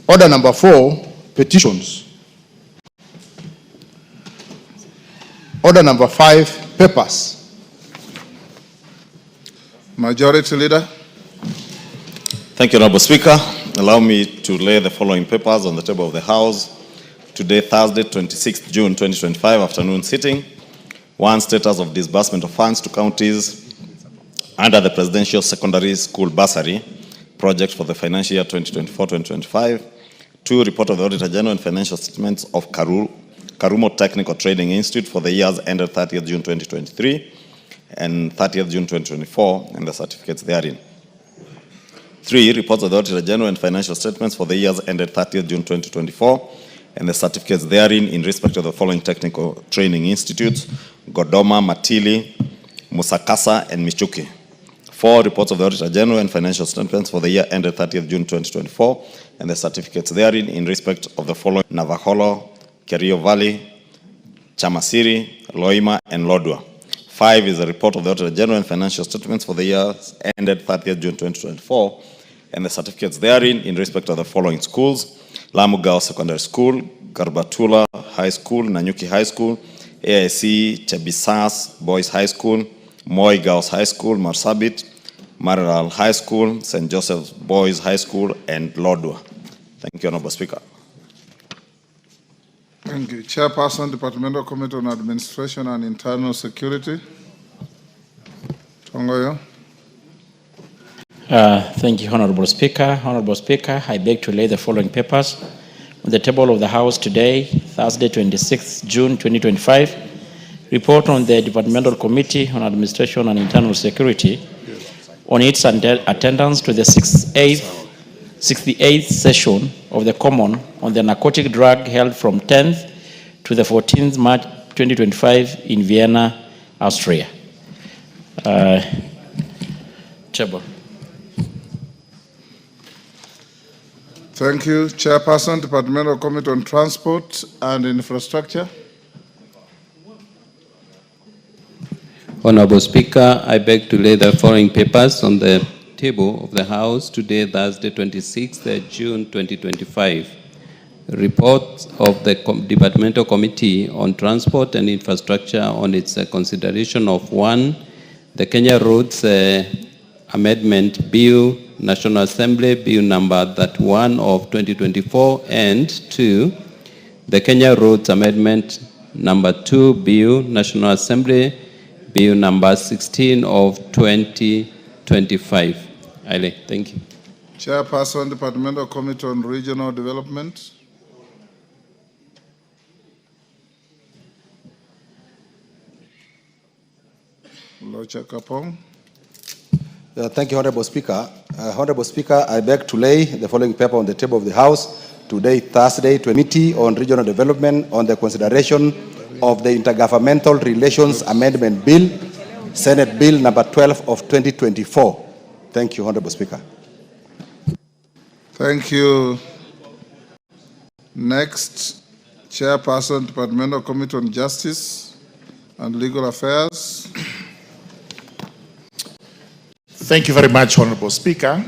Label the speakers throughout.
Speaker 1: Order number 4, petitions. Order number 5, papers.
Speaker 2: Majority Leader.
Speaker 3: Thank you, Honorable Speaker. Allow me to lay the following papers on the table of the House today, Thursday, 26th June 2025, afternoon sitting. 1, status of disbursement of funds to counties under the Presidential Secondary School Bursary project for the financial year 2024-2025. 2, report of the Auditor General and financial statements of Karumo Technical Trading Institute for the years ended 30th June 2023 and 30th June 2024 and the certificates therein. 3, reports of the Auditor General and financial statements for the years ended 30th June 2024 and the certificates therein in respect of the following technical training institutes: Godoma, Matili, Musakasa, and Michuki. 4, reports of the Auditor General and financial statements for the year ended 30th June 2024 and the certificates therein in respect of the following: Navaholo, Kerio Valley, Chamasiri, Loima, and Lodwa. 5 is a report of the Auditor General and financial statements for the years ended 30th June 2024 and the certificates therein in respect of the following schools: Lamugao Secondary School, Garbatula High School, Nanyuki High School, AIC Chebisas Boys High School, Moi Girls High School, Marsabit, Maral High School, St. Joseph's Boys High School, and Lodwa. Thank you, Honorable Speaker.
Speaker 2: Thank you. Chairperson, Departmental Committee on Administration and Internal Security. Tongoyo.
Speaker 4: Thank you, Honorable Speaker. Honorable Speaker, I beg to lay the following papers on the table of the House today, Thursday, 26th June 2025. Report on the Departmental Committee on Administration and Internal Security on its attendance to the 68th session of the Common on the Narcotic Drug held from 10th to the 14th March 2025 in Vienna, Austria. Chairman.
Speaker 2: Thank you. Chairperson, Departmental Committee on Transport and Infrastructure.
Speaker 5: Honorable Speaker, I beg to lay the following papers on the table of the House today, Thursday, 26th June 2025. Report of the Departmental Committee on Transport and Infrastructure on its consideration of 1, the Kenya Roads Amendment Bill, National Assembly Bill number 31 of 2024, and 2, the Kenya Roads Amendment number 2 Bill, National Assembly Bill number 16 of 2025. Aye, thank you.
Speaker 2: Chairperson, Departmental Committee on Regional Development. Locha Kapong.
Speaker 1: Thank you, Honorable Speaker. Honorable Speaker, I beg to lay the following paper on the table of the House today, Thursday, Committee on Regional Development on the consideration of the Intergovernmental Relations Amendment Bill, Senate Bill number 12 of 2024. Thank you, Honorable Speaker.
Speaker 2: Thank you. Next, Chairperson, Departmental Committee on Justice and Legal Affairs.
Speaker 6: Thank you very much, Honorable Speaker.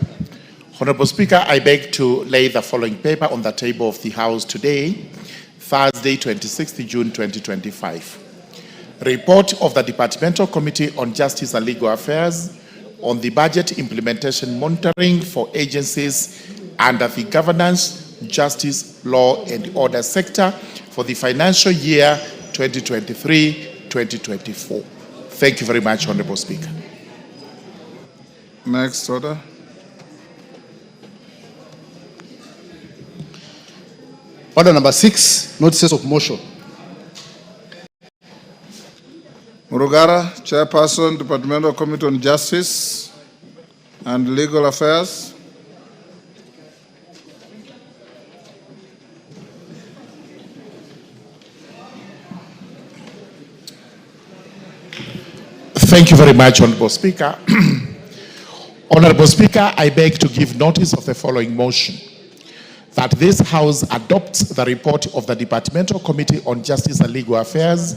Speaker 6: Honorable Speaker, I beg to lay the following paper on the table of the House today, Thursday, 26th June 2025. Report of the Departmental Committee on Justice and Legal Affairs on the budget implementation monitoring for agencies under the governance, justice, law, and order sector for the financial year 2023-2024. Thank you very much, Honorable Speaker.
Speaker 2: Next order.
Speaker 1: Order number 6, notices of motion.
Speaker 2: Murugara, Chairperson, Departmental Committee on Justice and Legal Affairs.
Speaker 6: Thank you very much, Honorable Speaker. Honorable Speaker, I beg to give notice of the following motion: that this House adopts the report of the Departmental Committee on Justice and Legal Affairs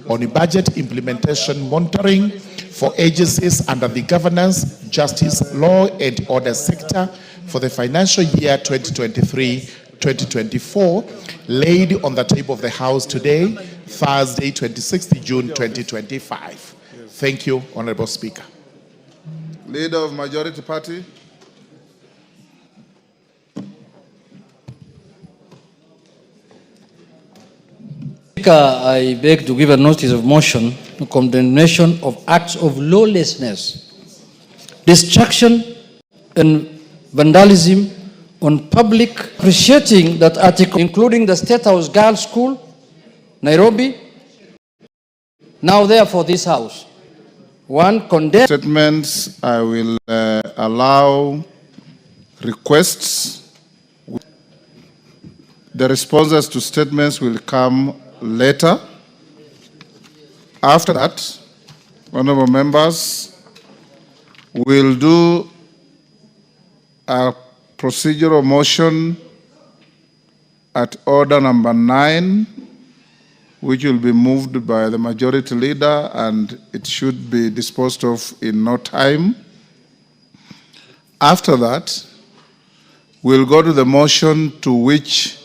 Speaker 6: on budget implementation monitoring for agencies under the governance, justice, law, and order sector for the financial year 2023-2024, laid on the table of the House today, Thursday, 26th June 2025. Thank you, Honorable Speaker.
Speaker 2: Leader of Majority Party.
Speaker 7: Speaker, I beg to give a notice of motion to condemnation of acts of lawlessness, destruction and vandalism on public, appreciating that article, including the State House Girls School, Nairobi, now therefore this House. One, condemn.
Speaker 2: Statements, I will allow requests. The responses to statements will come later. After that, honorable members, will do a procedural motion at order number 9, which will be moved by the majority leader, and it should be disposed of in no time. After that, we'll go to the motion to which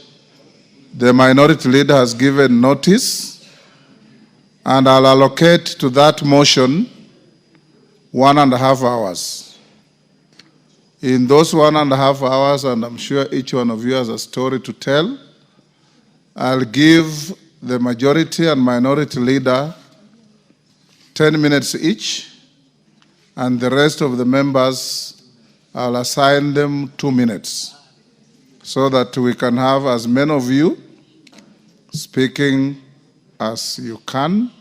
Speaker 2: the minority leader has given notice, and I'll allocate to that motion 1.5 hours. In those 1.5 hours, and I'm sure each one of you has a story to tell, I'll give the majority and minority leader 10 minutes each, and the rest of the members, I'll assign them 2 minutes, so that we can have as many of you speaking as you can.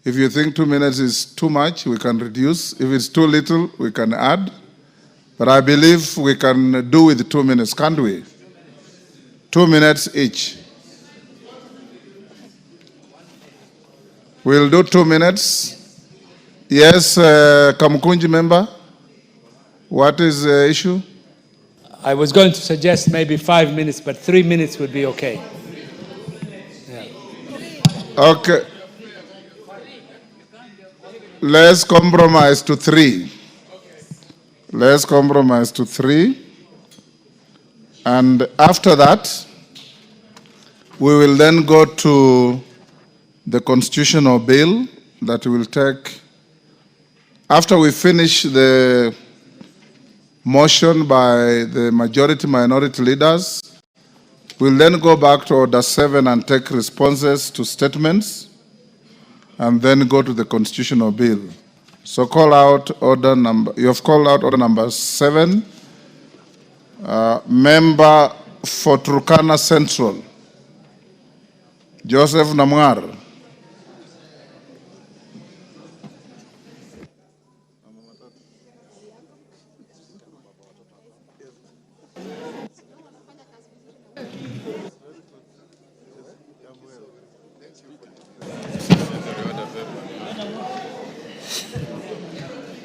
Speaker 2: If you think 2 minutes is too much, we can reduce. If it's too little, we can add. But I believe we can do with 2 minutes, can't we? 2 minutes each. We'll do 2 minutes. Yes, Kamukunji member, what is the issue?
Speaker 8: I was going to suggest maybe 5 minutes, but 3 minutes would be okay. Yeah.
Speaker 2: Okay. Let's compromise to 3. Let's compromise to 3. And after that, we will then go to the constitutional bill that will take, after we finish the motion by the majority minority leaders, we'll then go back to order 7 and take responses to statements, and then go to the constitutional bill. So call out order number, you have called out order number 7. Member for Turkana Central, Joseph Namwar.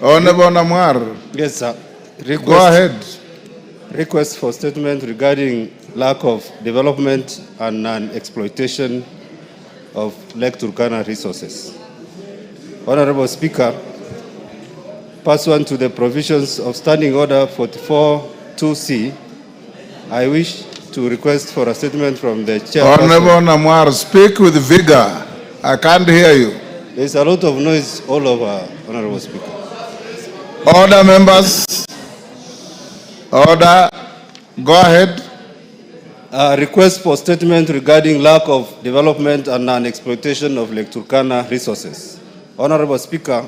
Speaker 2: Honorable Namwar.
Speaker 9: Yes, sir.
Speaker 2: Go ahead.
Speaker 9: Request for statement regarding lack of development and non-exploitation of Lake Turkana resources. Honorable Speaker, pursuant to the provisions of Standing Order 44-2C, I wish to request for a statement from the chairperson.
Speaker 2: Honorable Namwar, speak with vigor. I can't hear you.
Speaker 9: There's a lot of noise all over, Honorable Speaker.
Speaker 2: Order, members. Order. Go ahead.
Speaker 9: Request for statement regarding lack of development and non-exploitation of Lake Turkana resources. Honorable Speaker,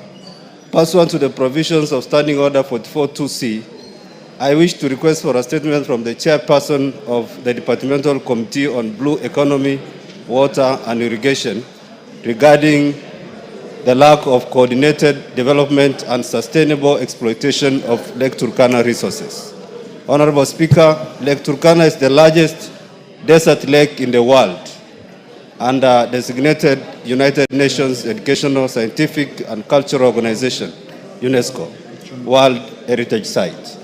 Speaker 9: pursuant to the provisions of Standing Order 44-2C, I wish to request for a statement from the chairperson of the Departmental Committee on Blue Economy, Water and Irrigation regarding the lack of coordinated development and sustainable exploitation of Lake Turkana resources. Honorable Speaker, Lake Turkana is the largest desert lake in the world and designated United Nations Educational, Scientific and Cultural Organization, UNESCO, World Heritage Site.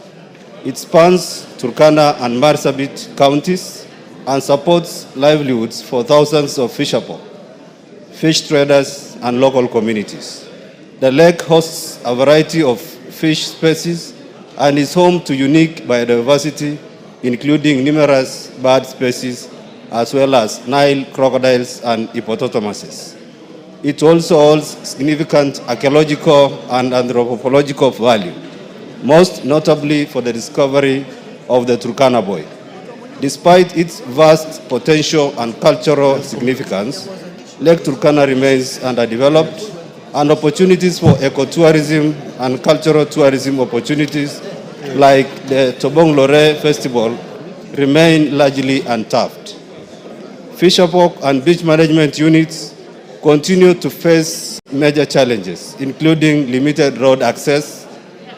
Speaker 9: It spans Turkana and Marsabit counties and supports livelihoods for thousands of fisherfolk, fish traders, and local communities. The lake hosts a variety of fish species and is home to unique biodiversity, including numerous bird species, as well as Nile crocodiles and hippopotamuses. It also holds significant archaeological and anthropological value, most notably for the discovery of the Turkana boy. Despite its vast potential and cultural significance, Lake Turkana remains underdeveloped, and opportunities for ecotourism and cultural tourism opportunities like the Tobong Lore Festival remain largely untapped. Fisherfolk and beach management units continue to face major challenges, including limited road access,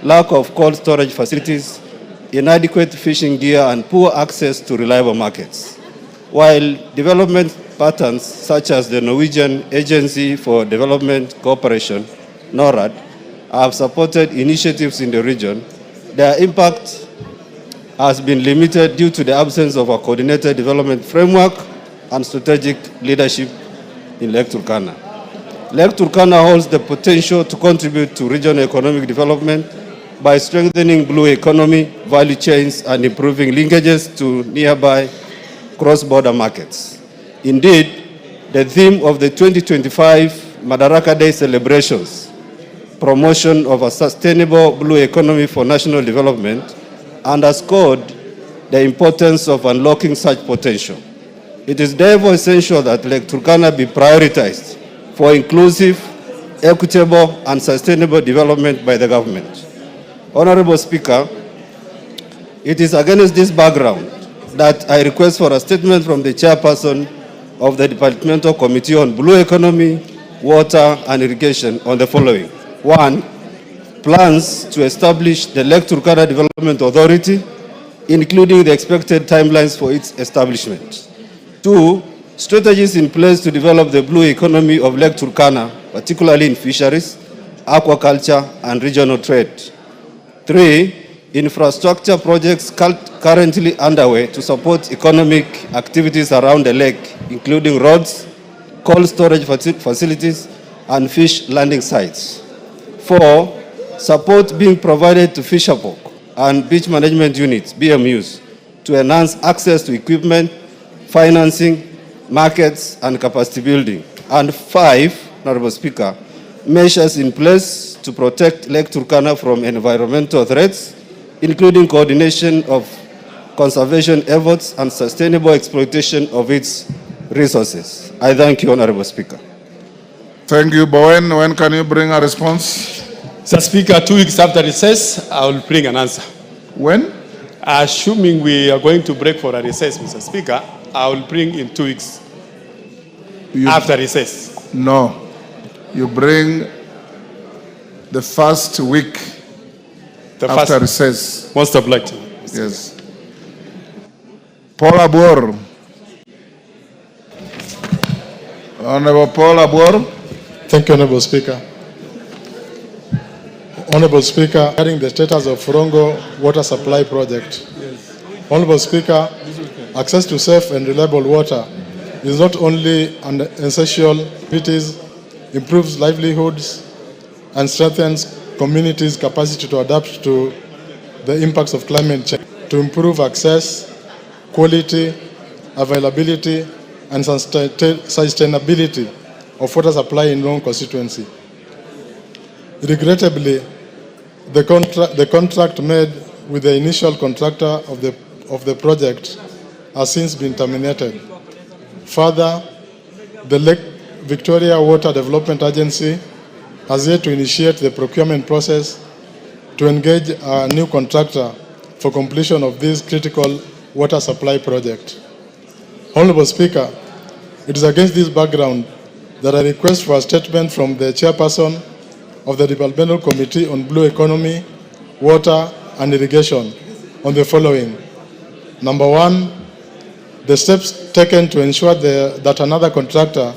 Speaker 9: lack of cold storage facilities, inadequate fishing gear, and poor access to reliable markets. While development patterns such as the Norwegian Agency for Development Cooperation, NORAD, have supported initiatives in the region, their impact has been limited due to the absence of a coordinated development framework and strategic leadership in Lake Turkana. Lake Turkana holds the potential to contribute to regional economic development by strengthening blue economy, value chains, and improving linkages to nearby cross-border markets. Indeed, the theme of the 2025 Madaraka Day celebrations, promotion of a sustainable blue economy for national development, underscored the importance of unlocking such potential. It is therefore essential that Lake Turkana be prioritized for inclusive, equitable, and sustainable development by the government. Honorable Speaker, it is against this background that I request for a statement from the chairperson of the Departmental Committee on Blue Economy, Water, and Irrigation on the following. 1. Plans to establish the Lake Turkana Development Authority, including the expected timelines for its establishment. 2. Strategies in place to develop the blue economy of Lake Turkana, particularly in fisheries, aquaculture, and regional trade. 3. Infrastructure projects currently underway to support economic activities around the lake, including roads, cold storage facilities, and fish landing sites. 4. Support being provided to fisherfolk and beach management units, BMUs, to enhance access to equipment, financing, markets, and capacity building. And 5, Honorable Speaker, measures in place to protect Lake Turkana from environmental threats, including coordination of conservation efforts and sustainable exploitation of its resources. I thank you, Honorable Speaker.
Speaker 2: Thank you, Bowen. When can you bring a response?
Speaker 10: Mr. Speaker, 2 weeks after recess, I will bring an answer.
Speaker 2: When?
Speaker 10: Assuming we are going to break for a recess, Mr. Speaker, I will bring in 2 weeks after recess.
Speaker 2: No. You bring the first week after recess.
Speaker 10: Most obliged.
Speaker 2: Yes. Paul Abor. Honorable Paul Abor.
Speaker 11: Thank you, Honorable Speaker. Honorable Speaker, regarding the status of Rongo Water Supply Project. Yes. Honorable Speaker, access to safe and reliable water is not only an essential, it improves livelihoods and strengthens communities' capacity to adapt to the impacts of climate change, to improve access, quality, availability, and sustainability of water supply in Rongo constituency. Regrettably, the contract made with the initial contractor of the project has since been terminated. Further, the Lake Victoria Water Development Agency has yet to initiate the procurement process to engage a new contractor for completion of this critical water supply project. Honorable Speaker, it is against this background that I request for a statement from the chairperson of the Developmental Committee on Blue Economy, Water, and Irrigation on the following. Number 1, the steps taken to ensure that another contractor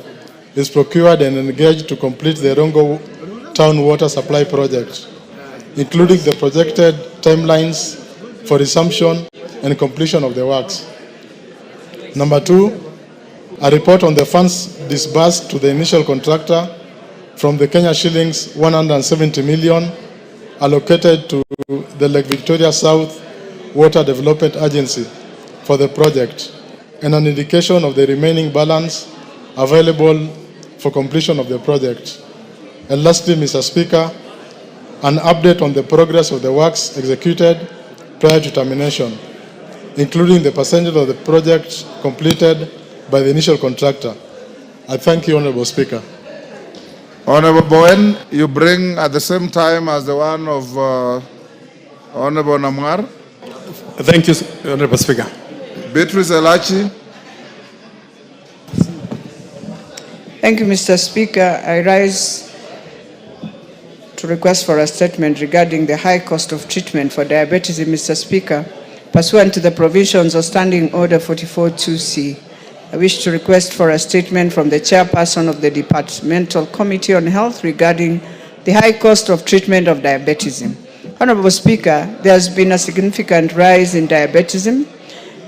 Speaker 11: is procured and engaged to complete the Rongo Town Water Supply Project, including the projected timelines for resumption and completion of the works. Number 2, a report on the funds disbursed to the initial contractor from the Kenya shillings 170 million allocated to the Lake Victoria South Water Development Agency for the project and an indication of the remaining balance available for completion of the project. And lastly, Mr. Speaker, an update on the progress of the works executed prior to termination, including the percentage of the project completed by the initial contractor. I thank you, Honorable Speaker.
Speaker 2: Honorable Bowen, you bring at the same time as the one of Honorable Namwar.
Speaker 10: Thank you, Honorable Speaker.
Speaker 2: Beatrice Elachi.
Speaker 12: Thank you, Mr. Speaker. I rise to request for a statement regarding the high cost of treatment for diabetes, Mr. Speaker, pursuant to the provisions of Standing Order 44-2C. I wish to request for a statement from the chairperson of the Departmental Committee on Health regarding the high cost of treatment of diabetes. Honorable Speaker, there has been a significant rise in diabetes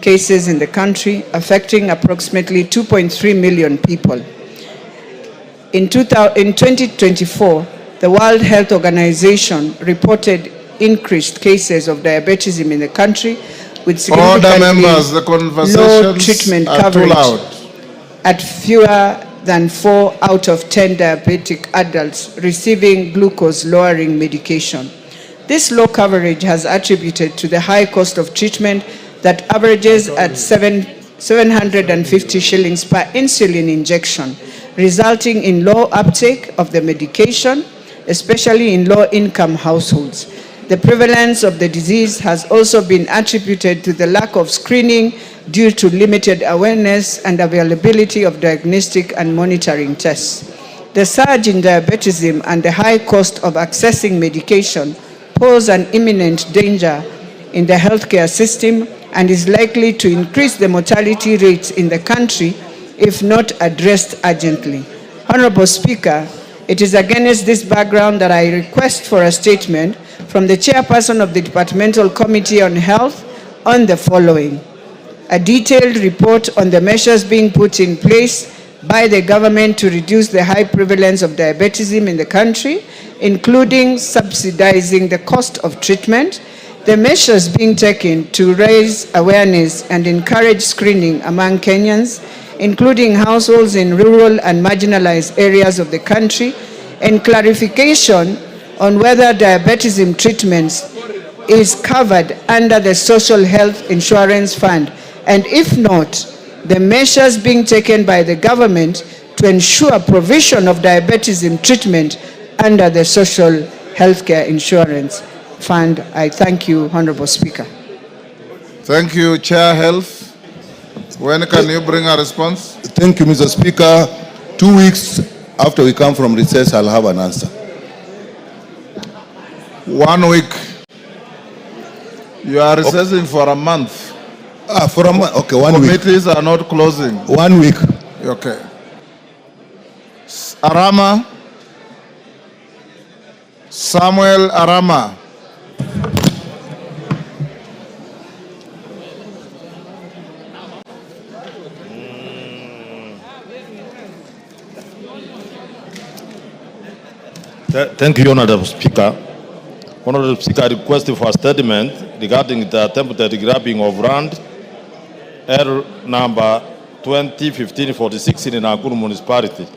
Speaker 12: cases in the country, affecting approximately 2.3 million people. In 2024, the World Health Organization reported increased cases of diabetes in the country with significantly low treatment coverage at fewer than 4 out of 10 diabetic adults receiving glucose-lowering medication. This low coverage has attributed to the high cost of treatment that averages at 750 shillings per insulin injection, resulting in low uptake of the medication, especially in low-income households. The prevalence of the disease has also been attributed to the lack of screening due to limited awareness and availability of diagnostic and monitoring tests. The surge in diabetes and the high cost of accessing medication pose an imminent danger in the healthcare system and is likely to increase the mortality rates in the country if not addressed urgently. Honorable Speaker, it is against this background that I request for a statement from the chairperson of the Departmental Committee on Health on the following: a detailed report on the measures being put in place by the government to reduce the high prevalence of diabetes in the country, including subsidizing the cost of treatment, the measures being taken to raise awareness and encourage screening among Kenyans, including households in rural and marginalized areas of the country, and clarification on whether diabetes treatments is covered under the Social Health Insurance Fund, and if not, the measures being taken by the government to ensure provision of diabetes treatment under the Social Healthcare Insurance Fund. I thank you, Honorable Speaker.
Speaker 2: Thank you, Chair Health. When can you bring a response?
Speaker 1: Thank you, Mr. Speaker. 2 weeks after we come from recess, I'll have an answer.
Speaker 2: 1 week. You are recessing for a month.
Speaker 1: For a month. Okay, 1 week.
Speaker 2: Committees are not closing.
Speaker 1: 1 week.
Speaker 2: Okay. Arama. Samuel Arama.
Speaker 13: Thank you, Honorable Speaker. Honorable Speaker, I request for a statement regarding the attempted grabbing of land, L number 2015-46 in Nakuru Municipality.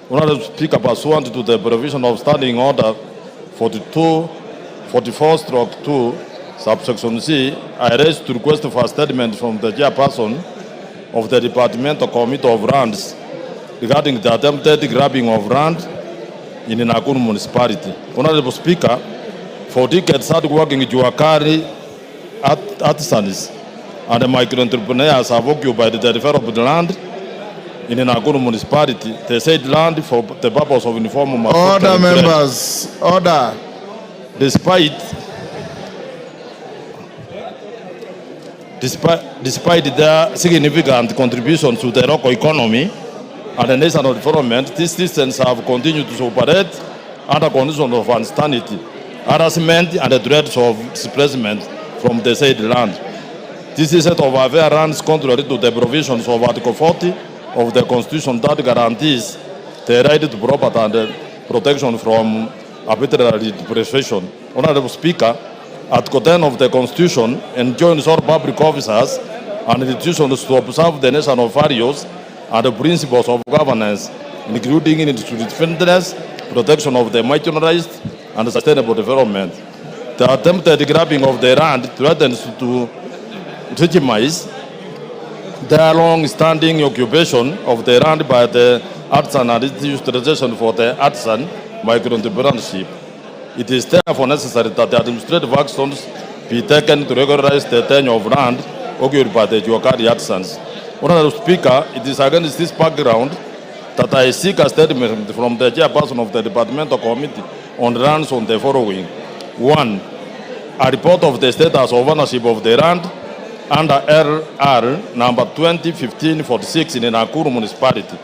Speaker 13: Honorable Speaker, pursuant to the provision of Standing Order 44/2, subsection C, I raise to request for a statement from the chairperson of the Departmental Committee of Lands regarding the attempted grabbing of land in Nakuru Municipality. Honorable Speaker, for decades hard working Juakari artisans and micro-entrepreneurs have occupied the developed land in Nakuru Municipality. They said land for the purpose of informal
Speaker 2: Order, members. Order.
Speaker 13: Despite their significant contributions to the local economy and the national development, these systems have continued to operate under conditions of uncertainty, harassment, and the threats of displacement from the said land. This is a set of affairs runs contrary to the provisions of Article 40 of the Constitution that guarantees the right to property and protection from arbitrary deprivation. Honorable Speaker, Article 10 of the Constitution enjoins all public officers and institutions to observe the national values and the principles of governance, including interdependence, protection of the marginalized, and sustainable development. The attempted grabbing of the land threatens to legitimize the long-standing occupation of the land by the artisan and its utilization for the artisan micro-entrepreneurship. It is therefore necessary that the administrative actions be taken to regularize the tenure of land occupied by the Juakari artisans. Honorable Speaker, it is against this background that I seek a statement from the chairperson of the Departmental Committee on Lands on the following. 1. A report of the status of ownership of the land under RR number 2015-46 in the Nakuru municipality.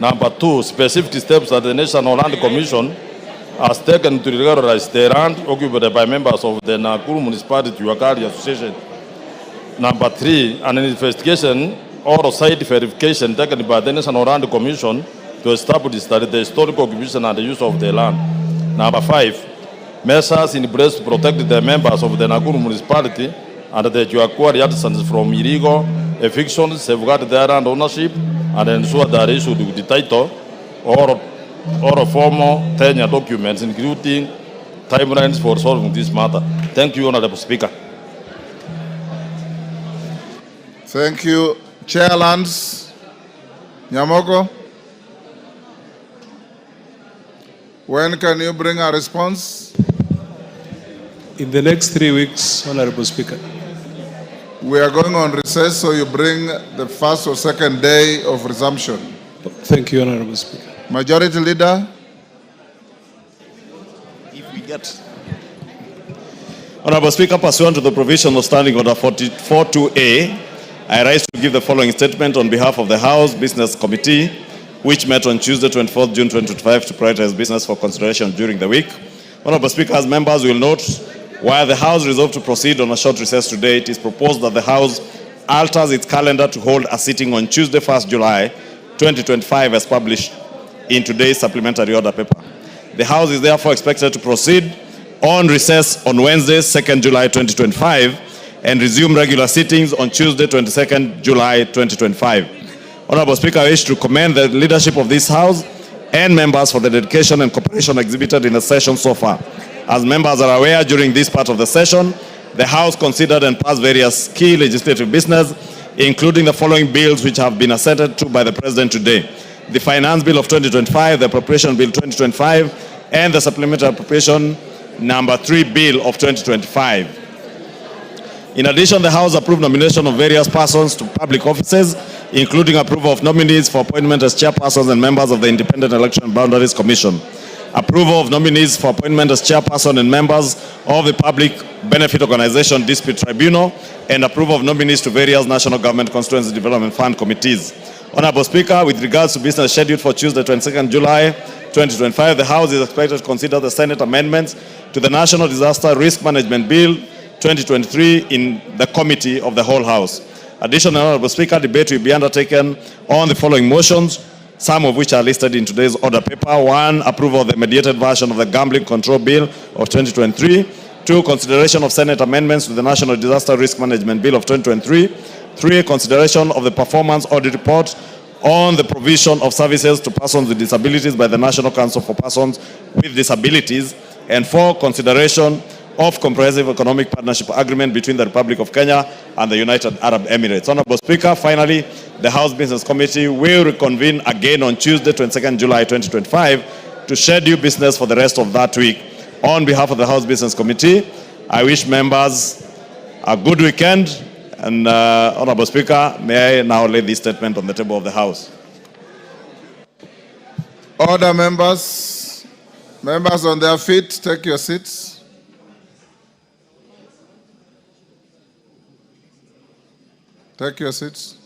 Speaker 13: Number 2, specific steps that the National Land Commission has taken to regularize the land occupied by members of the Nakuru Municipality Juakari Association. Number 3, an investigation or site verification taken by the National Land Commission to establish that the historical occupation and the use of the land. Number 5, measures in place to protect the members of the Nakuru Municipality and the Juakari artisans from illegal evictions, safeguard their land ownership, and ensure they are issued with the title or formal tenure documents, including timelines for solving this matter. Thank you, Honorable Speaker.
Speaker 2: Thank you. Chair Lands, Nyamoko. When can you bring a response?
Speaker 10: In the next 3 weeks, Honorable Speaker.
Speaker 2: We are going on recess, so you bring the first or second day of resumption.
Speaker 10: Thank you, Honorable Speaker.
Speaker 2: Majority Leader.
Speaker 3: If we get. Honorable Speaker, pursuant to the provision of Standing Order 42A, I rise to give the following statement on behalf of the House Business Committee, which met on Tuesday, 24th June 2025 to prioritize business for consideration during the week. Honorable Speaker, as members will note, while the House resolved to proceed on a short recess today, it is proposed that the House alters its calendar to hold a sitting on Tuesday, 1st July 2025 as published in today's supplementary order paper. The House is therefore expected to proceed on recess on Wednesday, 2nd July 2025 and resume regular sittings on Tuesday, 22nd July 2025. Honorable Speaker, I wish to commend the leadership of this House and members for the dedication and cooperation exhibited in the session so far. As members are aware, during this part of the session, the House considered and passed various key legislative business, including the following bills which have been assented to by the President today: the Finance Bill of 2025, the Appropriation Bill 2025, and the Supplementary Appropriation Number 3 Bill of 2025. In addition, the House approved nomination of various persons to public offices, including approval of nominees for appointment as chairpersons and members of the Independent Election and Boundaries Commission, approval of nominees for appointment as chairperson and members of the Public Benefit Organization Dispute Tribunal, and approval of nominees to various National Government Constituency Development Fund committees. Honorable Speaker, with regards to business scheduled for Tuesday, 22nd July 2025, the House is expected to consider the Senate amendments to the National Disaster Risk Management Bill 2023 in the Committee of the Whole House. Additionally, Honorable Speaker, debate will be undertaken on the following motions, some of which are listed in today's order paper. 1, approval of the mediated version of the Gambling Control Bill of 2023. 2, consideration of Senate amendments to the National Disaster Risk Management Bill of 2023. 3, consideration of the performance audit report on the provision of services to persons with disabilities by the National Council for Persons with Disabilities. And 4, consideration of Comprehensive Economic Partnership Agreement between the Republic of Kenya and the United Arab Emirates. Honorable Speaker, finally, the House Business Committee will reconvene again on Tuesday, 22nd July 2025 to schedule business for the rest of that week. On behalf of the House Business Committee, I wish members a good weekend. And Honorable Speaker, may I now lay this statement on the table of the House.
Speaker 2: Order, members. Members on their feet, take your seats. Take your seats.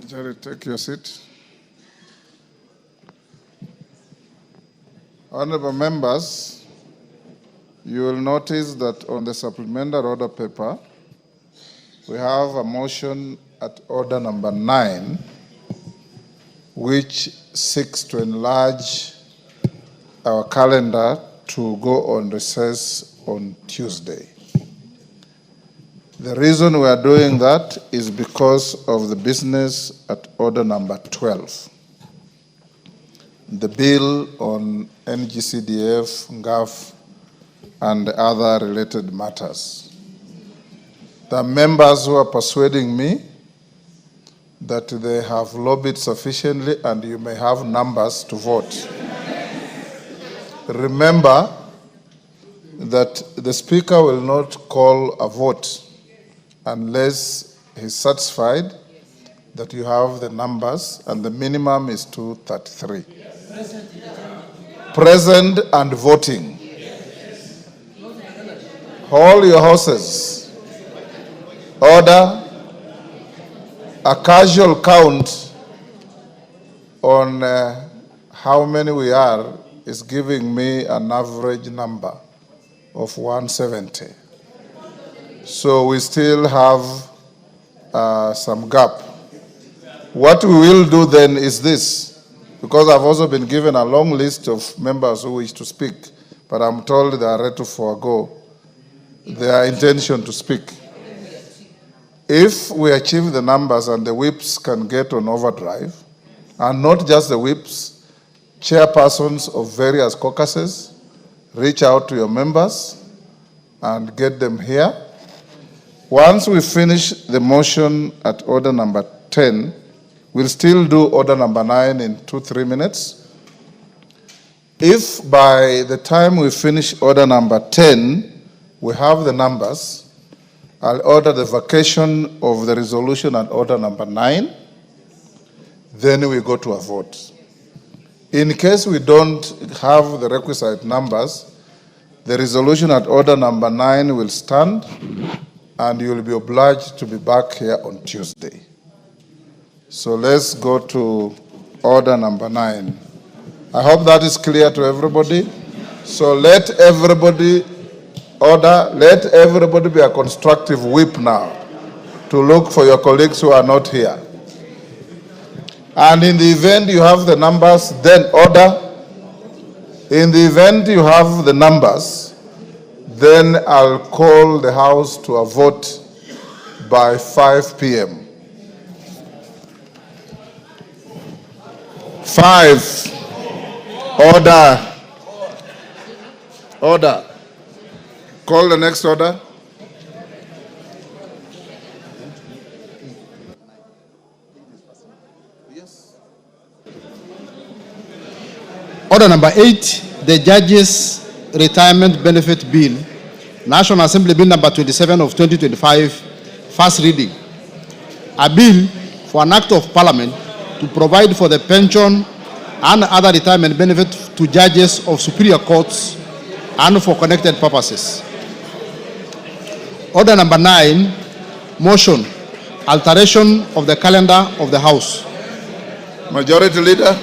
Speaker 2: Jerry, take your seat. Honorable members, you will notice that on the supplementary order paper, we have a motion at order number 9, which seeks to enlarge our calendar to go on recess on Tuesday. The reason we are doing that is because of the business at order number 12. The bill on NGCDF, GAF, and other related matters. There are members who are persuading me that they have lobbied sufficiently and you may have numbers to vote. Remember that the Speaker will not call a vote unless he's satisfied that you have the numbers, and the minimum is 233. Present and voting. Hold your horses. Order. A casual count on how many we are is giving me an average number of 170. So we still have some gap. What we will do then is this, because I've also been given a long list of members who wish to speak, but I'm told they are ready to forego their intention to speak. If we achieve the numbers and the whips can get on overdrive, and not just the whips, chairpersons of various caucuses, reach out to your members and get them here. Once we finish the motion at order number 10, we'll still do order number 9 in 2-3 minutes. If by the time we finish order number 10, we have the numbers, I'll order the vacation of the resolution at order number 9, then we go to a vote. In case we don't have the requisite numbers, the resolution at order number 9 will stand and you will be obliged to be back here on Tuesday. So let's go to order number 9. I hope that is clear to everybody. So let everybody be a constructive whip now to look for your colleagues who are not here. And in the event you have the numbers, then order. In the event you have the numbers, then I'll call the House to a vote by 5 p.m. 5. Order. Order. Call the next order.
Speaker 14: Order number 8, the Judges Retirement Benefit Bill, National Assembly Bill number 27 of 2025, first reading. A bill for an act of Parliament to provide for the pension and other retirement benefits to judges of superior courts and for connected purposes. Order number 9, motion, alteration of the calendar of the House.
Speaker 2: Majority Leader.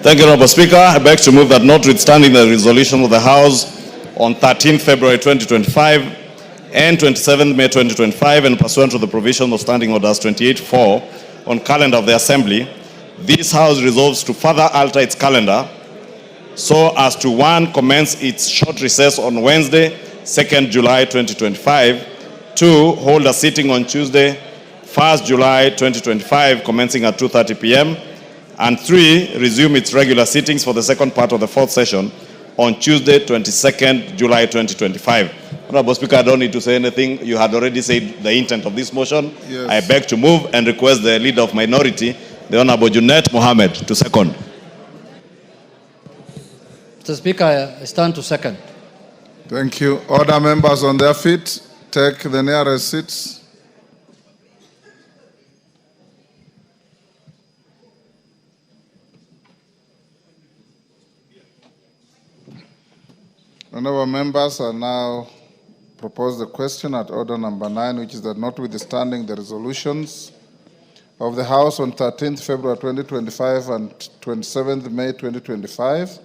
Speaker 3: Thank you, Honorable Speaker. I beg to move that notwithstanding the resolution of the House on 13 February 2025 and 27 May 2025 and pursuant to the provision of Standing Orders 28.4 on calendar of the Assembly, this House resolves to further alter its calendar so as to 1. Commence its short recess on Wednesday, 2nd July 2025, 2. Hold a sitting on Tuesday, 1st July 2025, commencing at 2:30 p.m., and 3. Resume its regular sittings for the second part of the 4th session on Tuesday, 22nd July 2025. Honorable Speaker, I don't need to say anything. You had already said the intent of this motion.
Speaker 2: Yes.
Speaker 3: I beg to move and request the Leader of Minority, the Honorable Junet Mohammed, to second.
Speaker 7: Mr. Speaker, I stand to second.
Speaker 2: Thank you. Order members on their feet. Take the nearest seats. Honorable members, I now propose the question at order number 9, which is that notwithstanding the resolutions of the House on 13th February 2025 and 27th May 2025,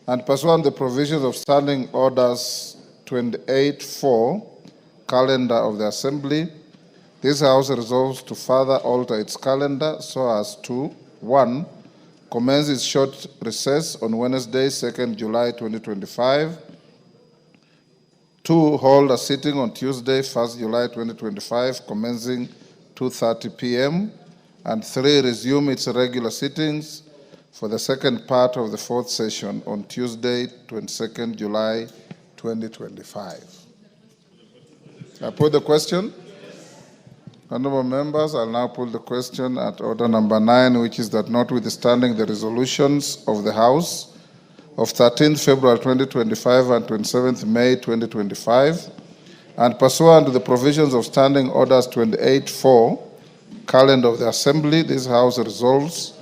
Speaker 2: and pursuant the provisions of Standing Orders 28.4, calendar of the Assembly, this House resolves to further alter its calendar so as to 1. commence its short recess on Wednesday, 2nd July 2025. 2. Hold a sitting on Tuesday, 1st July 2025, commencing 2:30 p.m. And 3. Resume its regular sittings for the second part of the fourth session on Tuesday, 22nd July 2025. I put the question. Honorable members, I'll now put the question at order number 9, which is that notwithstanding the resolutions of the House of 13th February 2025 and 27th May 2025, and pursuant to the provisions of Standing Orders 28.4, calendar of the Assembly, this House resolves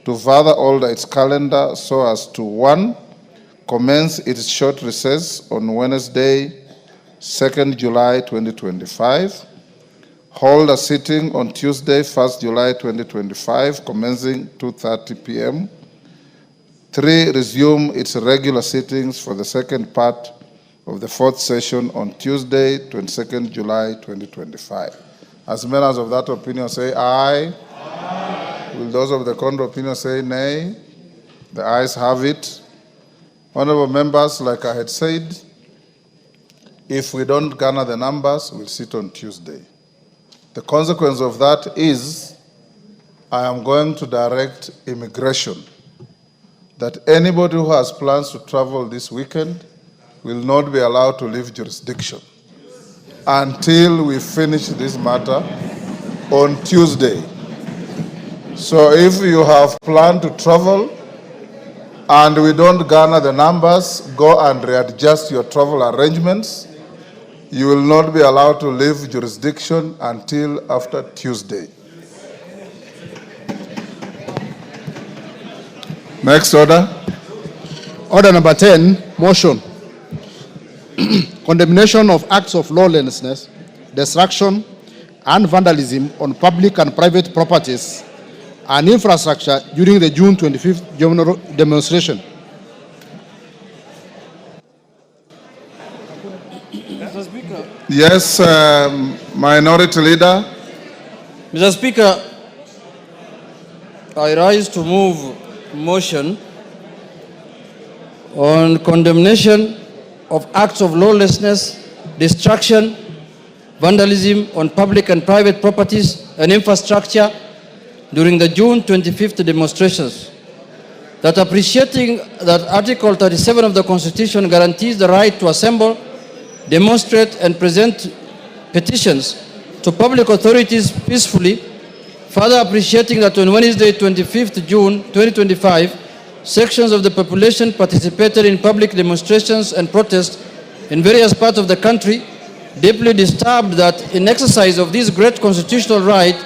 Speaker 2: to further alter its calendar so as to 1. Commence its short recess on Wednesday, 2nd July 2025. Hold a sitting on Tuesday, 1st July 2025, commencing 2:30 p.m. 3. Resume its regular sittings for the second part of the fourth session on Tuesday, 22nd July 2025. As members of that opinion say aye. Aye. Will those of the contrary opinion say nay? The ayes have it. Honorable members, like I had said, if we don't garner the numbers, we'll sit on Tuesday. The consequence of that is I am going to direct immigration that anybody who has plans to travel this weekend will not be allowed to leave jurisdiction until we finish this matter on Tuesday. So if you have planned to travel and we don't garner the numbers, go and readjust your travel arrangements. You will not be allowed to leave jurisdiction until after Tuesday. Next order.
Speaker 14: Order number 10, motion. Condemnation of acts of lawlessness, destruction, and vandalism on public and private properties and infrastructure during the June 25th general demonstration.
Speaker 7: Mr. Speaker.
Speaker 2: Yes, Minority Leader.
Speaker 7: Mr. Speaker, I rise to move motion on condemnation of acts of lawlessness, destruction, vandalism on public and private properties and infrastructure during the June 25th demonstrations. That appreciating that Article 37 of the Constitution guarantees the right to assemble, demonstrate and present petitions to public authorities peacefully, further appreciating that on Wednesday, 25th June 2025, sections of the population participated in public demonstrations and protests in various parts of the country, deeply disturbed that in exercise of this great constitutional right,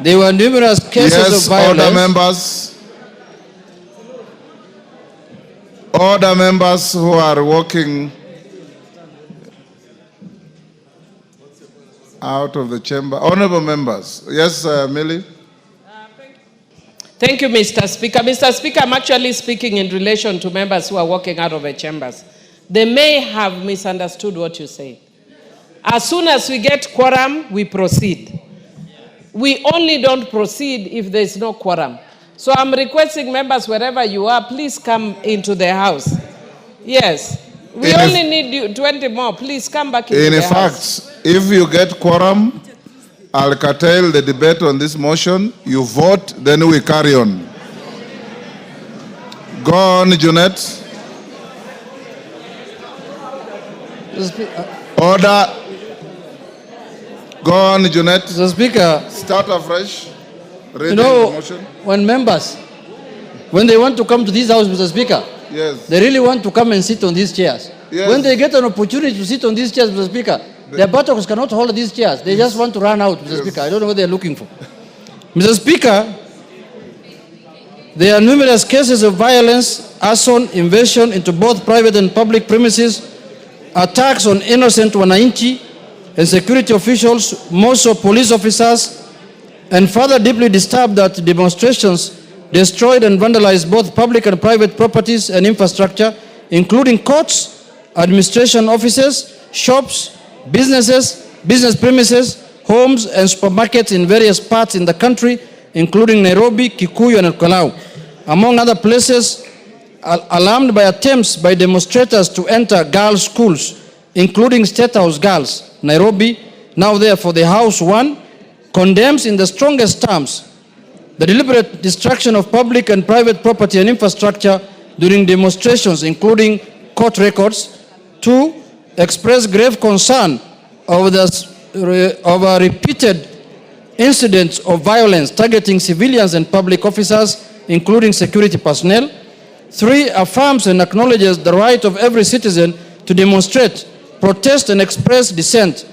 Speaker 7: there were numerous cases of violence.
Speaker 2: Order members. Order members who are walking out of the chamber. Honorable members. Yes, Millie.
Speaker 15: Thank you, Mr. Speaker. Mr. Speaker, I'm actually speaking in relation to members who are walking out of the chambers. They may have misunderstood what you say. As soon as we get quorum, we proceed. We only don't proceed if there is no quorum. So I'm requesting members, wherever you are, please come into the house. Yes. We only need you 20 more. Please come back into the house.
Speaker 2: In fact, if you get quorum, I'll curtail the debate on this motion. You vote, then we carry on. Go on, Jeanette. Order. Go on, Jeanette.
Speaker 7: Mr. Speaker.
Speaker 2: Start afresh. Reading
Speaker 7: the
Speaker 2: motion.
Speaker 7: When members, when they want to come to this house, Mr. Speaker,
Speaker 2: yes,
Speaker 7: they really want to come and sit on these chairs.
Speaker 2: Yes.
Speaker 7: When they get an opportunity to sit on these chairs, Mr. Speaker, their buttocks cannot hold these chairs. They just want to run out, Mr. Speaker. I don't know what they're looking for. Mr. Speaker, there are numerous cases of violence, arson, invasion into both private and public premises, attacks on innocent wananchi and security officials, most of police officers, and further deeply disturbed that demonstrations destroyed and vandalized both public and private properties and infrastructure, including courts, administration offices, shops, businesses, business premises, homes, and supermarkets in various parts in the country, including Nairobi, Kikuyu, and Kalau. among other places, alarmed by attempts by demonstrators to enter girls' schools, including State House Girls, Nairobi, now therefore the House 1, condemns in the strongest terms the deliberate destruction of public and private property and infrastructure during demonstrations, including court records. 2, express grave concern over repeated incidents of violence targeting civilians and public officers, including security personnel. 3, affirms and acknowledges the right of every citizen to demonstrate, protest, and express dissent,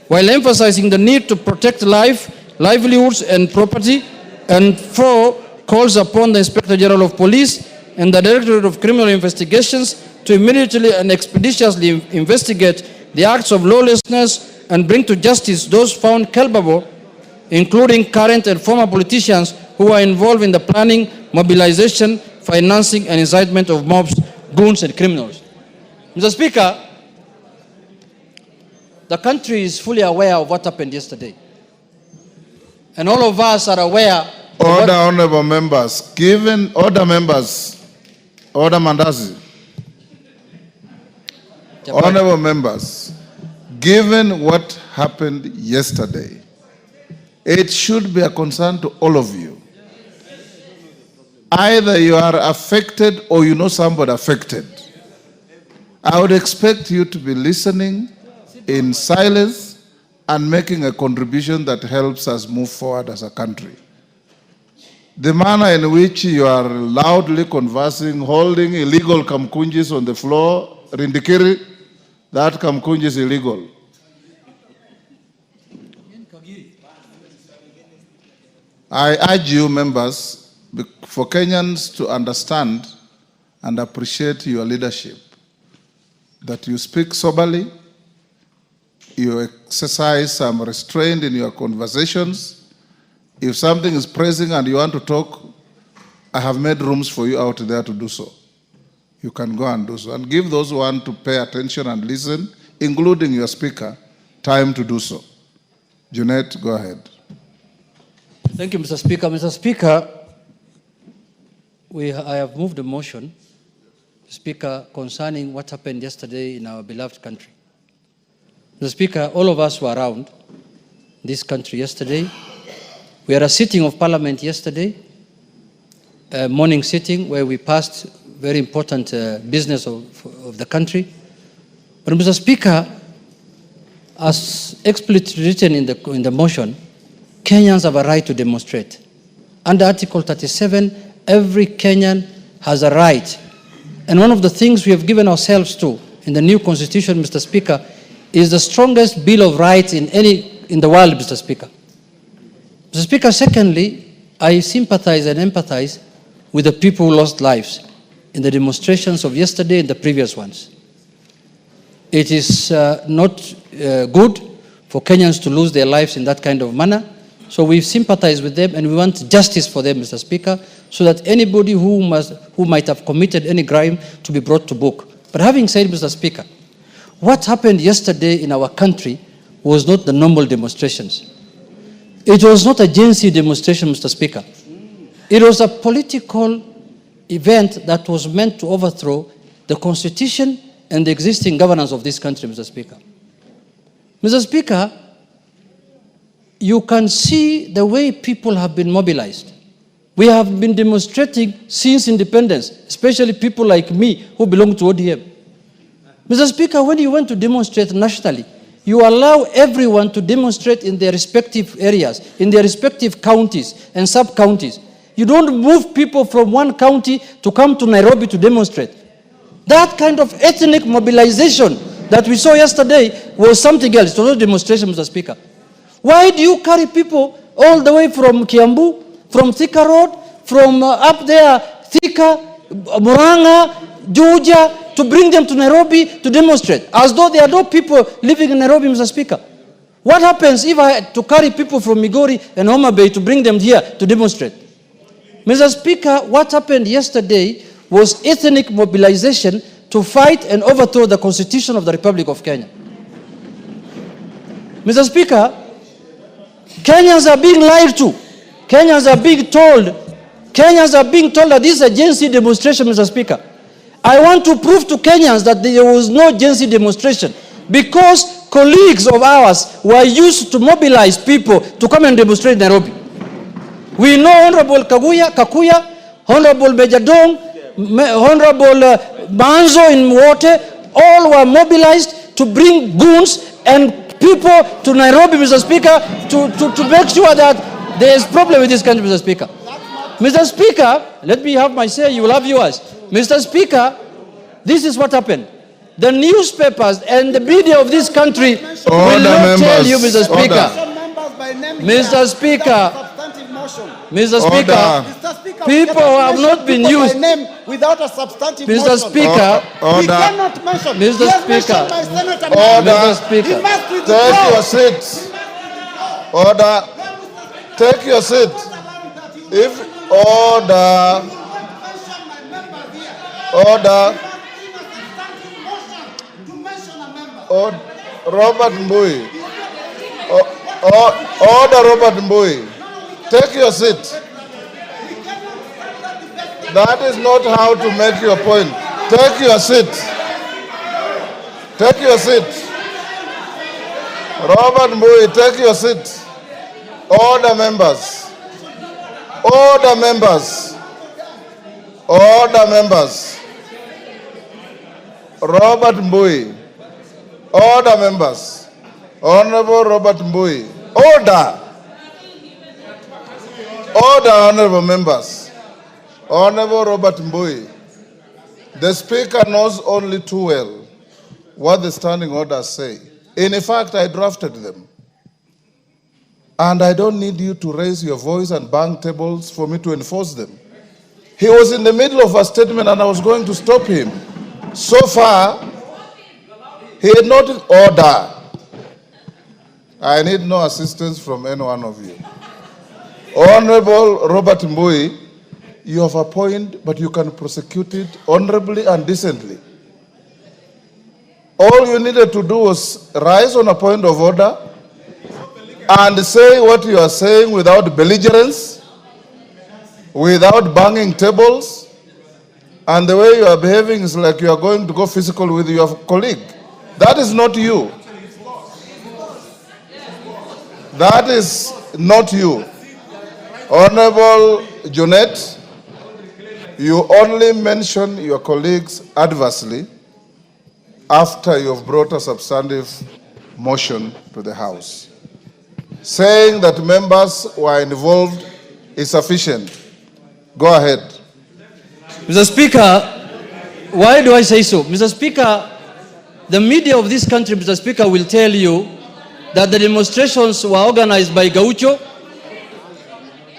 Speaker 7: while emphasizing the need to protect life, livelihoods, and property. And 4, calls upon the Inspector General of Police and the Directorate of Criminal Investigations to immediately and expeditiously investigate the acts of lawlessness and bring to justice those found culpable, including current and former politicians who are involved in the planning, mobilization, financing, and incitement of mobs, goons, and criminals. Mr. Speaker, the country is fully aware of what happened yesterday. And all of us are aware.
Speaker 2: Order, honorable members. Given order, members. Order, Mandazi. Honorable members, given what happened yesterday, it should be a concern to all of you. Either you are affected or you know somebody affected. I would expect you to be listening in silence and making a contribution that helps us move forward as a country. The manner in which you are loudly conversing, holding illegal kamkunjis on the floor, Rindikiri, that kamkunji is illegal. I urge you, members, for Kenyans to understand and appreciate your leadership, that you speak soberly, you exercise some restraint in your conversations. If something is pressing and you want to talk, I have made rooms for you out there to do so. You can go and do so. And give those who want to pay attention and listen, including your speaker, time to do so. Junet, go ahead.
Speaker 7: Thank you, Mr. Speaker. Mr. Speaker, I have moved a motion, Speaker, concerning what happened yesterday in our beloved country. Mr. Speaker, all of us were around this country yesterday. We had a sitting of Parliament yesterday, a morning sitting where we passed very important business of the country. But Mr. Speaker, as explicitly written in the motion, Kenyans have a right to demonstrate. Under Article 37, every Kenyan has a right. And one of the things we have given ourselves to in the new constitution, Mr. Speaker, is the strongest Bill of Rights in the world, Mr. Speaker. Mr. Speaker, secondly, I sympathize and empathize with the people who lost lives in the demonstrations of yesterday and the previous ones. It is not good for Kenyans to lose their lives in that kind of manner. So we sympathize with them and we want justice for them, Mr. Speaker, so that anybody who might have committed any crime to be brought to book. But having said, Mr. Speaker, what happened yesterday in our country was not the normal demonstrations. It was not a GNC demonstration, Mr. Speaker. It was a political event that was meant to overthrow the constitution and the existing governance of this country, Mr. Speaker. Mr. Speaker, you can see the way people have been mobilized. We have been demonstrating since independence, especially people like me who belong to ODM. Mr. Speaker, when you want to demonstrate nationally, you allow everyone to demonstrate in their respective areas, in their respective counties and sub-counties. You don't move people from one county to come to Nairobi to demonstrate. That kind of ethnic mobilization that we saw yesterday was something else. It was not a demonstration, Mr. Speaker. Why do you carry people all the way from Kiambu, from Thika Road, from up there, Thika, Muranga, Georgia, to bring them to Nairobi to demonstrate, as though there are no people living in Nairobi, Mr. Speaker? What happens if I had to carry people from Migori and Homa Bay to bring them here to demonstrate? Mr. Speaker, what happened yesterday was ethnic mobilization to fight and overthrow the Constitution of the Republic of Kenya. Mr. Speaker, Kenyans are being lied to. Kenyans are being told Kenyans are being told that this is a Gen Z demonstration, Mr. Speaker. I want to prove to Kenyans that there was no Gen Z demonstration because colleagues of ours were used to mobilize people to come and demonstrate in Nairobi. We know Honorable Kakuya, Honorable Major Dong, Honorable Manzo in Wote, all were mobilized to bring goons and people to Nairobi, Mr. Speaker, to make sure that there is problem with this country, Mr. Speaker. Mr. Speaker, let me have my say, you will have yours. Mr. Speaker, this is what happened. The newspapers and the media of this country will not tell you, Mr. Speaker. Mr. Speaker, Mr. Speaker, people have not been used.
Speaker 16: Without a substantive
Speaker 7: Mr. Speaker,
Speaker 16: we cannot mention.
Speaker 7: Mr. Speaker,
Speaker 2: Order.
Speaker 7: Mr. Speaker,
Speaker 2: Take your seats. Order. Take your seat. If order. Robert Mbui. Order, Robert Mbui. Take your seat. That is not how to make your point. Take your seat. Take your seat. Robert Mbui, take your seat. Order, members. Order, members. Order, members. Robert Mbui. Order, members. Honorable Robert Mbui. Order. Order, honorable members. Honorable Robert Mbui. The Speaker knows only too well what the standing orders say. In fact, I drafted them. And I don't need you to raise your voice and bang tables for me to enforce them. He was in the middle of a statement and I was going to stop him. So far, he had not order. I need no assistance from any one of you. Honorable Robert Mbui, you have a point, but you can prosecute it honorably and decently. All you needed to do was rise on a point of order and say what you are saying without belligerence, without banging tables, and the way you are behaving is like you are going to go physical with your colleague. That is not you. That is not you. Honorable Junet, you only mention your colleagues adversely after you have brought a substantive motion to the House. Saying that members were involved is sufficient. Go ahead.
Speaker 7: Mr. Speaker, why do I say so? Mr. Speaker, the media of this country, Mr. Speaker, will tell you that the demonstrations were organized by Gaucho.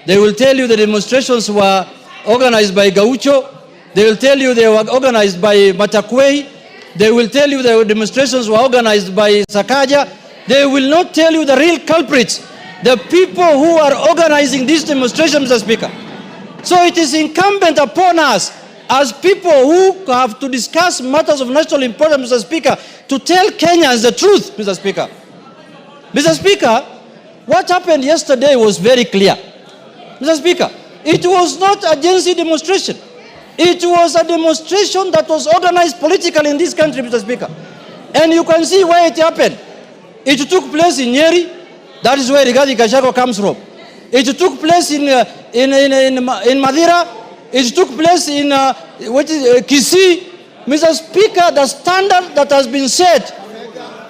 Speaker 7: They will tell you the demonstrations were organized by Gaucho. They will tell you they were organized by Matakwei. They will tell you the demonstrations were organized by Sakaja. They will not tell you the real culprits, the people who are organizing these demonstrations, Mr. Speaker. So it is incumbent upon us as people who have to discuss matters of national importance, Mr. Speaker, to tell Kenyans the truth, Mr. Speaker. Mr. Speaker, what happened yesterday was very clear. Mr. Speaker, it was not a Gen Z demonstration. It was a demonstration that was organized politically in this country, Mr. Speaker. And you can see where it happened. It took place in Nyeri. That is where Rigathi Gachagua comes from. It took place in Madira. It took place in Kisii. Mr. Speaker, the standard that has been set,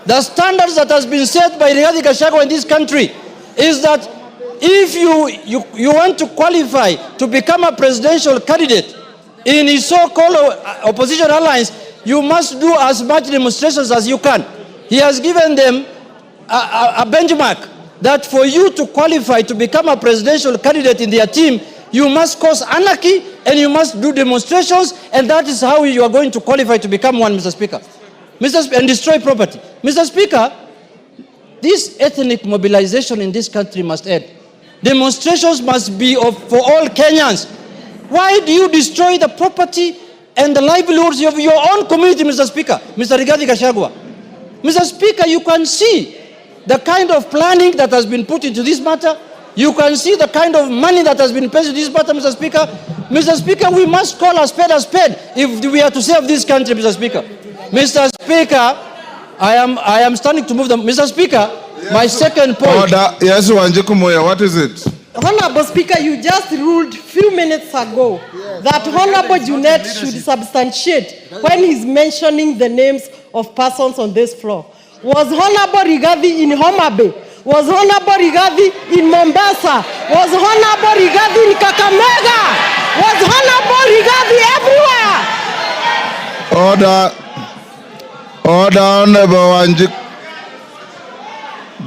Speaker 7: the standards that has been set by Rigathi Gachagua in this country is that if you want to qualify to become a presidential candidate in his so-called opposition alliance, you must do as much demonstrations as you can. He has given them a benchmark that for you to qualify to become a presidential candidate in their team, you must cause anarchy and you must do demonstrations, and that is how you are going to qualify to become one, Mr. Speaker. And destroy property. Mr. Speaker, this ethnic mobilization in this country must end. Demonstrations must be for all Kenyans. Why do you destroy the property and the livelihoods of your own community, Mr. Speaker? Mr. Rigathi Gachagua. Mr. Speaker, you can see the kind of planning that has been put into this matter. You can see the kind of money that has been paid to this matter, Mr. Speaker. Mr. Speaker, we must call a spade if we are to save this country, Mr. Speaker. Mr. Speaker, I am standing to move them. Mr. Speaker, my second point.
Speaker 2: Order. Yes, Wanjiku Moya, what is it?
Speaker 17: Honorable Speaker, you just ruled few minutes ago that Honorable Junet should substantiate when he's mentioning the names of persons on this floor. Was Honorable Rigathi in Homa Bay? Was Honorable Rigathi in Mombasa? Was Honorable Rigathi in Kakamega? Was Honorable Rigathi everywhere?
Speaker 2: Order, Honorable Wanjiku.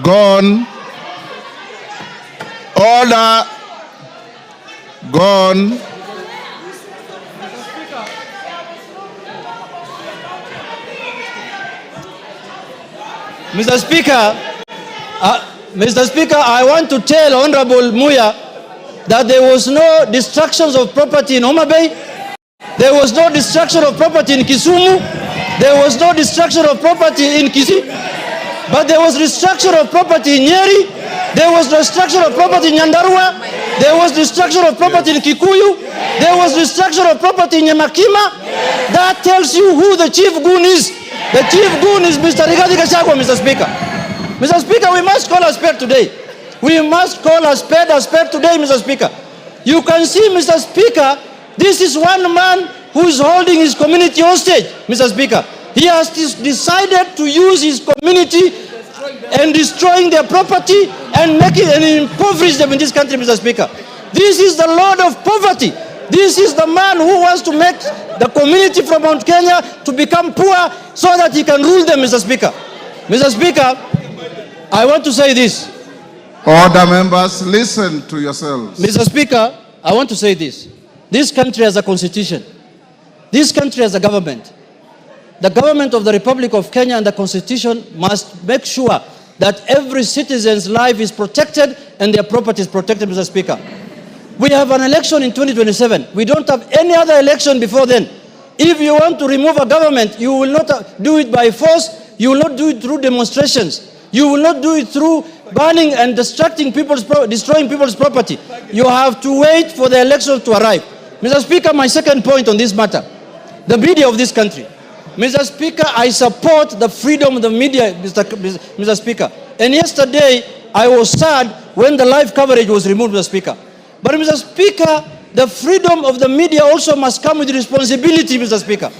Speaker 2: Gone. Order. Gone.
Speaker 7: Mr. Speaker, I want to tell Honorable Muya that there was no destructions of property in Homa Bay. There was no destruction of property in Kisumu. There was no destruction of property in Kisii. But there was destruction of property in Nyeri. There was destruction of property in Nyandarua. There was destruction of property in Kikuyu. There was destruction of property in Nyamakima. That tells you who the chief goon is. The chief goon is Mr. Rigathi Gachagua, Mr. Speaker. Mr. Speaker, we must call a spade today. We must call a spade today, Mr. Speaker. You can see, Mr. Speaker, this is one man who is holding his community hostage, Mr. Speaker. He has decided to use his community and destroying their property and making and impoverish them in this country, Mr. Speaker. This is the Lord of poverty. This is the man who wants to make the community from Mount Kenya to become poor so that he can rule them, Mr. Speaker. Mr. Speaker, I want to say this.
Speaker 2: Order, members, listen to yourselves.
Speaker 7: Mr. Speaker, I want to say this. This country has a constitution. This country has a government. The government of the Republic of Kenya and the constitution must make sure that every citizen's life is protected and their property is protected, Mr. Speaker. We have an election in 2027. We don't have any other election before then. If you want to remove a government, you will not do it by force. You will not do it through demonstrations. You will not do it through burning and destroying people's property. You have to wait for the election to arrive. Mr. Speaker, my second point on this matter, the media of this country. Mr. Speaker, I support the freedom of the media, Mr. Speaker. And yesterday, I was sad when the live coverage was removed, Mr. Speaker. But Mr. Speaker, the freedom of the media also must come with responsibility, Mr. Speaker.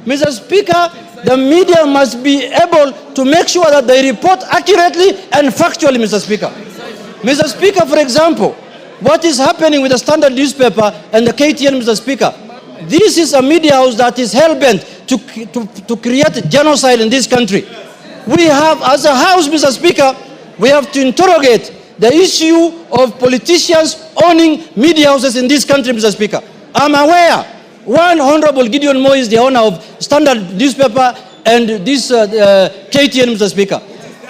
Speaker 7: Mr. Speaker, the media must be able to make sure that they report accurately and factually, Mr. Speaker. Mr. Speaker, for example, what is happening with the Standard newspaper and the KTN, Mr. Speaker? This is a media house that is hell-bent to create genocide in this country. We have, as a house, Mr. Speaker, we have to interrogate the issue of politicians owning media houses in this country, Mr. Speaker. I'm aware one Honorable Gideon Moi is the owner of Standard newspaper and this KTN, Mr. Speaker.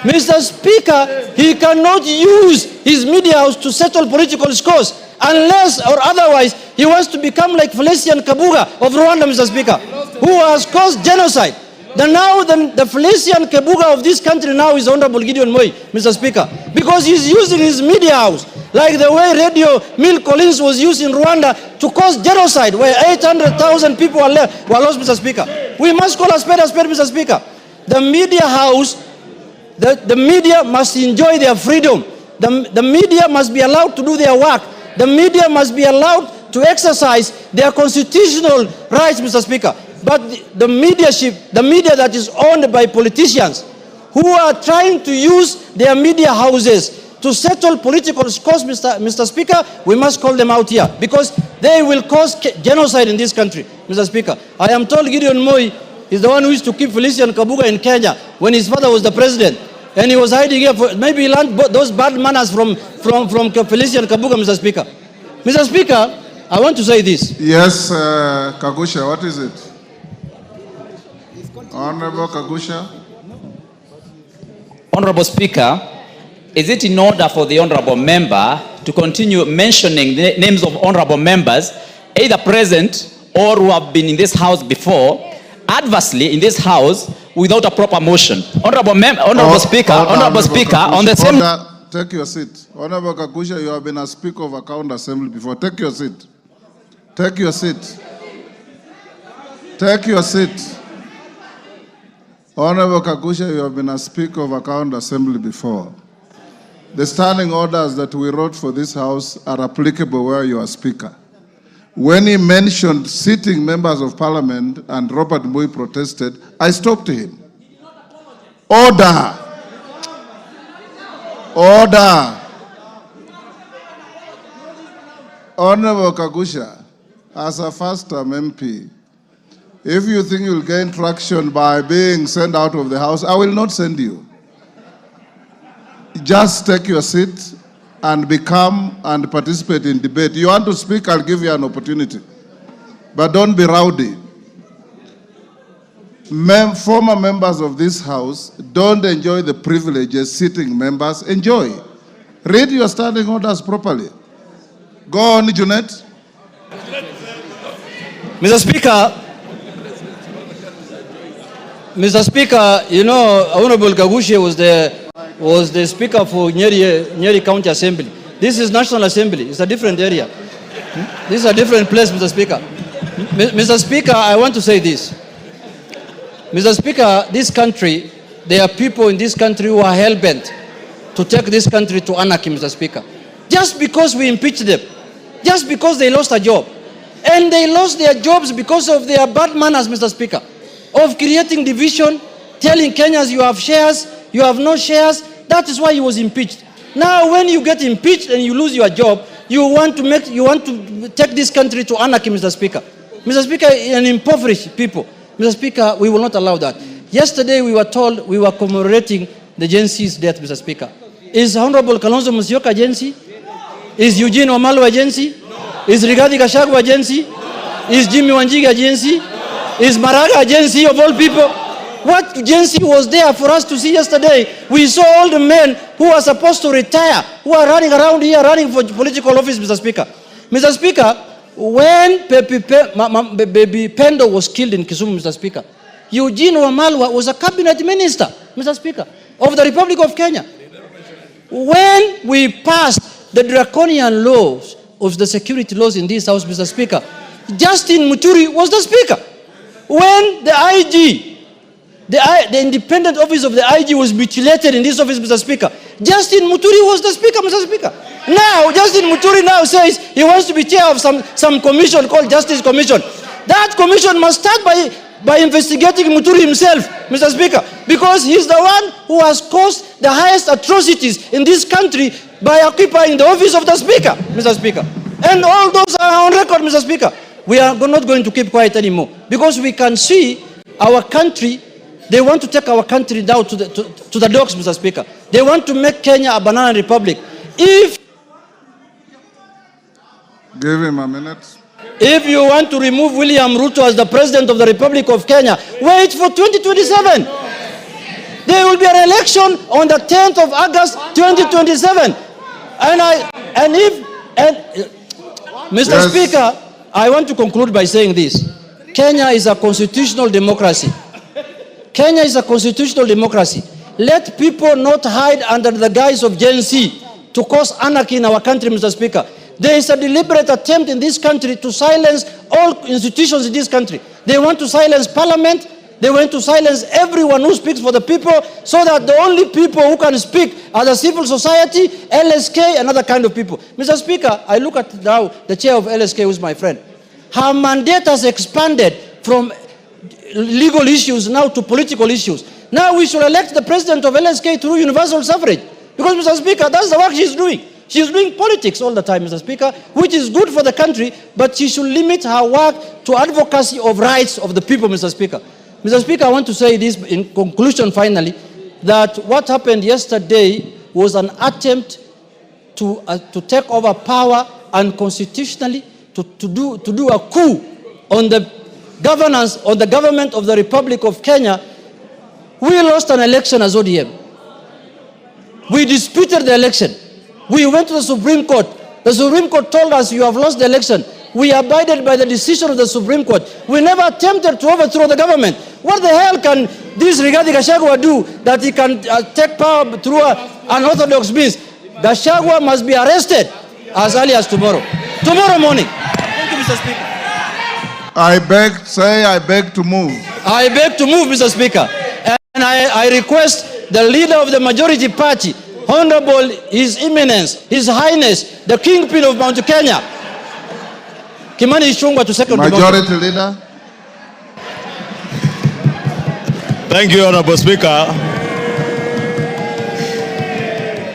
Speaker 7: Mr. Speaker, he cannot use his media house to settle political scores unless or otherwise he wants to become like Felician Kabuga of Rwanda, Mr. Speaker, who has caused genocide. The Felician Kabuga of this country now is Honorable Gideon Moi, Mr. Speaker, because he's using his media house like the way Radio Mill Collins was used in Rwanda to cause genocide, where 800,000 people were lost, Mr. Speaker. We must call a spade, Mr. Speaker. The media house, the media must enjoy their freedom. The media must be allowed to do their work. The media must be allowed to exercise their constitutional rights, Mr. Speaker. But the media that is owned by politicians who are trying to use their media houses to settle political scores, Mr. Speaker, we must call them out here because they will cause genocide in this country, Mr. Speaker. I am told Gideon Moi is the one who used to keep Felician Kabuga in Kenya when his father was the president. And he was hiding here. Maybe he learned those bad manners from Felician Kabuga, Mr. Speaker. Mr. Speaker, I want to say this.
Speaker 2: Yes, Kagusha, what is it? Honorable Kagusha.
Speaker 18: Honorable Speaker, is it in order for the honorable member to continue mentioning the names of honorable members, either present or who have been in this house before, adversely in this house without a proper motion? Honorable Speaker, on the same...
Speaker 2: take your seat. Honorable Kakusha, you have been a Speaker of Account Assembly before. Take your seat. Take your seat. Take your seat. Honorable Kakusha, you have been a Speaker of Account Assembly before. The standing orders that we wrote for this House are applicable where you are Speaker. When he mentioned sitting members of Parliament and Robert Mui protested, I stopped him. Order. Order. Honorable Kakusha, as a first-term MP, if you think you'll gain traction by being sent out of the House, I will not send you. Just take your seat and become and participate in debate. You want to speak, I'll give you an opportunity. But don't be rowdy. Former members of this House don't enjoy the privileges sitting members enjoy. Read your standing orders properly. Go on, Junet.
Speaker 7: Mr. Speaker, you know, Honorable Kakusha was the Speaker for Nyeri County Assembly. This is National Assembly. It's a different area. This is a different place, Mr. Speaker. Mr. Speaker, I want to say this. Mr. Speaker, this country, there are people in this country who are hell-bent to take this country to anarchy, Mr. Speaker. Just because we impeached them, just because they lost a job. And they lost their jobs because of their bad manners, Mr. Speaker, of creating division, telling Kenyans you have shares, you have no shares. That is why he was impeached. Now, when you get impeached and you lose your job, you want to take this country to anarchy, Mr. Speaker. Mr. Speaker, and impoverish people. Mr. Speaker, we will not allow that. Yesterday, we were told we were commemorating the Gen Z's death, Mr. Speaker. Is Honorable Kalonzo Musyoka Gen Z? Is Eugene Wamalwa Gen Z? Is Rigathi Gachagua Gen Z? Is Jimmy Wanjiga Gen Z? Is Maraga Gen Z of all people? What Gen Z was there for us to see yesterday? We saw all the men who are supposed to retire, who are running around here, running for political office, Mr. Speaker. Mr. Speaker, when Baby Pendo was killed in Kisumu, Mr. Speaker, Eugene Wamalwa was a cabinet minister, Mr. Speaker, of the Republic of Kenya. When we passed the draconian laws of the security laws in this House, Mr. Speaker, Justin Muturi was the Speaker. When the IG, the independent office of the IG was mutilated in this office, Mr. Speaker, Justin Muturi was the Speaker, Mr. Speaker. Now, Justin Muturi now says he wants to be chair of some commission called Justice Commission. That commission must start by investigating Muturi himself, Mr. Speaker, because he's the one who has caused the highest atrocities in this country by occupying the office of the Speaker, Mr. Speaker. And all those are on record, Mr. Speaker. We are not going to keep quiet anymore because we can see our country. They want to take our country down to the dogs, Mr. Speaker. They want to make Kenya a banana republic.
Speaker 2: Give him a minute.
Speaker 7: If you want to remove William Ruto as the President of the Republic of Kenya, wait for 2027. There will be an election on the 10th of August 2027. Mr.
Speaker 2: Yes.
Speaker 7: Speaker, I want to conclude by saying this. Kenya is a constitutional democracy. Kenya is a constitutional democracy. Let people not hide under the guise of Gen Z to cause anarchy in our country, Mr. Speaker. There is a deliberate attempt in this country to silence all institutions in this country. They want to silence Parliament. They want to silence everyone who speaks for the people so that the only people who can speak are the civil society, LSK, and other kind of people. Mr. Speaker, I look at now the chair of LSK, who is my friend. Her mandate has expanded from legal issues now to political issues. Now we should elect the president of LSK through universal suffrage. Because, Mr. Speaker, that's the work she's doing. She's doing politics all the time, Mr. Speaker, which is good for the country, but she should limit her work to advocacy of rights of the people, Mr. Speaker. Mr. Speaker, I want to say this in conclusion finally, that what happened yesterday was an attempt to take over power unconstitutionally, to do a coup on the governance, on the government of the Republic of Kenya. We lost an election as ODM. We disputed the election. We went to the Supreme Court. The Supreme Court told us you have lost the election. We abided by the decision of the Supreme Court. We never attempted to overthrow the government. What the hell can this Rigathi Gachagua do that he can take power through unorthodox means? Gachagua must be arrested as early as tomorrow. Tomorrow morning. Thank you, Mr. Speaker.
Speaker 2: I beg to move.
Speaker 7: I beg to move, Mr. Speaker. And I request the leader of the majority party, Honorable His Eminence, His Highness, the Kingpin of Mount Kenya, Kimani Ichung'wah, to second the motion.
Speaker 2: Majority Leader.
Speaker 3: Thank you, Honorable Speaker.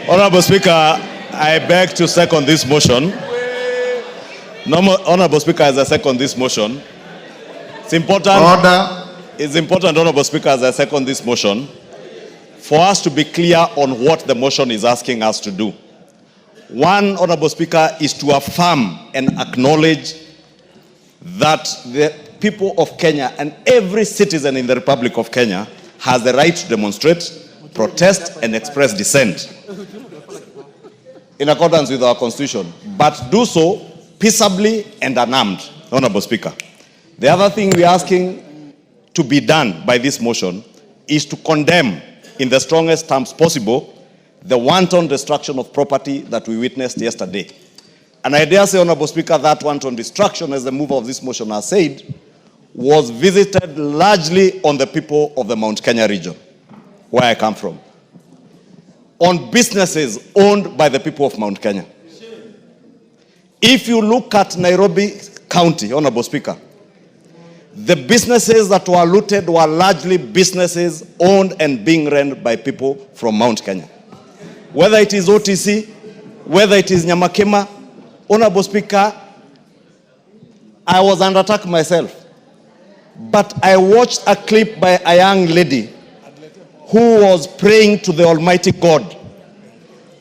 Speaker 3: Honorable Speaker, I beg to second this motion. Honorable Speaker, as I second this motion, it's important.
Speaker 2: Order.
Speaker 3: It's important, Honorable Speaker, as I second this motion, for us to be clear on what the motion is asking us to do. One, Honorable Speaker, is to affirm and acknowledge that the people of Kenya and every citizen in the Republic of Kenya has the right to demonstrate, protest, and express dissent in accordance with our Constitution, but do so peaceably and unarmed, Honorable Speaker. The other thing we're asking to be done by this motion is to condemn, in the strongest terms possible, the wanton destruction of property that we witnessed yesterday. And I dare say, Honorable Speaker, that wanton destruction, as the mover of this motion has said, was visited largely on the people of the Mount Kenya region, where I come from, on businesses owned by the people of Mount Kenya. If you look at Nairobi County, Honorable Speaker, the businesses that were looted were largely businesses owned and being run by people from Mount Kenya. Whether it is OTC, whether it is Nyamakema, Honorable Speaker, I was under attack myself. But I watched a clip by a young lady who was praying to the Almighty God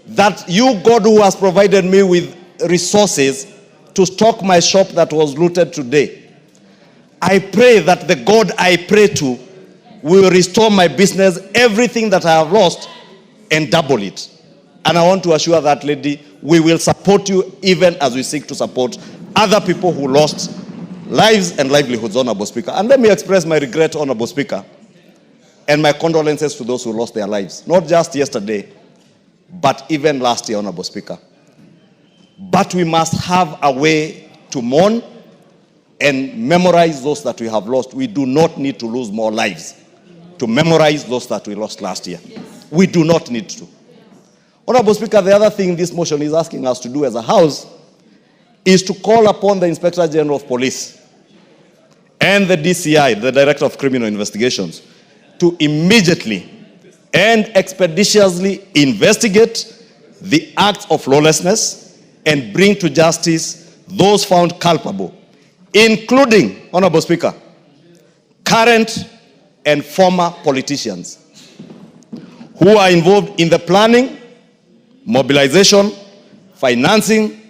Speaker 3: that you, God, who has provided me with resources to stock my shop that was looted today, I pray that the God I pray to will restore my business, everything that I have lost, and double it. And I want to assure that lady, we will support you even as we seek to support other people who lost lives and livelihoods, Honorable Speaker. And let me express my regret, Honorable Speaker, and my condolences to those who lost their lives, not just yesterday, but even last year, Honorable Speaker. But we must have a way to mourn and memorize those that we have lost. We do not need to lose more lives to memorize those that we lost last year. Yes. We do not need to. Honorable Speaker, the other thing this motion is asking us to do as a House is to call upon the Inspector General of Police and the DCI, the Director of Criminal Investigations, to immediately and expeditiously investigate the acts of lawlessness and bring to justice those found culpable, including, Honorable Speaker, current and former politicians who are involved in the planning, mobilization, financing,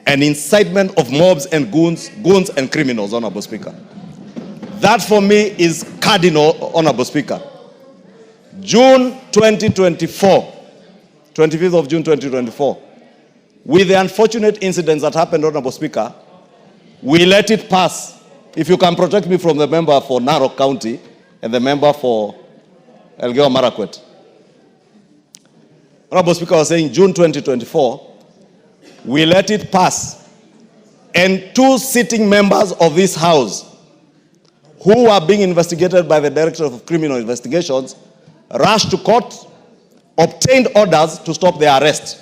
Speaker 3: and incitement of mobs and goons and criminals, Honorable Speaker. That for me is cardinal, Honorable Speaker. June 2024, 25th of June 2024, with the unfortunate incidents that happened, Honorable Speaker, we let it pass. If you can protect me from the member for Narok County and the member for Elgeyo Marakwet. Honorable Speaker was saying June 2024, we let it pass. And two sitting members of this House who are being investigated by the Director of Criminal Investigations rushed to court, obtained orders to stop their arrest,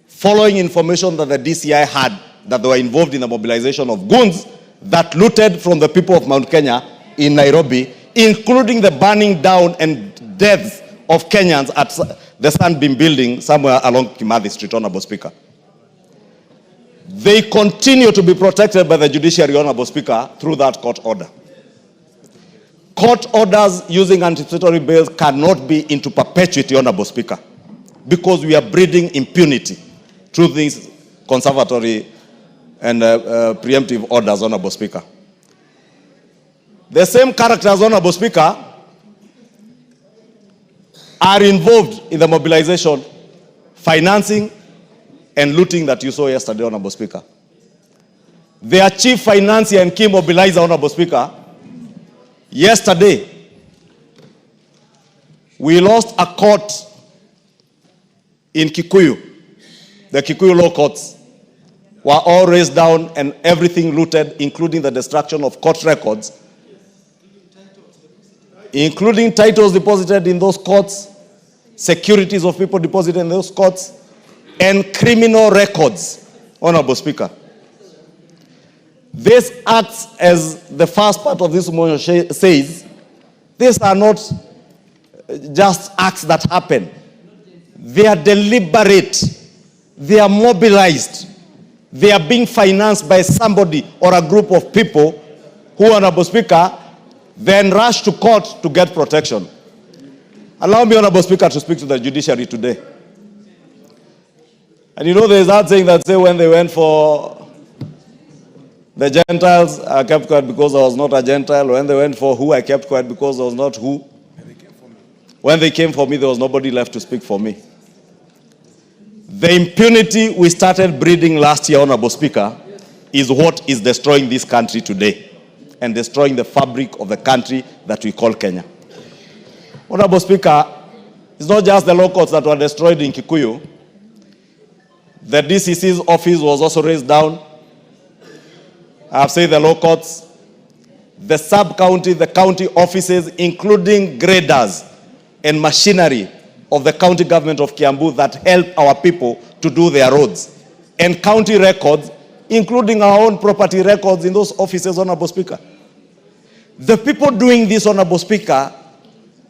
Speaker 3: following information that the DCI had that they were involved in the mobilization of goons that looted from the people of Mount Kenya in Nairobi, including the burning down and deaths of Kenyans at the Sunbeam building somewhere along Kimathi Street, Honorable Speaker. They continue to be protected by the judiciary, Honorable Speaker, through that court order. Court orders using anticipatory bails cannot be into perpetuity, Honorable Speaker, because we are breeding impunity through these conservatory and preemptive orders, Honorable Speaker. The same characters, Honorable Speaker, are involved in the mobilization, financing, and looting that you saw yesterday, Honorable Speaker. Their chief financier and key mobilizer, Honorable Speaker, yesterday, we lost a court in Kikuyu, the Kikuyu law courts, were all razed down and everything looted, including the destruction of court records, including titles deposited in those courts, securities of people deposited in those courts, and criminal records, Honorable Speaker. This acts, as the first part of this motion says, these are not just acts that happen. They are deliberate. They are mobilized. They are being financed by somebody or a group of people who, Honorable Speaker, then rush to court to get protection. Allow me, Honorable Speaker, to speak to the judiciary today. And you know, there's that saying that say when they went for the Gentiles, I kept quiet because I was not a Gentile. When they went for who, I kept quiet because I was not who. When they came for me, there was nobody left to speak for me. The impunity we started breeding last year, Honorable Speaker, is what is destroying this country today and destroying the fabric of the country that we call Kenya. Honorable Speaker, it's not just the law courts that were destroyed in Kikuyu. The DCC's office was also razed down. I have said the law courts, the sub-county, the county offices, including graders and machinery of the county government of Kiambu that help our people to do their roads, and county records, including our own property records in those offices, Honorable Speaker. The people doing this, Honorable Speaker,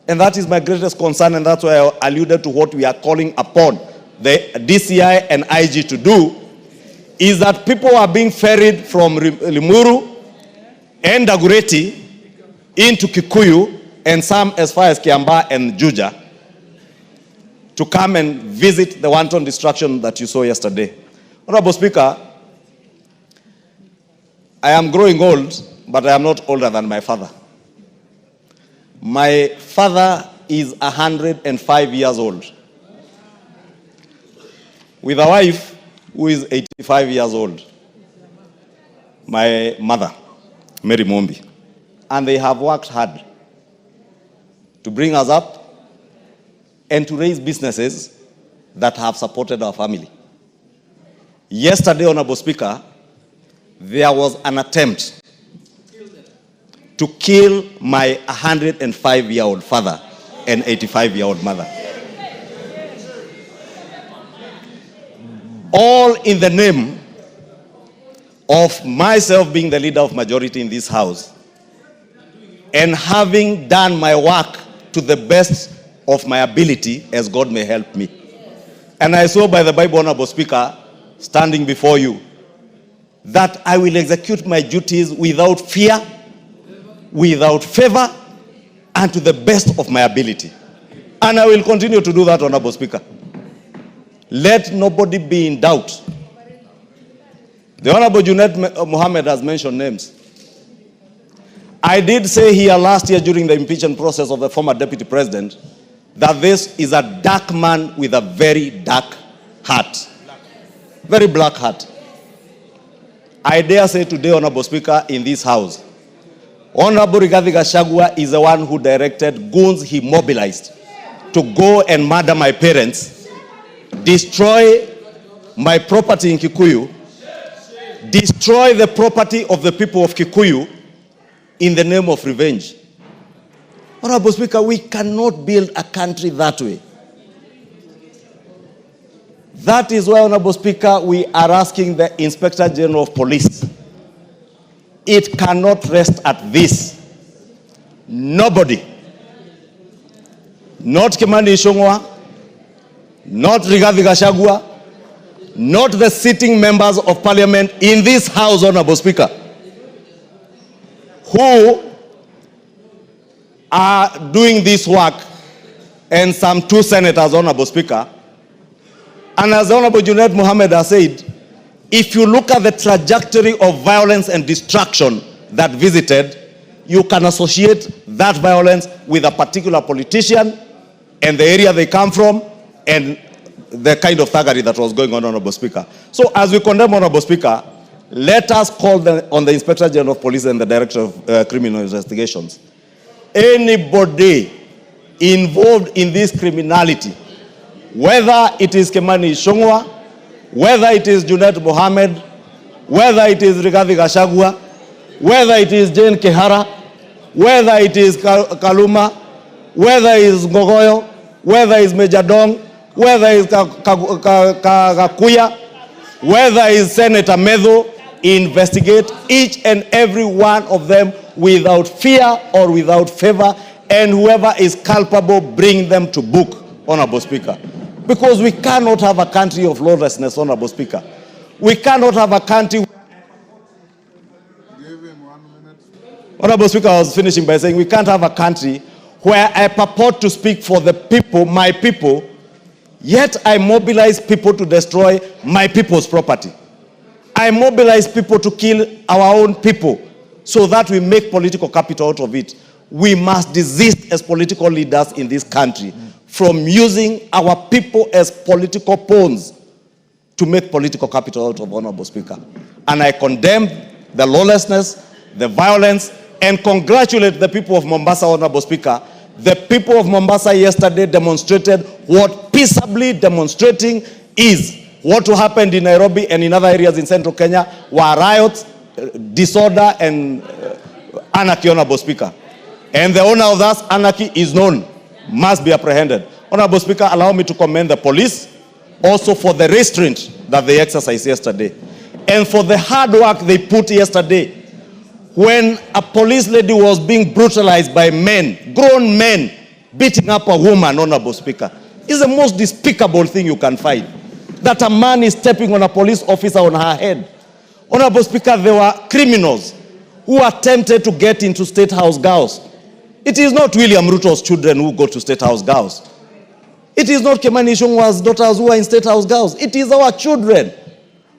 Speaker 3: and that is my greatest concern, and that's why I alluded to what we are calling upon the DCI and IG to do, is that people are being ferried from Limuru and Dagoretti into Kikuyu and some as far as Kiambaa and Juja to come and visit the wanton destruction that you saw yesterday. Honorable Speaker, I am growing old, but I am not older than my father. My father is 105 years old, with a wife who is 85 years old, my mother, Mary Mombi. And they have worked hard to bring us up and to raise businesses that have supported our family. Yesterday, Honorable Speaker, there was an attempt to kill my 105-year-old father and 85-year-old mother. All in the name of myself being the leader of majority in this house and having done my work to the best of my ability as God may help me. And I saw by the Bible, Honorable Speaker, standing before you, that I will execute my duties without fear, without favor, and to the best of my ability. And I will continue to do that, Honorable Speaker. Let nobody be in doubt. The Honorable Junaid Mohammed has mentioned names. I did say here last year during the impeachment process of the former deputy president that this is a dark man with a very dark heart. Very black heart. I dare say today, Honorable Speaker, in this house, Honorable Rigathi Gachagua is the one who directed goons he mobilized to go and murder my parents, destroy my property in Kikuyu, destroy the property of the people of Kikuyu in the name of revenge. Honorable Speaker, we cannot build a country that way. That is why, Honorable Speaker, we are asking the Inspector General of Police. It cannot rest at this. Nobody, not Kimani Ichung'wah, not Rigathi Gachagua, not the sitting members of parliament in this house, Honorable Speaker, who are doing this work, and some 2 senators, Honorable Speaker. And as Honorable Junaid Mohammed has said, if you look at the trajectory of violence and destruction that visited, you can associate that violence with a particular politician and the area they come from and the kind of thuggery that was going on, Honorable Speaker. So as we condemn, Honorable Speaker, let us call on the Inspector General of Police and the Director of Criminal Investigations. Anybody involved in this criminality whether it is Kimani Ichung'wah, whether it is Junet Mohammed, whether it is Rigathi Gachagua, whether it is Jane Kihara, whether it is Kaluma, whether it is Ngogoyo, whether it is Major Dong, whether it is Kakuya, whether it is Senator Medho, investigate each and every one of them without fear or without favor, and whoever is culpable, bring them to book, Honorable Speaker. Because we cannot have a country of lawlessness, Honorable Speaker. We cannot have a country... Honorable Speaker, I was finishing by saying we can't have a country where I purport to speak for the people, my people, yet I mobilize people to destroy my people's property. I mobilize people to kill our own people so that we make political capital out of it. We must desist as political leaders in this country from using our people as political pawns to make political capital out of, Honorable Speaker. And I condemn the lawlessness, the violence, and congratulate the people of Mombasa, Honorable Speaker. The people of Mombasa yesterday demonstrated what peaceably demonstrating is. What happened in Nairobi and in other areas in central Kenya were riots, disorder, and anarchy, Honorable Speaker. And the owner of that anarchy is known, must be apprehended. Honorable Speaker, allow me to commend the police also for the restraint that they exercised yesterday and for the hard work they put yesterday when a police lady was being brutalized by men, grown men, beating up a woman, Honorable Speaker. It's the most despicable thing you can find. That a man is stepping on a police officer on her head. Honorable Speaker, there were criminals who attempted to get into State House girls. It is not William Ruto's children who go to State House girls. It is not Kimani Ichung'wah's daughters who are in State House girls. It is our children.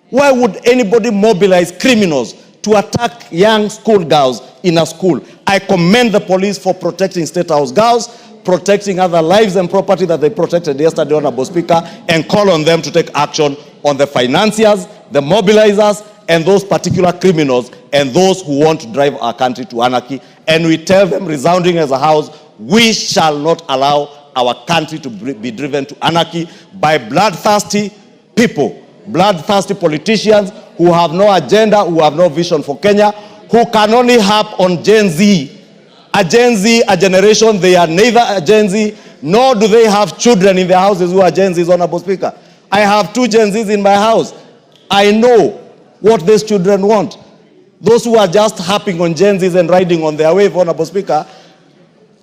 Speaker 3: Why would anybody mobilize criminals to attack young school girls in a school? I commend the police for protecting State House girls, protecting other lives and property that they protected yesterday, Honorable Speaker, and call on them to take action on the financiers, the mobilizers, and those particular criminals, and those who want to drive our country to anarchy. And we tell them, resounding as a house, we shall not allow our country to be driven to anarchy by bloodthirsty people, bloodthirsty politicians who have no agenda, who have no vision for Kenya, who can only harp on Gen Z. A Gen Z, a generation, they are neither a Gen Z, nor do they have children in their houses who are Gen Zs, Honorable Speaker. I have 2 Gen Zs in my house. I know what these children want. Those who are just harping on Gen Zs and riding on their wave, Honorable Speaker,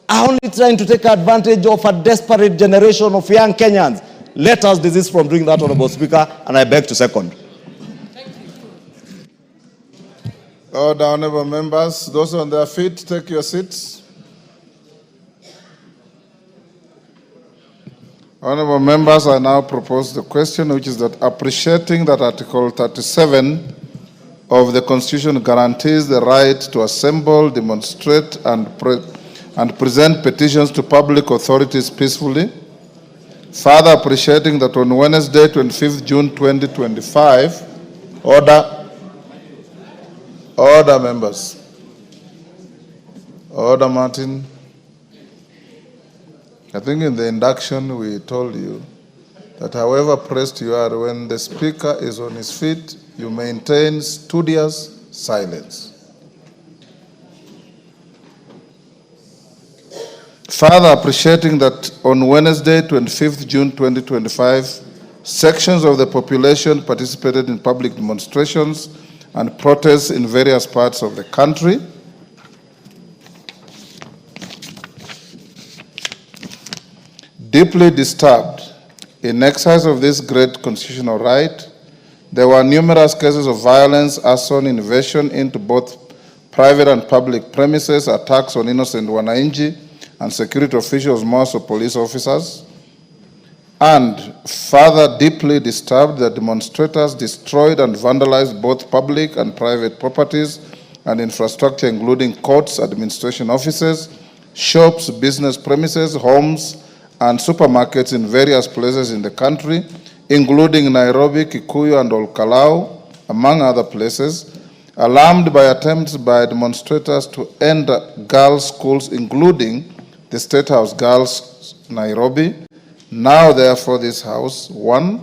Speaker 3: are only trying to take advantage of a desperate generation of young Kenyans. Let us desist from doing that, Honorable Speaker, and I beg to second.
Speaker 2: Order, honorable members. Those on their feet, take your seats. Honorable members, I now propose the question, which is that appreciating that Article 37 of the Constitution guarantees the right to assemble, demonstrate, and present petitions to public authorities peacefully. Further appreciating that on Wednesday, 25th June 2025, Order, members. Order, Martin. I think in the induction we told you that however pressed you are, when the speaker is on his feet, you maintain studious silence. Further appreciating that on Wednesday, 25th June 2025, sections of the population participated in public demonstrations and protests in various parts of the country. Deeply disturbed in exercise of this great constitutional right, there were numerous cases of violence, arson, invasion into both private and public premises, attacks on innocent wananchi and security officials, most of police officers. And further deeply disturbed, the demonstrators destroyed and vandalized both public and private properties and infrastructure, including courts, administration offices, shops, business premises, homes, and supermarkets in various places in the country, including Nairobi, Kikuyu, and Olkalau, among other places, alarmed by attempts by demonstrators to end girls' schools, including the State House Girls, Nairobi, Now, therefore, this House, 1,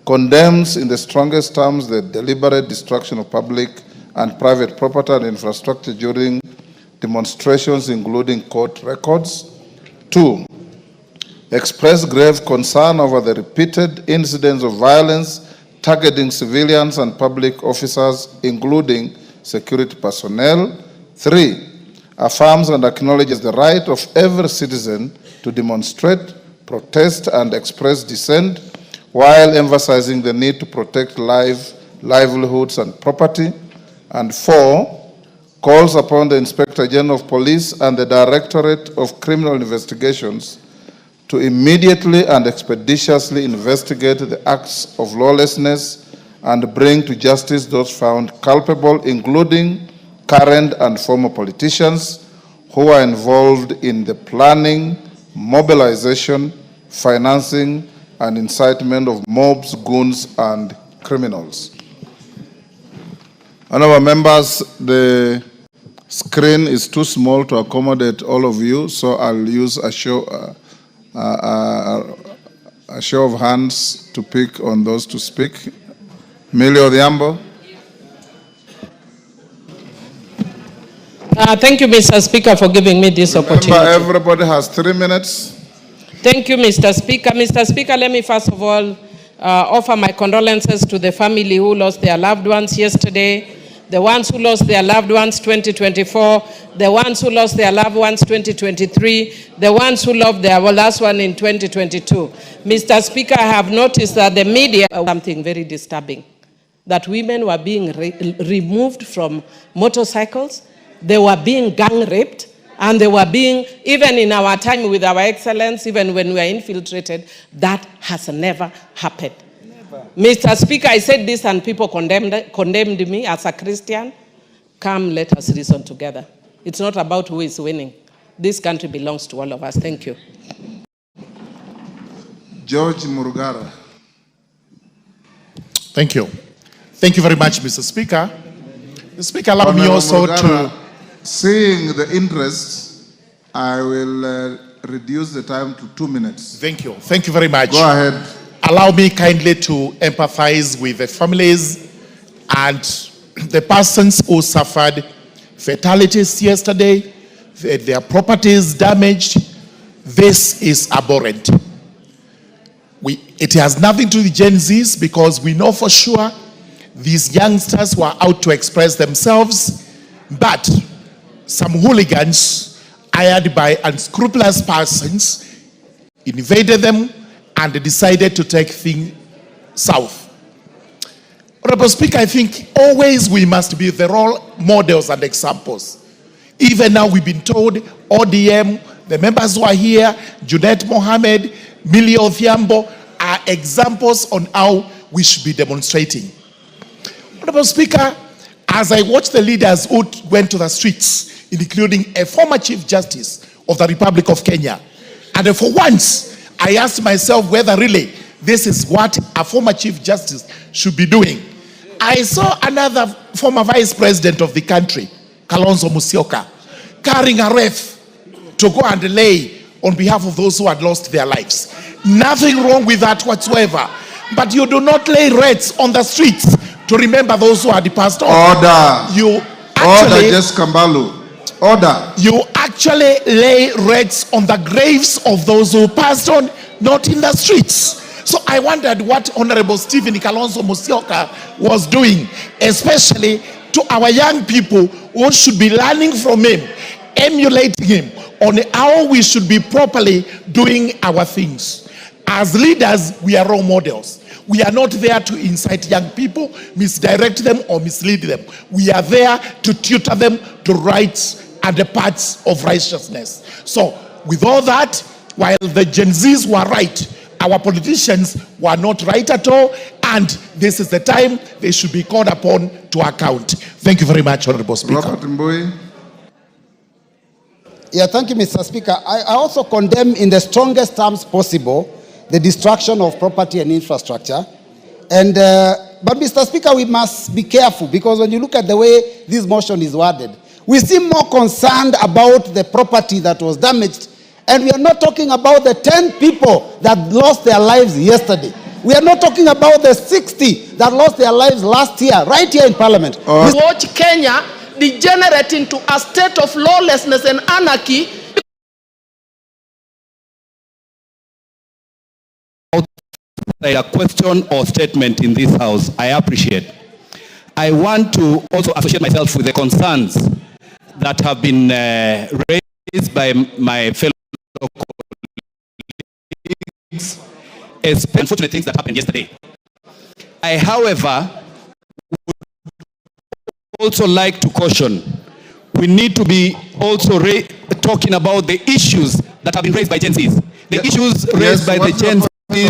Speaker 2: condemns in the strongest terms the deliberate destruction of public and private property and infrastructure during demonstrations, including court records. 2, express grave concern over the repeated incidents of violence targeting civilians and public officers, including security personnel. 3, affirms and acknowledges the right of every citizen to demonstrate, protest, and express dissent, while emphasizing the need to protect livelihoods and property. And 4, calls upon the Inspector General of Police and the Directorate of Criminal Investigations to immediately and expeditiously investigate the acts of lawlessness and bring to justice those found culpable, including current and former politicians who are involved in the planning, mobilization, financing, and incitement of mobs, goons, and criminals. Honorable members, the screen is too small to accommodate all of you, so I'll use a show of hands to pick on those to speak. Millie Odhiambo.
Speaker 15: Thank you, Mr. Speaker, for giving me this opportunity.
Speaker 2: Everybody has 3 minutes.
Speaker 15: Thank you, Mr. Speaker. Mr. Speaker, let me first of all offer my condolences to the family who lost their loved ones yesterday, the ones who lost their loved ones 2024, the ones who lost their loved ones 2023, the ones who lost their last one in 2022. Mr. Speaker, I have noticed that the media, something very disturbing, that women were being removed from motorcycles, they were being gang raped, and they were being, even in our time with our excellence, even when we were infiltrated, that has never happened. Never. Mr. Speaker, I said this and people condemned me as a Christian. Come, let us reason together. It's not about who is winning. This country belongs to all of us. Thank you.
Speaker 2: George Murugara.
Speaker 6: Thank you. Thank you very much, Mr. Speaker. Mr. Speaker, allow me also to...
Speaker 2: Seeing the interest, I will reduce the time to 2 minutes.
Speaker 6: Thank you. Thank you very much.
Speaker 2: Go ahead.
Speaker 6: Allow me kindly to empathize with the families and the persons who suffered fatalities yesterday, their properties damaged. This is abhorrent. It has nothing to do with Gen Zs, because we know for sure these youngsters were out to express themselves, but some hooligans hired by unscrupulous persons invaded them and decided to take things south. Honorable Speaker, I think always we must be the role models and examples. Even now we've been told ODM, the members who are here, Junet Mohammed, Millie Odhiambo, are examples on how we should be demonstrating. Honorable Speaker, as I watch the leaders who went to the streets, including a former Chief Justice of the Republic of Kenya, and for once, I asked myself whether really this is what a former Chief Justice should be doing. I saw another former Vice President of the country, Kalonzo Musyoka, carrying a wreath to go and lay on behalf of those who had lost their lives. Nothing wrong with that whatsoever. But you do not lay wreaths on the streets to remember those who had passed on.
Speaker 2: Order. Order, Jess Kambalu. Order.
Speaker 6: You actually lay wreaths on the graves of those who passed on, not in the streets. So I wondered what Honorable Stephen Kalonzo Musyoka was doing, especially to our young people who should be learning from him, emulating him on how we should be properly doing our things. As leaders, we are role models. We are not there to incite young people, misdirect them, or mislead them. We are there to tutor them to rights and the paths of righteousness. So, with all that, while the Gen Zs were right, our politicians were not right at all, and this is the time they should be called upon to account. Thank you very much, Honorable Speaker.
Speaker 16: Yeah, thank you, Mr. Speaker. I also condemn in the strongest terms possible the destruction of property and infrastructure. And but Mr. Speaker, we must be careful, because when you look at the way this motion is worded, we seem more concerned about the property that was damaged And we are not talking about the 10 people that lost their lives yesterday. We are not talking about the 60 that lost their lives last year, right here in Parliament.
Speaker 19: Watch Kenya degenerate into a state of lawlessness and anarchy.
Speaker 20: A question or statement in this house, I appreciate. I want to also associate myself with the concerns that have been raised by my fellow colleagues, especially unfortunate things that happened yesterday. I, however, would also like to caution, we need to be also talking about the issues that have been raised by Gen Zs. The issues raised by the Gen Zs.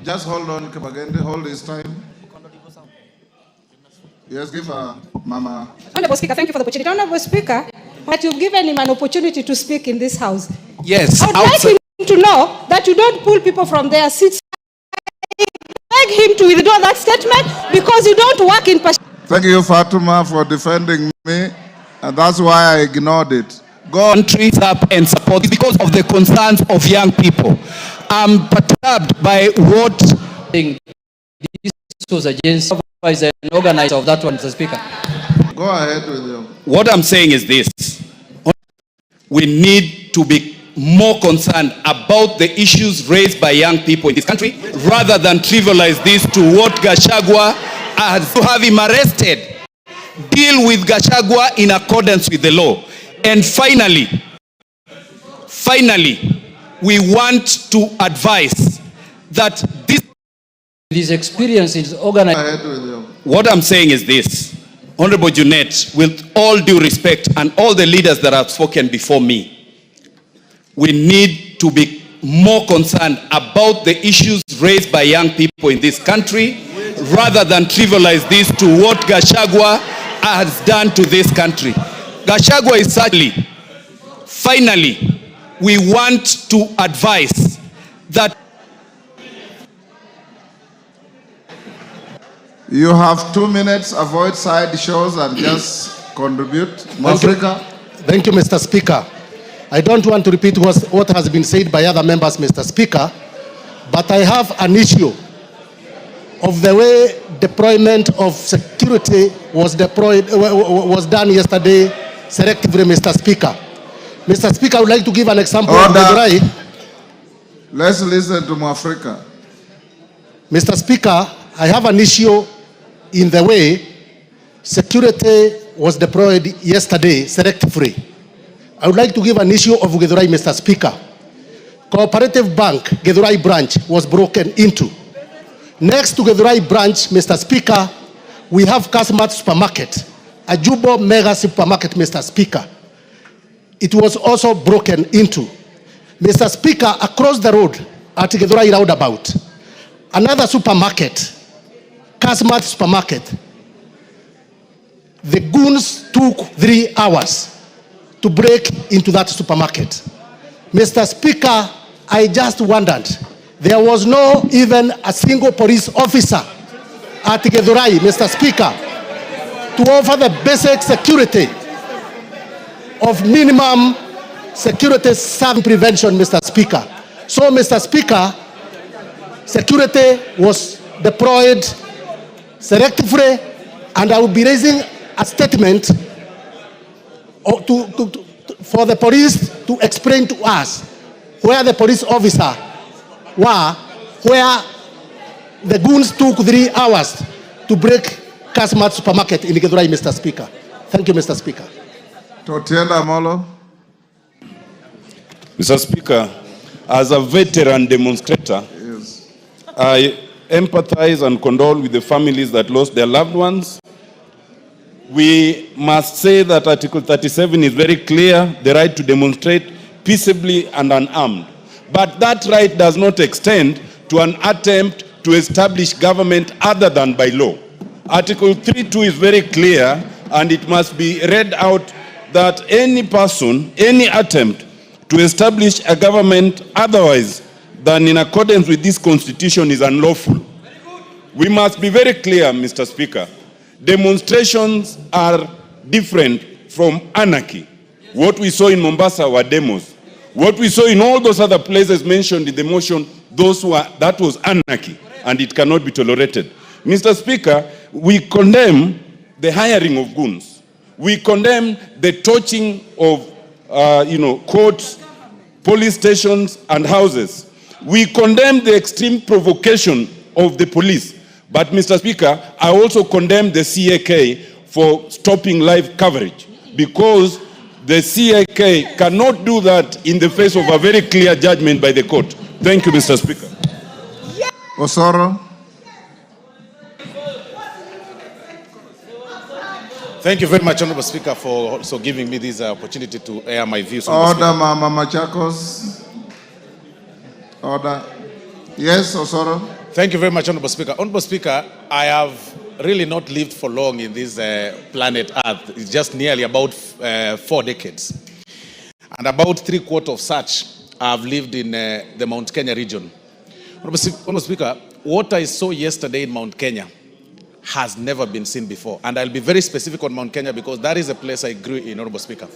Speaker 2: Just hold on, Kabagende, hold this time. Yes, give her, Mama.
Speaker 21: Honorable Speaker, thank you for the opportunity. Honorable Speaker, but you've given him an opportunity to speak in this house.
Speaker 20: Yes.
Speaker 21: I would like him to know that you don't pull people from their seats. I beg him to withdraw that statement because you don't work in...
Speaker 2: Thank you, Fatuma, for defending me, and that's why I ignored it.
Speaker 20: Go countries up and support because of the concerns of young people. I'm perturbed by what
Speaker 7: this was against as an organizer of that one, Mr. Speaker.
Speaker 2: Go ahead with you.
Speaker 20: What I'm saying is this. We need to be more concerned about the issues raised by young people in this country rather than trivialize this to what Gachagua has to have him arrested. Deal with Gachagua in accordance with the law. And finally, we want to advise that
Speaker 7: this experience is organized.
Speaker 20: What I'm saying is this, Honorable Junet, with all due respect and all the leaders that have spoken before me, we need to be more concerned about the issues raised by young people in this country rather than trivialize this to what Gachagua has done to this country. Gachagua is certainly, finally, we want to advise that
Speaker 2: you have 2 minutes, avoid side shows and just contribute.
Speaker 14: Thank you, Mr. Speaker. I don't want to repeat what has been said by other members, Mr. Speaker, but I have an issue of the way deployment of security was done yesterday selectively, Mr. Speaker. Mr. Speaker, I would like to give an example.
Speaker 2: Let's listen to Mwafrika.
Speaker 14: Mr. Speaker, I have an issue in the way security was deployed yesterday selectively. I would like to give an issue of Githurai, Mr. Speaker. Cooperative Bank, Githurai branch, was broken into. Next to Githurai branch, Mr. Speaker, we have Kasmat Supermarket, a Jubo mega supermarket, Mr. Speaker. It was also broken into. Mr. Speaker, across the road at Githurai roundabout, another supermarket, Kasmat Supermarket, the goons took 3 hours to break into that supermarket. Mr. Speaker, I just wondered, there was no even a single police officer at Githurai, Mr. Speaker, to offer the basic security of minimum security service prevention, Mr. Speaker. So, Mr. Speaker, security was deployed selectively, and I will be raising a statement for the police to explain to us where the police officer were, where the goons took 3 hours to break Kasmat Supermarket in Githurai, Mr. Speaker. Thank you, Mr. Speaker.
Speaker 2: Totienda Molo.
Speaker 22: Mr. Speaker, as a veteran demonstrator,
Speaker 2: yes,
Speaker 22: I empathize and condole with the families that lost their loved ones. We must say that Article 37 is very clear, the right to demonstrate peaceably and unarmed. But that right does not extend to an attempt to establish government other than by law. Article 3.2 is very clear, and it must be read out that any person, any attempt to establish a government otherwise than in accordance with this constitution is unlawful. We must be very clear, Mr. Speaker. Demonstrations are different from anarchy. What we saw in Mombasa were demos. What we saw in all those other places mentioned in the motion, that was anarchy, and it cannot be tolerated. Mr. Speaker, we condemn the hiring of goons. We condemn the torching of, courts, police stations, and houses. We condemn the extreme provocation of the police. But, Mr. Speaker, I also condemn the CAK for stopping live coverage, because the CAK cannot do that in the face of a very clear judgment by the court. Thank you, Mr. Speaker.
Speaker 2: Osoro.
Speaker 4: Thank you very much, Honorable Speaker, for also giving me this opportunity to air my views.
Speaker 2: Order, Mama Machakos. Order. Yes, Osoro.
Speaker 4: Thank you very much, Honorable Speaker. Honorable Speaker, I have really not lived for long in this planet Earth. It's just nearly about 4 decades. And about 3/4 of such I've lived in the Mount Kenya region. Honorable Speaker, what I saw yesterday in Mount Kenya has never been seen before. And I'll be very specific on Mount Kenya because that is a place I grew in, Honorable Speaker.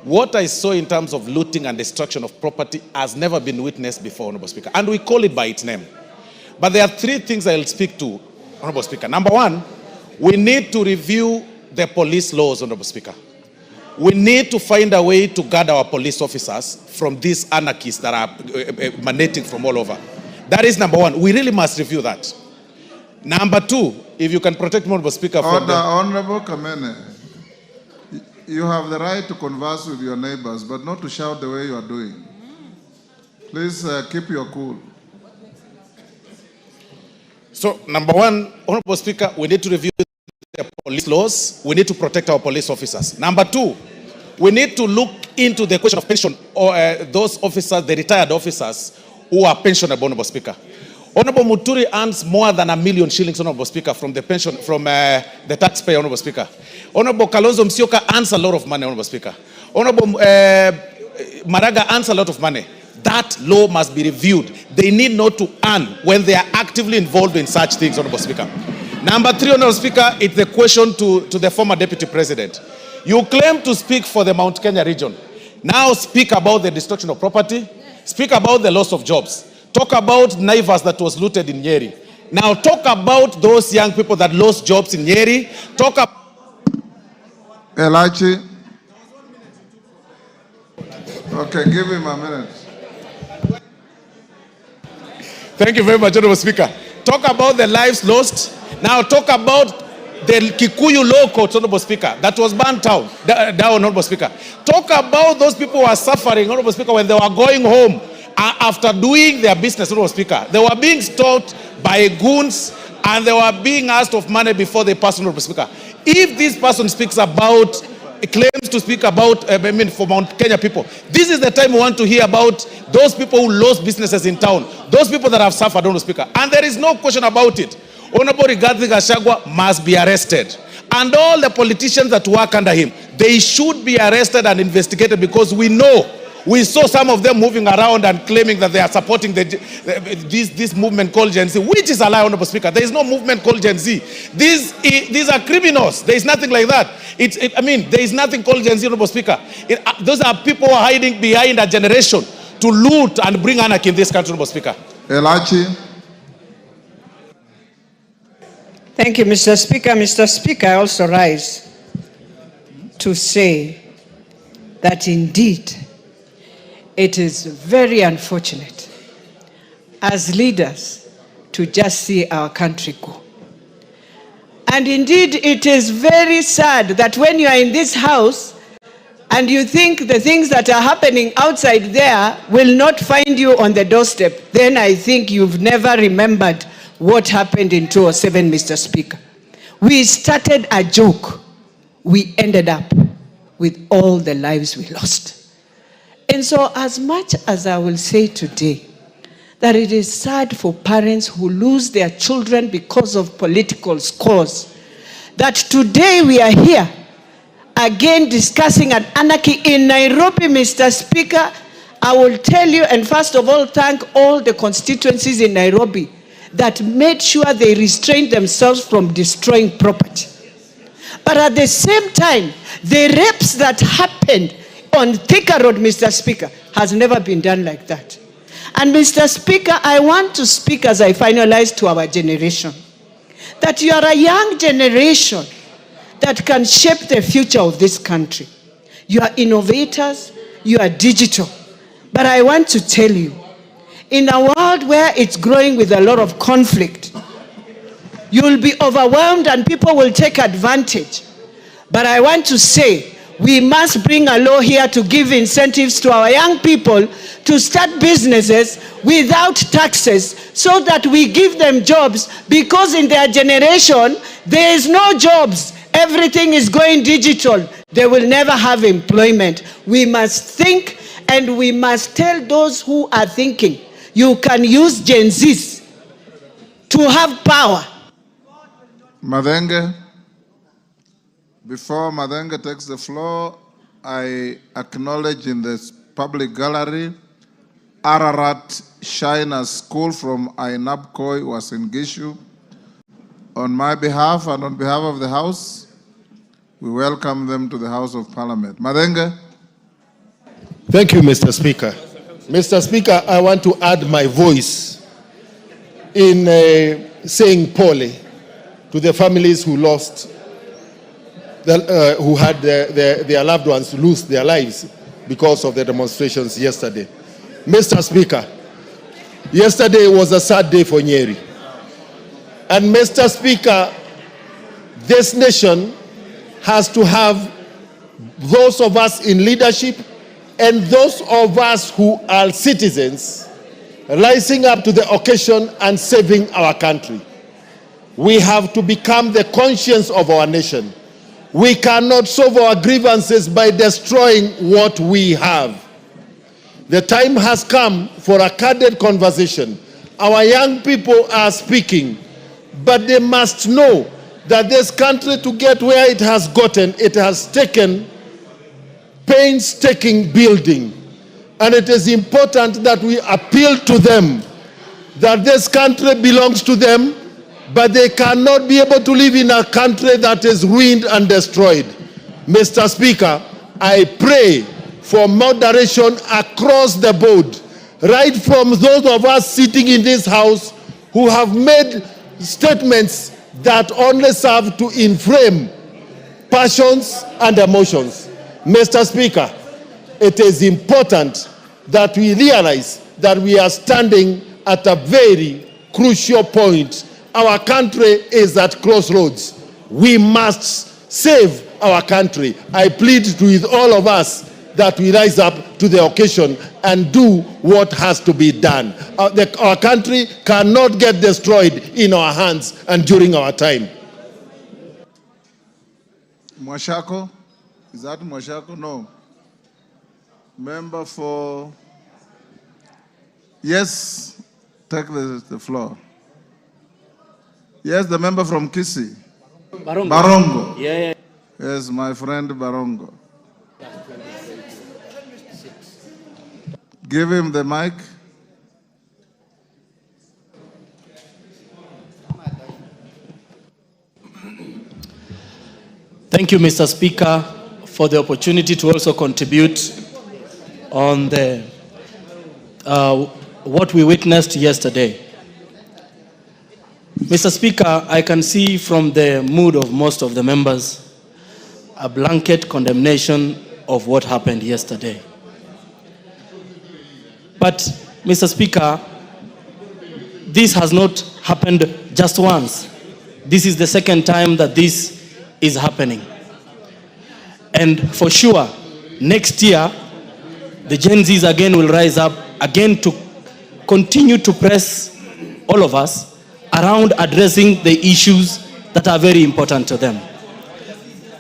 Speaker 4: What I saw in terms of looting and destruction of property has never been witnessed before, Honorable Speaker. And we call it by its name. But there are 3 things I'll speak to, Honorable Speaker. Number 1, we need to review the police laws, Honorable Speaker. We need to find a way to guard our police officers from these anarchists that are emanating from all over. That is number 1. We really must review that. Number 2, if you can protect me, Honorable Speaker, from
Speaker 2: Order, Honorable Kamene. You have the right to converse with your neighbors, but not to shout the way you are doing. Please keep your cool.
Speaker 4: So, number 1, Honorable Speaker, we need to review the police laws. We need to protect our police officers. Number 2, we need to look into the question of pension or those officers, the retired officers who are pensionable, Honorable Speaker. Honorable Muturi earns more than 1 million shillings, Honorable Speaker, from the pension, from the taxpayer, Honorable Speaker. Honorable Kalonzo Musyoka earns a lot of money, Honorable Speaker. Honorable Maraga earns a lot of money. That law must be reviewed. They need not to earn when they are actively involved in such things, Honorable Speaker. Number 3, Honorable Speaker, it's the question to the former Deputy President. You claim to speak for the Mount Kenya region. Now speak about the destruction of property. Speak about the loss of jobs. Talk about Naivas that was looted in Nyeri. Now talk about those young people that lost jobs in Nyeri. Talk about...
Speaker 2: Elachi. Okay, give him a minute.
Speaker 4: Thank you very much, Honorable Speaker. Talk about the lives lost. Now talk about the Kikuyu law court, Honorable Speaker, that was burnt down, Honorable Speaker. Talk about those people who are suffering, Honorable Speaker, when they were going home after doing their business, Honorable Speaker. They were being stopped by goons and they were being asked of money before they passed, Honorable Speaker. If this person speaks about, claims to speak about, for Mount Kenya people, this is the time we want to hear about those people who lost businesses in town, those people that have suffered, Honorable Speaker. And there is no question about it. Honorable Rigathi Gachagua must be arrested. And all the politicians that work under him, they should be arrested and investigated because we know, we saw some of them moving around and claiming that they are supporting this movement called Gen Z, which is a lie, Honorable Speaker. There is no movement called Gen Z. These are criminals. There is nothing like that. There is nothing called Gen Z, Honorable Speaker. Those are people who are hiding behind a generation to loot and bring anarchy in this country, Honorable Speaker.
Speaker 2: Elachi.
Speaker 12: Thank you, Mr. Speaker. Mr. Speaker, I also rise to say that indeed it is very unfortunate as leaders to just see our country go. And indeed, it is very sad that when you are in this house and you think the things that are happening outside there will not find you on the doorstep, then I think you've never remembered what happened in 2007, Mr. Speaker. We started a joke. We ended up with all the lives we lost. And so as much as I will say today that it is sad for parents who lose their children because of political scores, that today we are here again discussing an anarchy in Nairobi, Mr. Speaker, I will tell you, and first of all, thank all the constituencies in Nairobi that made sure they restrained themselves from destroying property. But at the same time, the rapes that happened on Thika Road, Mr. Speaker, has never been done like that. And Mr. Speaker, I want to speak as I finalize to our generation, that you are a young generation that can shape the future of this country. You are innovators, you are digital. But I want to tell you, in a world where it's growing with a lot of conflict, you will be overwhelmed and people will take advantage. But I want to say, we must bring a law here to give incentives to our young people to start businesses without taxes so that we give them jobs, because in their generation, there is no jobs. Everything is going digital. They will never have employment. We must think, and we must tell those who are thinking, you can use Gen Zs to have power.
Speaker 2: Madenge, before Madenge takes the floor, I acknowledge in this public gallery Ararat Shiner School from Ainabkoi was in Gishu. On my behalf and on behalf of the House, we welcome them to the House of Parliament. Madenge.
Speaker 10: Thank you, Mr. Speaker. Mr. Speaker, I want to add my voice in saying pole to the families who lost, who had their loved ones lose their lives because of the demonstrations yesterday. Mr. Speaker, yesterday was a sad day for Nyeri. And Mr. Speaker, this nation has to have those of us in leadership and those of us who are citizens rising up to the occasion and saving our country. We have to become the conscience of our nation. We cannot solve our grievances by destroying what we have. The time has come for a candid conversation. Our young people are speaking, but they must know that this country, to get where it has gotten, it has taken painstaking building. And it is important that we appeal to them that this country belongs to them, but they cannot be able to live in a country that is ruined and destroyed. Mr. Speaker, I pray for moderation across the board, right from those of us sitting in this House who have made statements that only serve to inflame passions and emotions. Mr. Speaker, it is important that we realize that we are standing at a very crucial point. Our country is at crossroads. We must save our country. I plead with all of us that we rise up to the occasion and do what has to be done. Our country cannot get destroyed in our hands and during our time.
Speaker 2: Mwashako? Is that Mwashako? No. Member for... Yes, take the floor. Yes, the member from Kisii. Barongo.
Speaker 5: Yeah.
Speaker 2: Yes, my friend Barongo. Give him the mic.
Speaker 5: Thank you, Mr. Speaker, for the opportunity to also contribute on the what we witnessed yesterday. Mr. Speaker, I can see from the mood of most of the members a blanket condemnation of what happened yesterday. But, Mr. Speaker, this has not happened just once. This is the second time that this is happening. And for sure, next year, the Gen Zs again will rise up again to continue to press all of us around addressing the issues that are very important to them.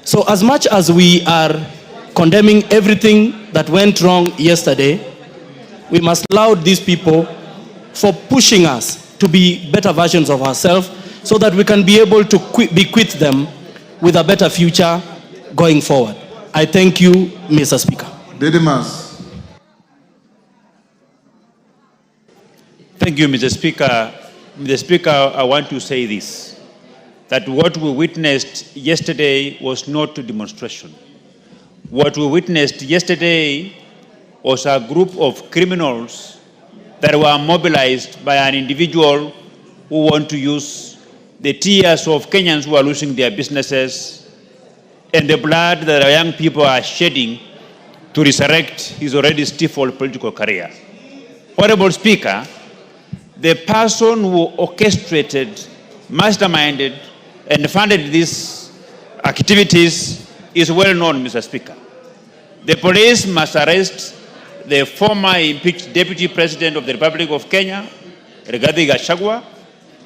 Speaker 5: So as much as we are condemning everything that went wrong yesterday, we must laud these people for pushing us to be better versions of ourselves so that we can be able to bequeath them with a better future going forward. I thank you, Mr. Speaker.
Speaker 2: Didymus.
Speaker 8: Thank you, Mr. Speaker. Mr. Speaker, I want to say this, that what we witnessed yesterday was not a demonstration. what we witnessed yesterday was a group of criminals that were mobilized by an individual who want to use the tears of Kenyans who are losing their businesses and the blood that our young people are shedding to resurrect his already stifled political career. Honorable Speaker, the person who orchestrated, masterminded, and funded these activities is well known, Mr. Speaker. The police must arrest the former impeached Deputy President of the Republic of Kenya, Rigathi Gachagua,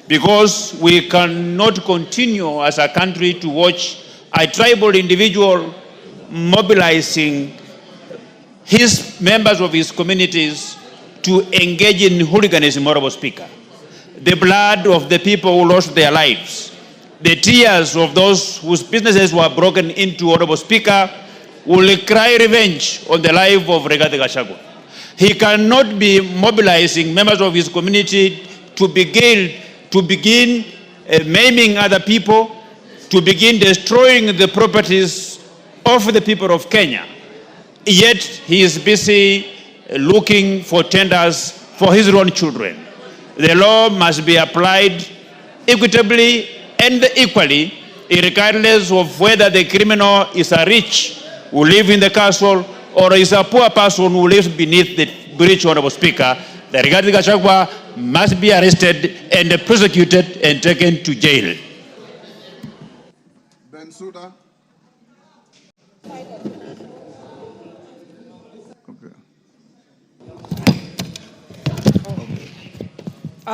Speaker 8: because we cannot continue as a country to watch a tribal individual mobilizing his members of his communities to engage in hooliganism, Honorable Speaker. The blood of the people who lost their lives, the tears of those whose businesses were broken into, Honorable Speaker, will cry revenge on the life of Rigathi Gachagua. He cannot be mobilizing members of his community to begin maiming other people, to begin destroying the properties of the people of Kenya. Yet he is busy looking for tenders for his own children. The law must be applied equitably and equally, regardless of whether the criminal is a rich who lives in the castle or is a poor person who lives beneath the bridge, Honorable Speaker. The Rigathi Gachagua must be arrested and prosecuted and taken to jail.
Speaker 2: Bensouda.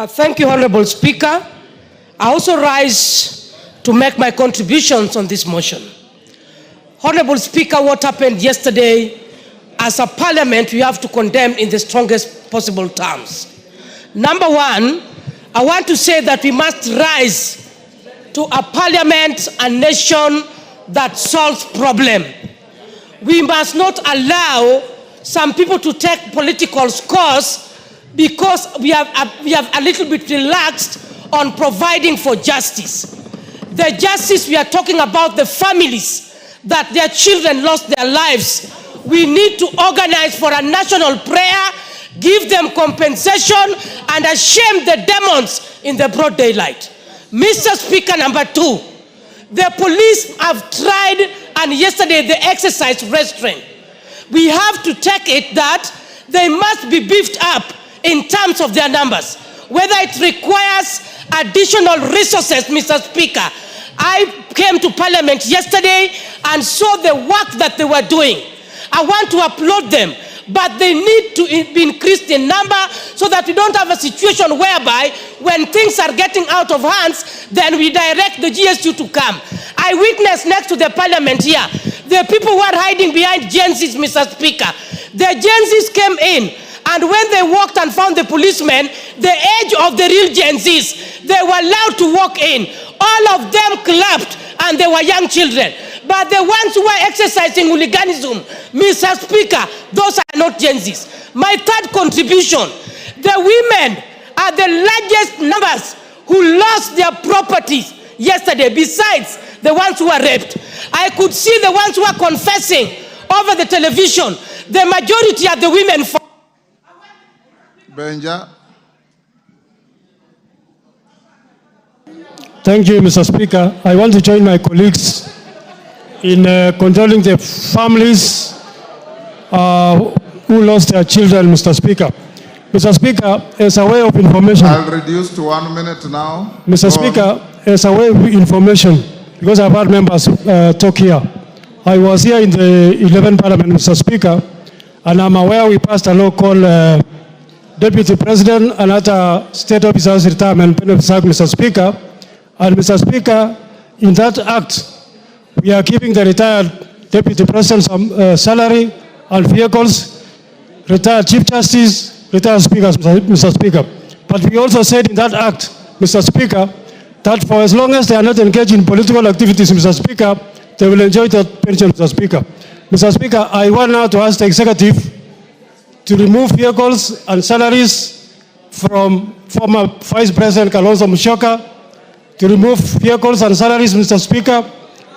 Speaker 9: Thank you, Honorable Speaker. I also rise to make my contributions on this motion. Honorable Speaker, what happened yesterday, as a parliament, we have to condemn in the strongest possible terms. Number one, I want to say that we must rise to a parliament, a nation that solves problems. We must not allow some people to take political scores because we have a little bit relaxed on providing for justice. The justice we are talking about, the families that their children lost their lives. We need to organize for a national prayer, give them compensation, and shame the demons in the broad daylight. Mr. Speaker, number two, the police have tried, and yesterday they exercised restraint. We have to take it that they must be beefed up in terms of their numbers. Whether it requires additional resources, Mr. Speaker. I came to Parliament yesterday and saw the work that they were doing. I want to applaud them, but they need to be increased in number so that we don't have a situation whereby when things are getting out of hands, then we direct the GSU to come. I witnessed next to the Parliament here, the people who are hiding behind Gen Zs, Mr. Speaker. The Gen Zs came in, and when they walked and found the policemen, the age of the real Gen Zs, they were allowed to walk in. All of them clapped, and they were young children. But the ones who were exercising hooliganism, Mr. Speaker, those are not Gen Zs. My third contribution, the women are the largest numbers who lost their properties yesterday, besides the ones who were raped. I could see the ones who were confessing over the television. The majority are the women.
Speaker 2: Benja.
Speaker 11: Thank you, Mr. Speaker. I want to join my colleagues in condoling the families who lost their children, Mr. Speaker. Mr. Speaker, as a way of information.
Speaker 2: I'll reduce to 1 minute now.
Speaker 11: Mr. Speaker, as a way of information, because I've had members talk here. I was here in the 11th Parliament, Mr. Speaker, and I'm aware we passed a law called Deputy President and other state officers retirement benefits act, Mr. Speaker. And Mr. Speaker, in that act, we are giving the retired Deputy President some salary and vehicles, retired Chief Justice, retired Speakers, Mr. Speaker. But we also said in that act, Mr. Speaker, that for as long as they are not engaged in political activities, Mr. Speaker, they will enjoy that pension, Mr. Speaker. Mr. Speaker, I want now to ask the executive to remove vehicles and salaries from former Vice President Kalonzo Musyoka, to remove vehicles and salaries, Mr. Speaker,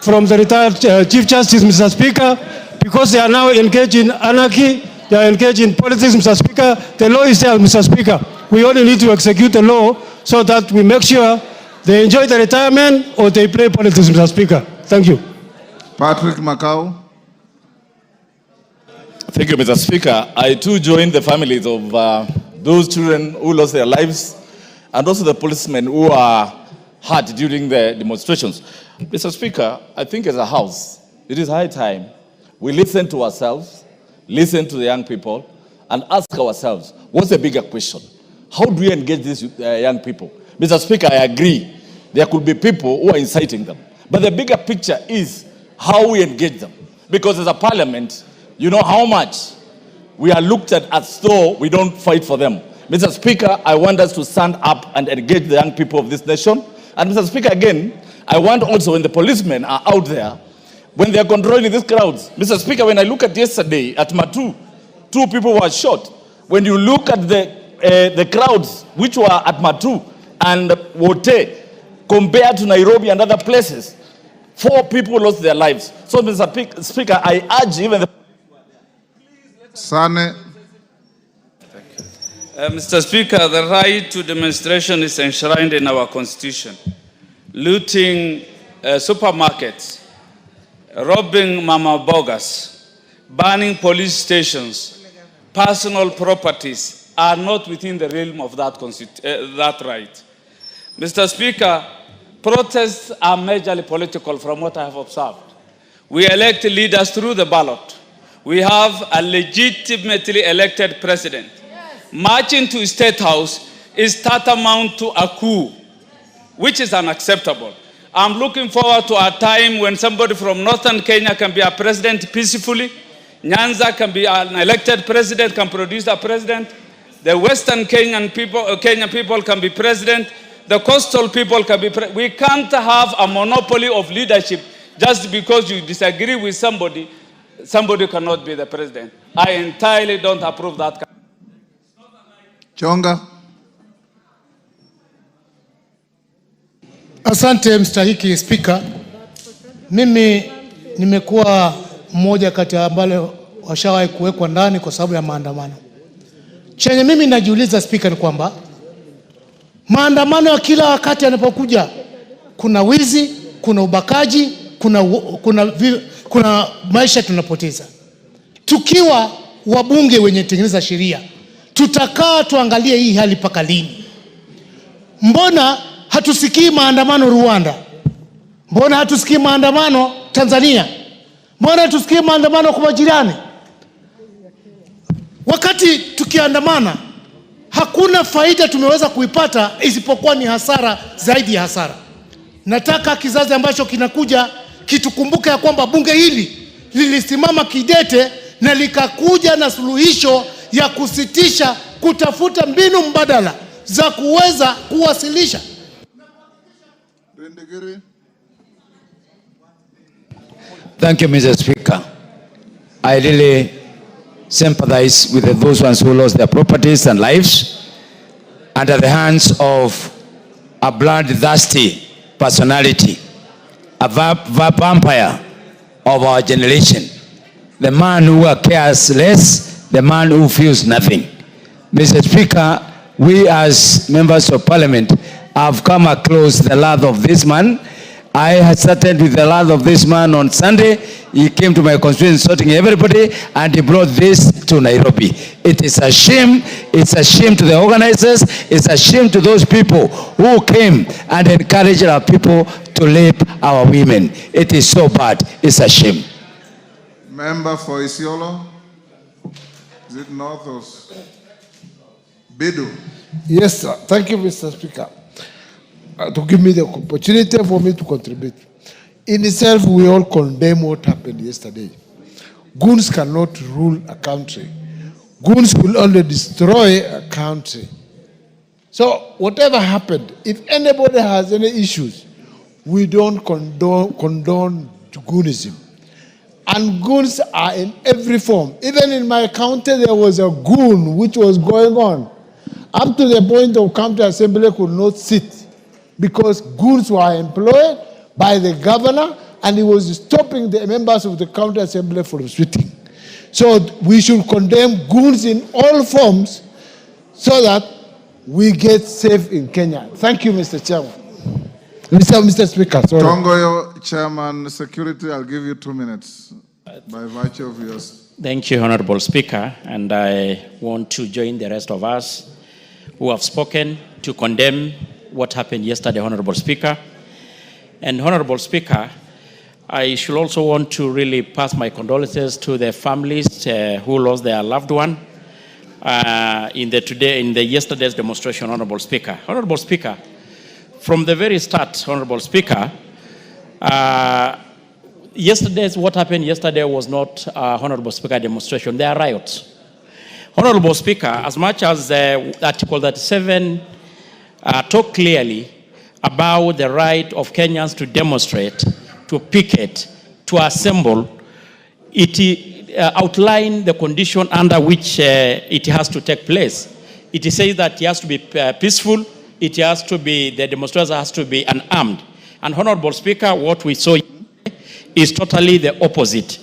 Speaker 11: from the retired Chief Justice, Mr. Speaker, because they are now engaged in anarchy, they are engaged in politics, Mr. Speaker. The law is there, Mr. Speaker. We only need to execute the law so that we make sure they enjoy the retirement or they play politics, Mr. Speaker. Thank you.
Speaker 2: Patrick Macau.
Speaker 1: Thank you, Mr. Speaker. I too join the families of those children who lost their lives and also the policemen who are hurt during the demonstrations. Mr. Speaker, I think as a house, it is high time we listen to ourselves, listen to the young people, and ask ourselves, what's the bigger question? How do we engage these young people? Mr. Speaker, I agree. There could be people who are inciting them. But the bigger picture is how we engage them. Because as a parliament, you know how much we are looked at as though we don't fight for them. Mr. Speaker, I want us to stand up and engage the young people of this nation. And Mr. Speaker, again, I want also when the policemen are out there, when they are controlling these crowds. Mr. Speaker, when I look at yesterday at Matu, 2 people were shot. When you look at the crowds which were at Matu and Wote, compared to Nairobi and other places, 4 people lost their lives. So, Mr. Speaker, I urge even the...
Speaker 2: Sane.
Speaker 13: Mr. Speaker, the right to demonstration is enshrined in our Constitution. Looting supermarkets, robbing mama bogas, burning police stations, personal properties are not within the realm of that right. Mr. Speaker, protests are majorly political from what I have observed. We elect leaders through the ballot. We have a legitimately elected president. Marching to State House is tantamount to a coup, which is unacceptable. I'm looking forward to a time when somebody from northern Kenya can be a president peacefully. Nyanza can be an elected president, can produce a president. The western Kenyan people can be president. The coastal people can be president. We can't have a monopoly of leadership just because you disagree with somebody. Somebody cannot be the president. I entirely don't approve that.
Speaker 2: Chonga.
Speaker 23: Asante mstahiki Speaker. Mimi nimekuwa mmoja kati ya ambao washawahi kuwekwa ndani kwa sababu ya maandamano. Chenye mimi najiuliza Speaker ni kwamba maandamano ya kila wakati yanapokuja kuna wizi, kuna ubakaji, kuna maisha tunapoteza. Tukiwa wabunge wenye tengeneza sheria, tutakaa tuangalie hii hali paka lini? Mbona hatusikii maandamano Rwanda? Mbona hatusikii maandamano Tanzania? Mbona hatusikii maandamano kwa majirani? Wakati tukiandamana, hakuna faida tumeweza kuipata isipokuwa ni hasara zaidi ya hasara. Nataka kizazi ambacho kinakuja kitukumbuke ya kwamba bunge hili lilisimama kidete na likakuja na suluhisho ya kusitisha, kutafuta mbinu mbadala za kuweza kuwasilisha.
Speaker 24: Thank you, Mr. Speaker. I really sympathize with those ones who lost their properties and lives under the hands of a bloodthirsty personality, a vampire of our generation, the man who cares less, the man who feels nothing. Mr. Speaker, we as members of parliament have come across the wrath of this man. I had started with the wrath of this man on Sunday. He came to my constituency sorting everybody and he brought this to Nairobi. It is a shame. It's a shame to the organizers. It's a shame to those people who came and encouraged our people to rape our women. It is so bad. It's a shame.
Speaker 2: Member for Isiolo. Is it North or Bidu?
Speaker 10: Yes, sir. Thank you, Mr. Speaker, to give me the opportunity for me to contribute. In itself, we all condemn what happened yesterday. Goons cannot rule a country. Goons will only destroy a country. So whatever happened, if anybody has any issues, we don't condone goonism. And goons are in every form. Even in my county, there was a goon which was going on, up to the point of county assembly could not sit because goons were employed by the governor and he was stopping the members of the county assembly from sitting. So we should condemn goons in all forms so that we get safe in Kenya. Thank you, Mr. Chairman. Mr. Speaker, sorry.
Speaker 2: Tongoyo, Chairman, Security, I'll give you 2 minutes by virtue of yours.
Speaker 5: Thank you, Honorable Speaker, and I want to join the rest of us who have spoken to condemn what happened yesterday, Honorable Speaker. And Honorable Speaker, I should also want to really pass my condolences to the families who lost their loved one in yesterday's demonstration, Honorable Speaker. Honorable Speaker, from the very start, Honorable Speaker, what happened yesterday was not, Honorable Speaker, demonstration. They are riots. Honorable Speaker, as much as Article 37 talk clearly about the right of Kenyans to demonstrate, to picket, to assemble, it outlined the condition under which it has to take place. It says that it has to be peaceful, it has to be, the demonstration has to be unarmed. And Honorable Speaker, what we saw is totally the opposite.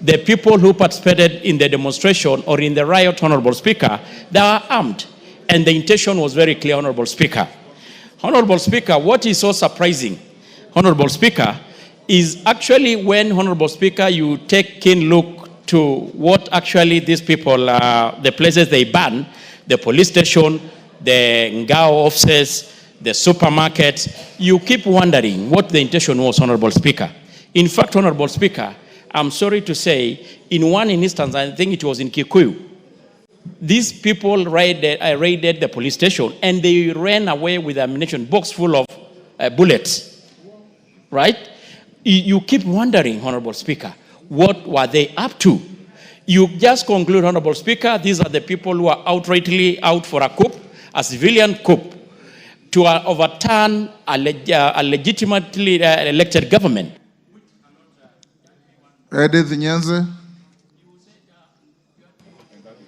Speaker 5: The people who participated in the demonstration or in the riot, Honorable Speaker, they are armed. And the intention was very clear, Honorable Speaker. Honorable Speaker, what is so surprising, Honorable Speaker, is actually when, Honorable Speaker, you take keen look to what actually these people, the places they ban, the police station, the Ngao offices, the supermarket, you keep wondering what the intention was, Honorable Speaker. In fact, Honorable Speaker, I'm sorry to say, in one instance, I think it was in Kikuyu, these people raided the police station and they ran away with ammunition box full of bullets, right? You keep wondering, Honorable Speaker, what were they up to? You just conclude, Honorable Speaker, these are the people who are outrightly out for a coup, a civilian coup, to overturn a legitimately elected government.
Speaker 2: Edith Nyanze,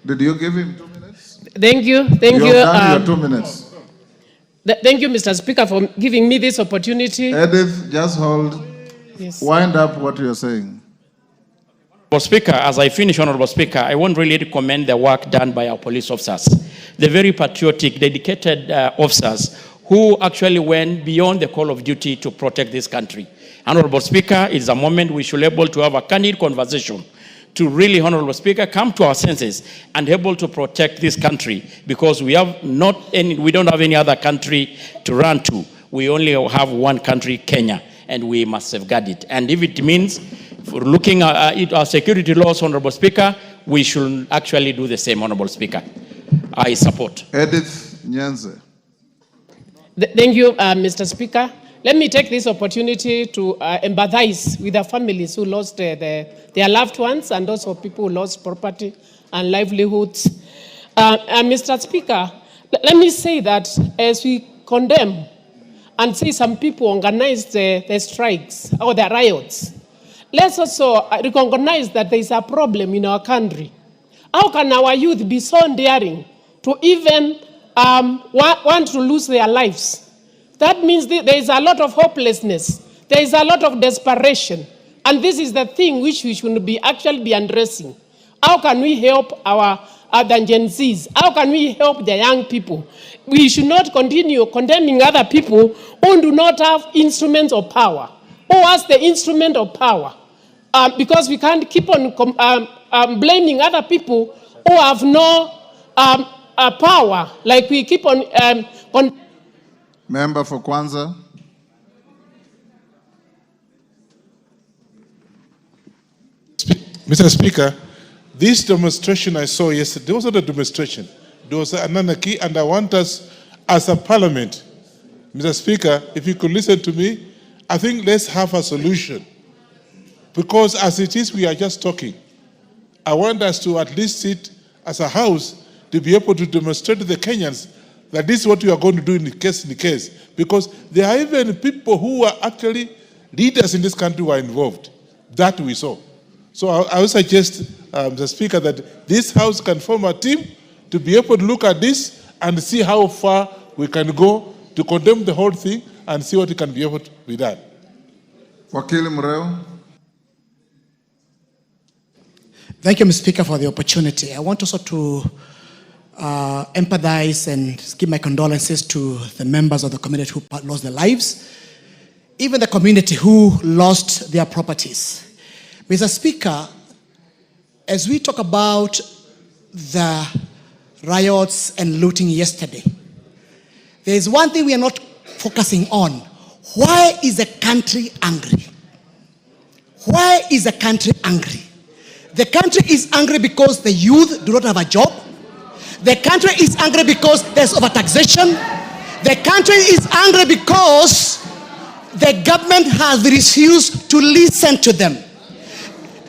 Speaker 2: did you give him 2 minutes?
Speaker 3: Thank you. Thank you.
Speaker 2: You have done your 2 minutes.
Speaker 3: Thank you, Mr. Speaker, for giving me this opportunity.
Speaker 2: Edith, just hold.
Speaker 3: Yes.
Speaker 2: Wind up what you're saying.
Speaker 5: Honorable Speaker, as I finish, Honorable Speaker, I want really to commend the work done by our police officers, the very patriotic, dedicated officers who actually went beyond the call of duty to protect this country. Honorable Speaker, it's a moment we should be able to have a candid conversation to really, Honorable Speaker, come to our senses and able to protect this country, because we don't have any other country to run to. We only have one country, Kenya, and we must safeguard it. And if it means for looking at our security laws, Honorable Speaker, we should actually do the same, Honorable Speaker. I support.
Speaker 2: Edith Nyanze.
Speaker 3: Thank you, Mr. Speaker. Let me take this opportunity to empathize with the families who lost their loved ones and also people who lost property and livelihoods. Mr. Speaker, let me say that as we condemn and say some people organized the strikes or the riots, let's also recognize that there is a problem in our country. How can our youth be so daring to even want to lose their lives? That means there is a lot of hopelessness. There is a lot of desperation. And this is the thing which we should actually be addressing. How can we help our Gen Zs? How can we help the young people? We should not continue condemning other people who do not have instruments of power. Who has the instrument of power? Because we can't keep on blaming other people who have no power. Like we keep on
Speaker 2: Member for Kwanza.
Speaker 15: Mr. Speaker, this demonstration I saw yesterday, there was not a demonstration. There was an anarchy, and I want us as a parliament, Mr. Speaker, if you could listen to me, I think let's have a solution. Because as it is, we are just talking. I want us to at least sit as a house to be able to demonstrate to the Kenyans that this is what we are going to do in the case. Because there are even people who are actually leaders in this country who are involved. That we saw. So I would suggest, the Speaker, that this House can form a team to be able to look at this and see how far we can go to condemn the whole thing and see what can be able to be done.
Speaker 2: Wakili Mreo.
Speaker 6: Thank you, Mr. Speaker, for the opportunity. I want also to empathize and give my condolences to the members of the community who lost their lives, even the community who lost their properties. Mr. Speaker, as we talk about the riots and looting yesterday, there is one thing we are not focusing on. Why is the country angry? Why is the country angry? The country is angry because the youth do not have a job. The country is angry because there's overtaxation. The country is angry because the government has refused to listen to them.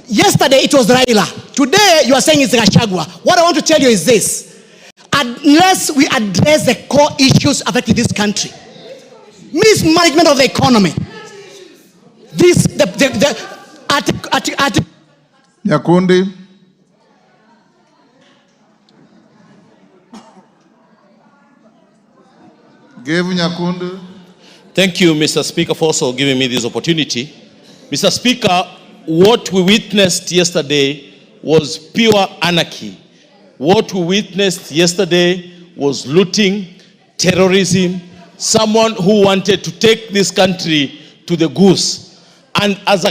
Speaker 6: Yesterday it was Raila. Today you are saying it's Gachagua. What I want to tell you is this. Unless we address the core issues affecting this country, mismanagement of the economy,
Speaker 2: Nyakundi. Give Nyakundi.
Speaker 16: Thank you, Mr. Speaker, for also giving me this opportunity. Mr. Speaker, what we witnessed yesterday was pure anarchy. What we witnessed yesterday was looting, terrorism, someone who wanted to take this country to the goose. And as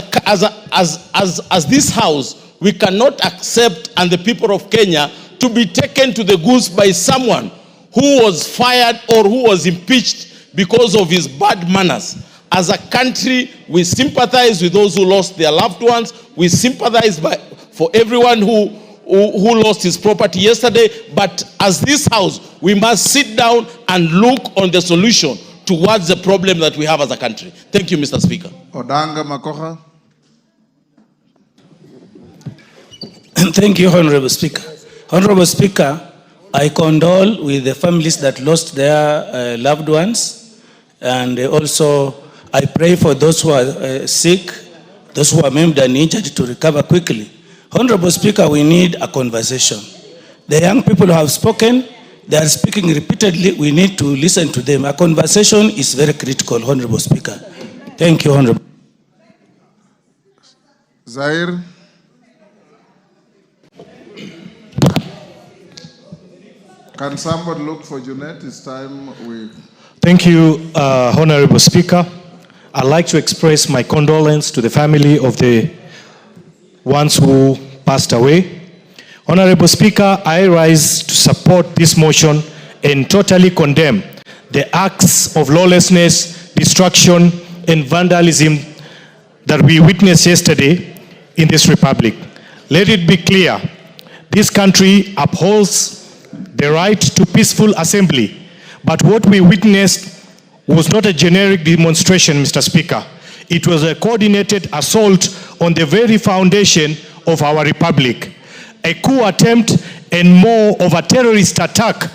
Speaker 16: this house, we cannot accept, and the people of Kenya, to be taken to the goose by someone who was fired or who was impeached because of his bad manners. As a country, we sympathize with those who lost their loved ones. We sympathize for everyone who lost his property yesterday. But as this house, we must sit down and look on the solution towards the problem that we have as a country. Thank you, Mr. Speaker.
Speaker 2: Odanga Makoha.
Speaker 5: Thank you, Honorable Speaker. Honorable Speaker, I condole with the families that lost their loved ones, and also I pray for those who are sick, those who are maimed and injured to recover quickly. Honorable Speaker, we need a conversation. The young people who have spoken, they are speaking repeatedly. We need to listen to them. A conversation is very critical, Honorable Speaker. Thank you, Honorable.
Speaker 2: Zaire. Can somebody look for Junet? It's time we...
Speaker 11: Thank you, Honorable Speaker. I'd like to express my condolence to the family of the ones who passed away. Honorable Speaker, I rise to support this motion and totally condemn the acts of lawlessness, destruction, and vandalism that we witnessed yesterday in this republic. Let it be clear, this country upholds the right to peaceful assembly, but what we witnessed was not a generic demonstration, Mr. Speaker. It was a coordinated assault on the very foundation of our republic, a coup attempt and more of a terrorist attack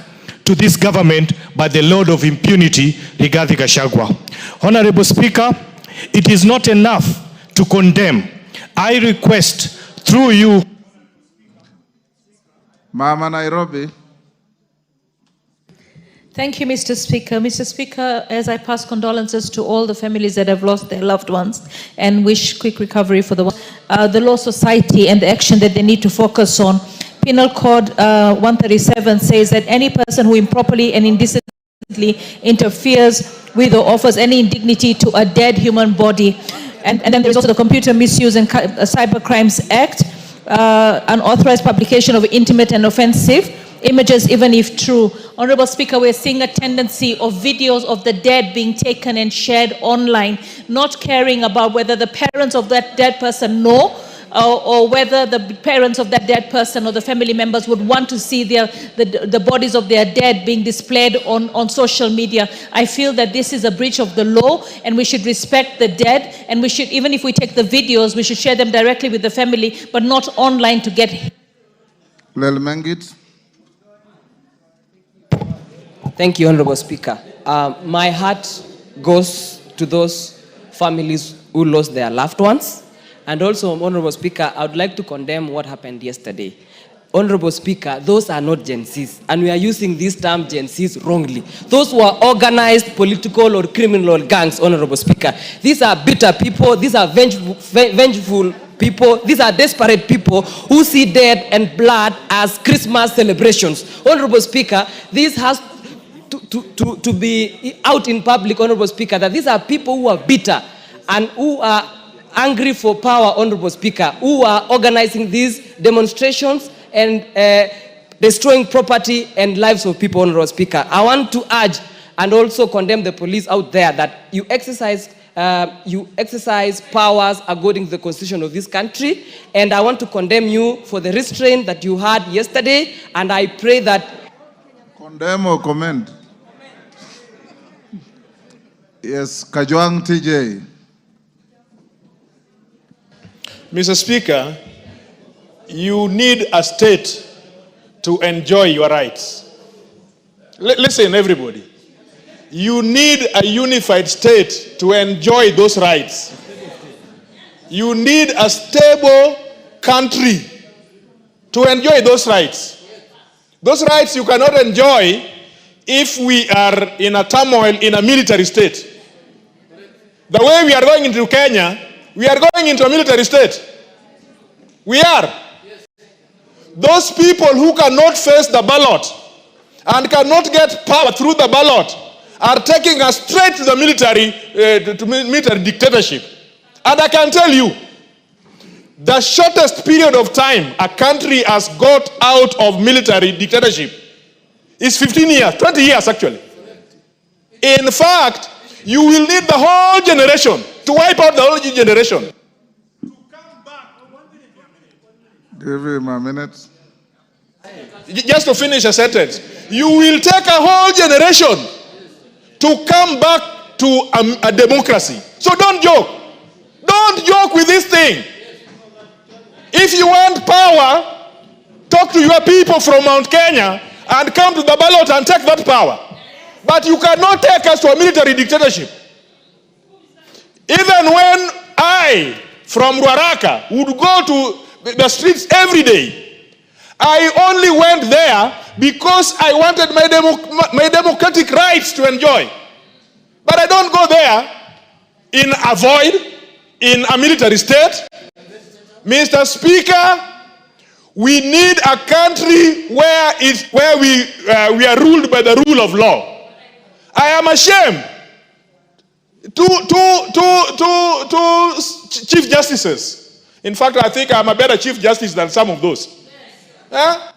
Speaker 11: to this government by the Lord of Impunity, Rigathi Gachagua. Honorable Speaker, it is not enough to condemn. I request through you,
Speaker 2: Mama Nairobi.
Speaker 17: Thank you, Mr. Speaker. Mr. Speaker, as I pass condolences to all the families that have lost their loved ones and wish quick recovery for the Law Society and the action that they need to focus on. Penal Code 137 says that any person who improperly and indecently interferes with or offers any indignity to a dead human body. And then there's also the Computer Misuse and Cyber Crimes Act, unauthorized publication of intimate and offensive images, even if true. Honorable Speaker, we're seeing a tendency of videos of the dead being taken and shared online, not caring about whether the parents of that dead person know or whether the parents of that dead person or the family members would want to see the bodies of their dead being displayed on social media. I feel that this is a breach of the law and we should respect the dead, and we should, even if we take the videos, we should share them directly with the family, but not online to get...
Speaker 2: Lelmengit.
Speaker 18: Thank you, Honorable Speaker. My heart goes to those families who lost their loved ones. And also, Honorable Speaker, I would like to condemn what happened yesterday. Honorable Speaker, those are not Gen Zs, and we are using this term Gen Zs wrongly. Those who are organized political or criminal gangs, Honorable Speaker. These are bitter people, these are vengeful people, these are desperate people who see death and blood as Christmas celebrations. Honorable Speaker, this has to be out in public, Honorable Speaker, that these are people who are bitter and who are angry for power, Honorable Speaker, who are organizing these demonstrations and destroying property and lives of people, Honorable Speaker. I want to urge and also condemn the police out there that you exercise powers according to the constitution of this country, and I want to condemn you for the restraint that you had yesterday, and I pray that...
Speaker 2: Condemn or comment? Yes, Kajwang TJ.
Speaker 4: Mr. Speaker, you need a state to enjoy your rights. Listen, everybody. You need a unified state to enjoy those rights. You need a stable country to enjoy those rights. Those rights you cannot enjoy if we are in a turmoil in a military state. The way we are going into Kenya, we are going into a military state. We are. Those people who cannot face the ballot and cannot get power through the ballot are taking us straight to the military dictatorship. And I can tell you, the shortest period of time a country has got out of military dictatorship is 15 years, 20 years actually. In fact, you will need the whole generation to wipe out the whole generation.
Speaker 2: Give him a minute.
Speaker 4: Just to finish a sentence, you will take a whole generation to come back to a democracy. So don't joke. Don't joke with this thing. If you want power, talk to your people from Mount Kenya and come to the ballot and take that power. But you cannot take us to a military dictatorship. Even when I, from Ruaraka, would go to the streets every day, I only went there because I wanted my democratic rights to enjoy. But I don't go there in a void, in a military state. Mr. Speaker, we need a country where we are ruled by the rule of law. I am ashamed. Two chief justices. In fact, I think I'm a better chief justice than some of those. Huh?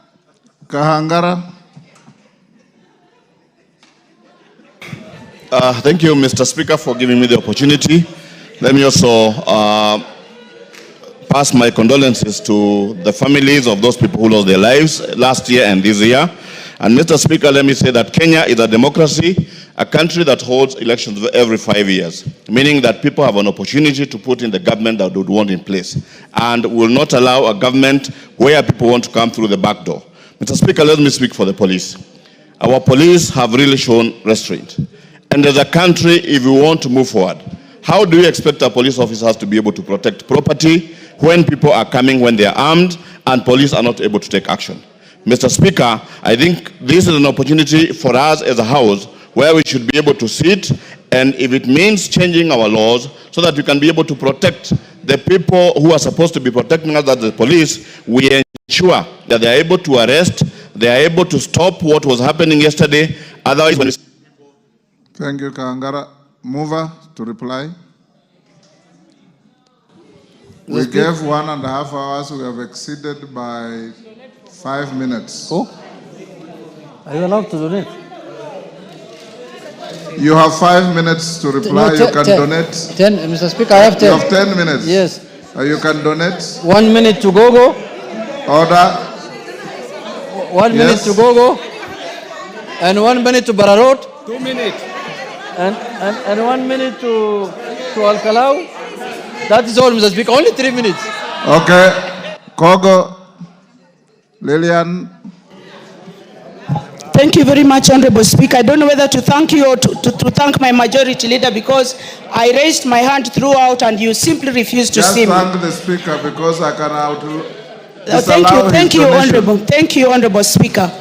Speaker 2: Kahangara.
Speaker 22: Thank you, Mr. Speaker, for giving me the opportunity. Let me also pass my condolences to the families of those people who lost their lives last year and this year. And Mr. Speaker, let me say that Kenya is a democracy, a country that holds elections every 5 years, meaning that people have an opportunity to put in the government that they would want in place, and will not allow a government where people want to come through the back door. Mr. Speaker, let me speak for the police. Our police have really shown restraint. And as a country, if we want to move forward, how do you expect our police officers to be able to protect property when people are coming when they are armed and police are not able to take action? Mr. Speaker, I think this is an opportunity for us as a house where we should be able to sit, and if it means changing our laws so that we can be able to protect the people who are supposed to be protecting us as the police, we ensure that they are able to arrest, they are able to stop what was happening yesterday. Otherwise, when
Speaker 2: Thank you, Kahangara. Mover to reply. We gave 1.5 hours. We have exceeded by 5 minutes.
Speaker 7: Oh? Are you allowed to donate?
Speaker 2: You have 5 minutes to reply.
Speaker 7: No,
Speaker 2: you can donate.
Speaker 7: 10, Mr. Speaker, I have 10.
Speaker 2: You have 10 minutes.
Speaker 7: Yes.
Speaker 2: You can donate.
Speaker 7: 1 minute to Gogo.
Speaker 2: Order.
Speaker 7: 1 minute to Gogo. And 1 minute to Bararot.
Speaker 19: 2 minutes.
Speaker 7: And 1 minute to Al-Kalau. That is all, Mr. Speaker. Only 3 minutes.
Speaker 2: Okay. Kogo. Lillian.
Speaker 20: Thank you very much, Honorable Speaker. I don't know whether to thank you or to thank my majority leader, because I raised my hand throughout and you simply refused to see me.
Speaker 2: Just thank the Speaker, because I can
Speaker 20: Thank you, Honorable Speaker.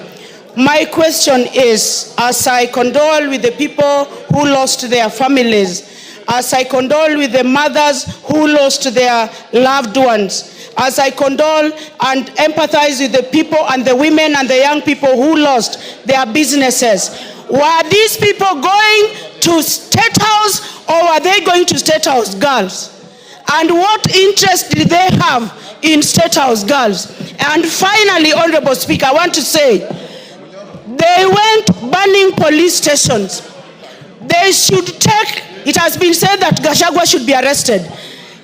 Speaker 20: My question is, as I condole with the people who lost their families, as I condole with the mothers who lost their loved ones, as I condole and empathize with the people and the women and the young people who lost their businesses, were these people going to State House or were they going to State House girls? And what interest did they have in State House girls? And finally, Honorable Speaker, I want to say, they went burning police stations. They should take, it has been said that Gachagua should be arrested.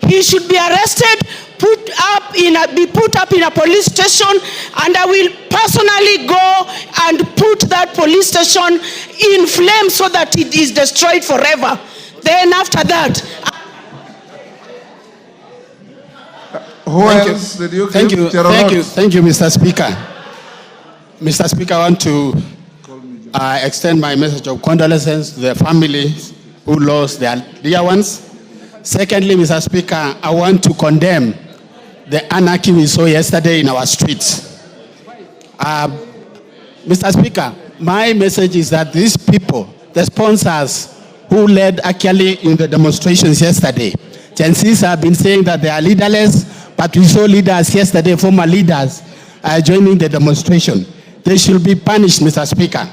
Speaker 20: He should be arrested, be put up in a police station, and I will personally go and put that police station in flames so that it is destroyed forever. Then after that,
Speaker 12: Thank you, Mr. Speaker. Mr. Speaker, I want to extend my message of condolences to the families who lost their dear ones. Secondly, Mr. Speaker, I want to condemn the anarchy we saw yesterday in our streets. Mr. Speaker, my message is that these people, the sponsors who led actually in the demonstrations yesterday, Gen Zs have been saying that they are leaderless, but we saw leaders yesterday, former leaders, joining the demonstration. They should be punished, Mr. Speaker.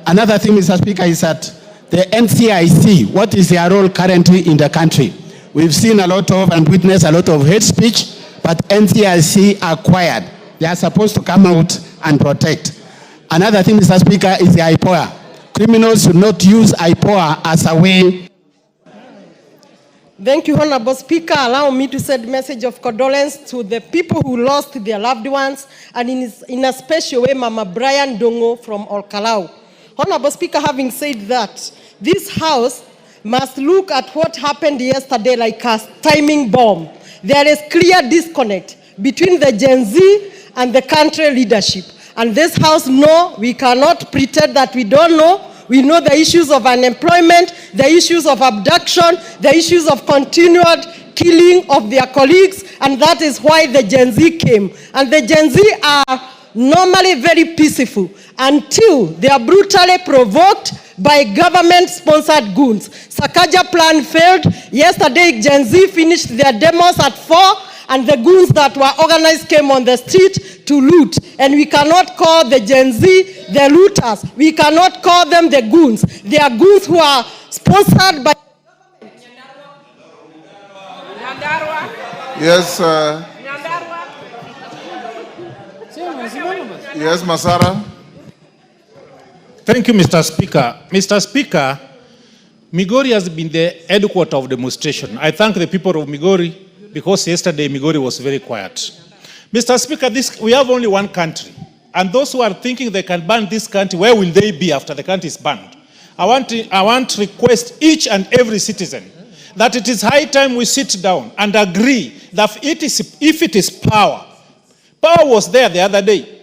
Speaker 12: Another thing, Mr. Speaker, is that the NCIC, what is their role currently in the country? We've seen a lot of and witnessed a lot of hate speech, but NCIC are quiet. They are supposed to come out and protect. Another thing, Mr. Speaker, is the IPOA. Criminals should not use IPOA as a way.
Speaker 14: Thank you, Honorable Speaker. Allow me to send a message of condolence to the people who lost their loved ones, and in a special way, Mama Brian Dongo from Olkalau. Honorable Speaker, having said that, this House must look at what happened yesterday like a timing bomb. There is clear disconnect between the Gen Z and the country leadership. And this House knows we cannot pretend that we don't know. We know the issues of unemployment, the issues of abduction, the issues of continued killing of their colleagues, and that is why the Gen Z came. And the Gen Z are normally very peaceful until they are brutally provoked by government-sponsored goons. Sakaja plan failed. Yesterday, Gen Z finished their demos at 4, and the goons that were organized came on the street to loot. And we cannot call the Gen Z the looters. We cannot call them the goons. They are goons who are sponsored by...
Speaker 2: Yes, yes, Masara.
Speaker 4: Thank you, Mr. Speaker. Mr. Speaker, Migori has been the headquarters of demonstration. I thank the people of Migori because yesterday Migori was very quiet. Mr. Speaker, we have only one country. And those who are thinking they can ban this country, where will they be after the country is banned? I want to request each and every citizen that it is high time we sit down and agree that if it is power. Power was there the other day.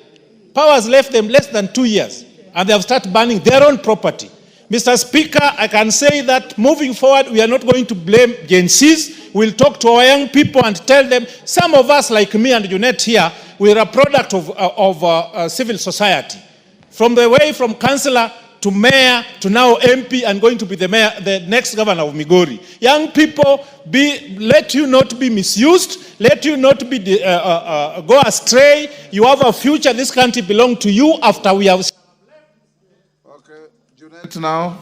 Speaker 4: Power has left them less than 2 years, and they have started banning their own property. Mr. Speaker, I can say that moving forward, we are not going to blame Gen Zs. We'll talk to our young people and tell them, some of us, like me and Junet here, we're a product of civil society. From the way from councillor to mayor to now MP and going to be the mayor, the next governor of Migori. Young people, let you not be misused, let you not be go astray. You have a future. This country belongs to you after we have...
Speaker 2: Now.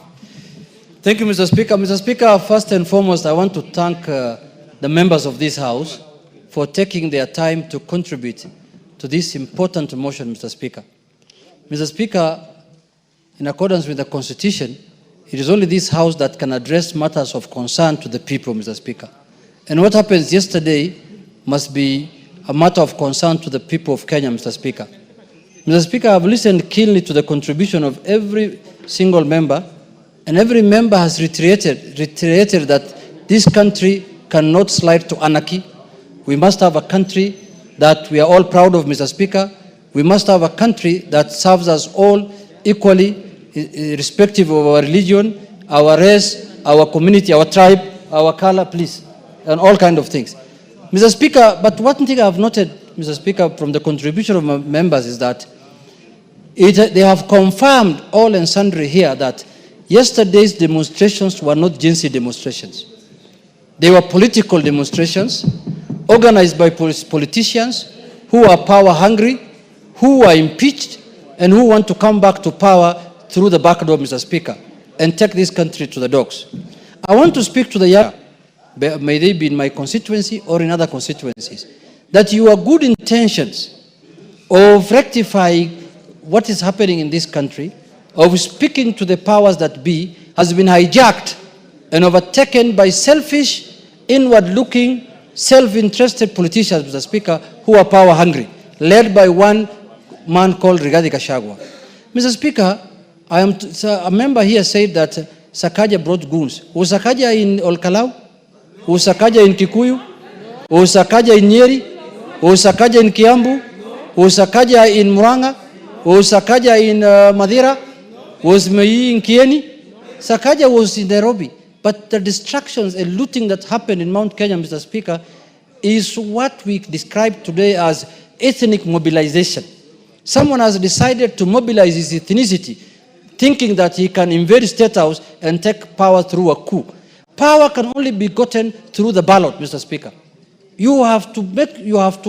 Speaker 7: Thank you, Mr. Speaker. Mr. Speaker, first and foremost, I want to thank the members of this House for taking their time to contribute to this important motion, Mr. Speaker. Mr. Speaker, in accordance with the Constitution, it is only this House that can address matters of concern to the people, Mr. Speaker. And what happened yesterday must be a matter of concern to the people of Kenya, Mr. Speaker. Mr. Speaker, I've listened keenly to the contribution of every single member, and every member has reiterated that this country cannot slide to anarchy. We must have a country that we are all proud of, Mr. Speaker. We must have a country that serves us all equally, irrespective of our religion, our race, our community, our tribe, our color, please, and all kinds of things. Mr. Speaker, but one thing I have noted Mr. Speaker, from the contribution of my members is that they have confirmed all and sundry here that yesterday's demonstrations were not Gen Z demonstrations. They were political demonstrations organized by politicians who are power hungry, who are impeached, and who want to come back to power through the back door, Mr. Speaker, and take this country to the dogs. I want to speak to the young, may they be in my constituency or in other constituencies, that your good intentions of rectifying what is happening in this country, of speaking to the powers that be, has been hijacked and overtaken by selfish, inward-looking, self-interested politicians, Mr. Speaker, who are power-hungry, led by one man called Rigathi Gachagua. Mr. Speaker, a member here said that Sakaja brought goons. Was Sakaja in Olkalau? Was Sakaja in Kikuyu? Was Sakaja in Nyeri? Was Sakaja in Kiambu? Was Sakaja in Muranga? Was Sakaja in Madira? Was Mei in Kieni? Sakaja was in Nairobi. But the distractions and looting that happened in Mount Kenya, Mr. Speaker, is what we describe today as ethnic mobilization. Someone has decided to mobilize his ethnicity, thinking that he can invade State House and take power through a coup. Power can only be gotten through the ballot, Mr. Speaker. You have to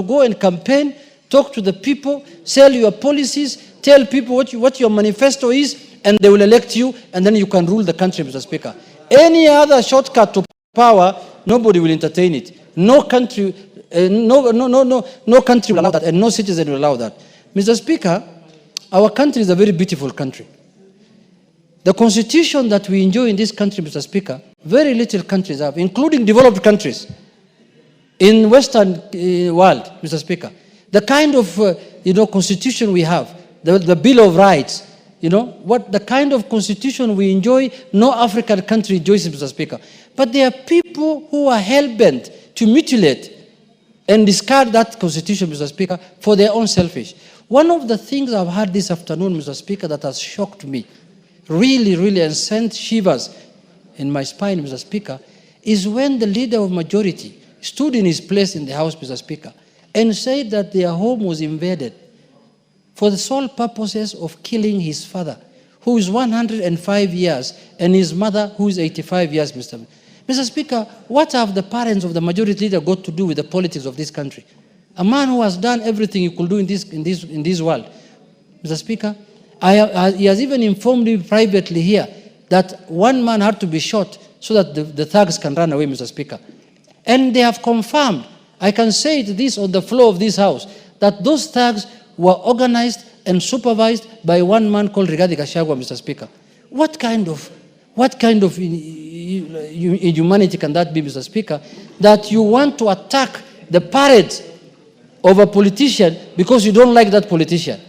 Speaker 7: go and campaign, talk to the people, sell your policies, tell people what your manifesto is, and they will elect you, and then you can rule the country, Mr. Speaker. Any other shortcut to power, nobody will entertain it. No country, no country will allow that, and no citizen will allow that. Mr. Speaker, our country is a very beautiful country. The constitution that we enjoy in this country, Mr. Speaker, very little countries have, including developed countries in Western world, Mr. Speaker. The kind of constitution we have, the Bill of Rights, the kind of constitution we enjoy, no African country enjoys, Mr. Speaker. But there are people who are hell-bent to mutilate and discard that constitution, Mr. Speaker, for their own selfish. One of the things I've heard this afternoon, Mr. Speaker, that has shocked me, really, and sent shivers in my spine, Mr. Speaker, is when the leader of majority stood in his place in the House, Mr. Speaker, and said that their home was invaded for the sole purposes of killing his father, who is 105 years, and his mother, who is 85 years, Mr. Speaker, what have the parents of the majority leader got to do with the politics of this country? A man who has done everything he could do in this world. Mr. Speaker, he has even informed me privately here that one man had to be shot so that the thugs can run away, Mr. Speaker. And they have confirmed, I can say this on the floor of this House, that those thugs were organized and supervised by one man called Rigathi Gachagua, Mr. Speaker. What kind of inhumanity can that be, Mr. Speaker, that you want to attack the parents of a politician because you don't like that politician?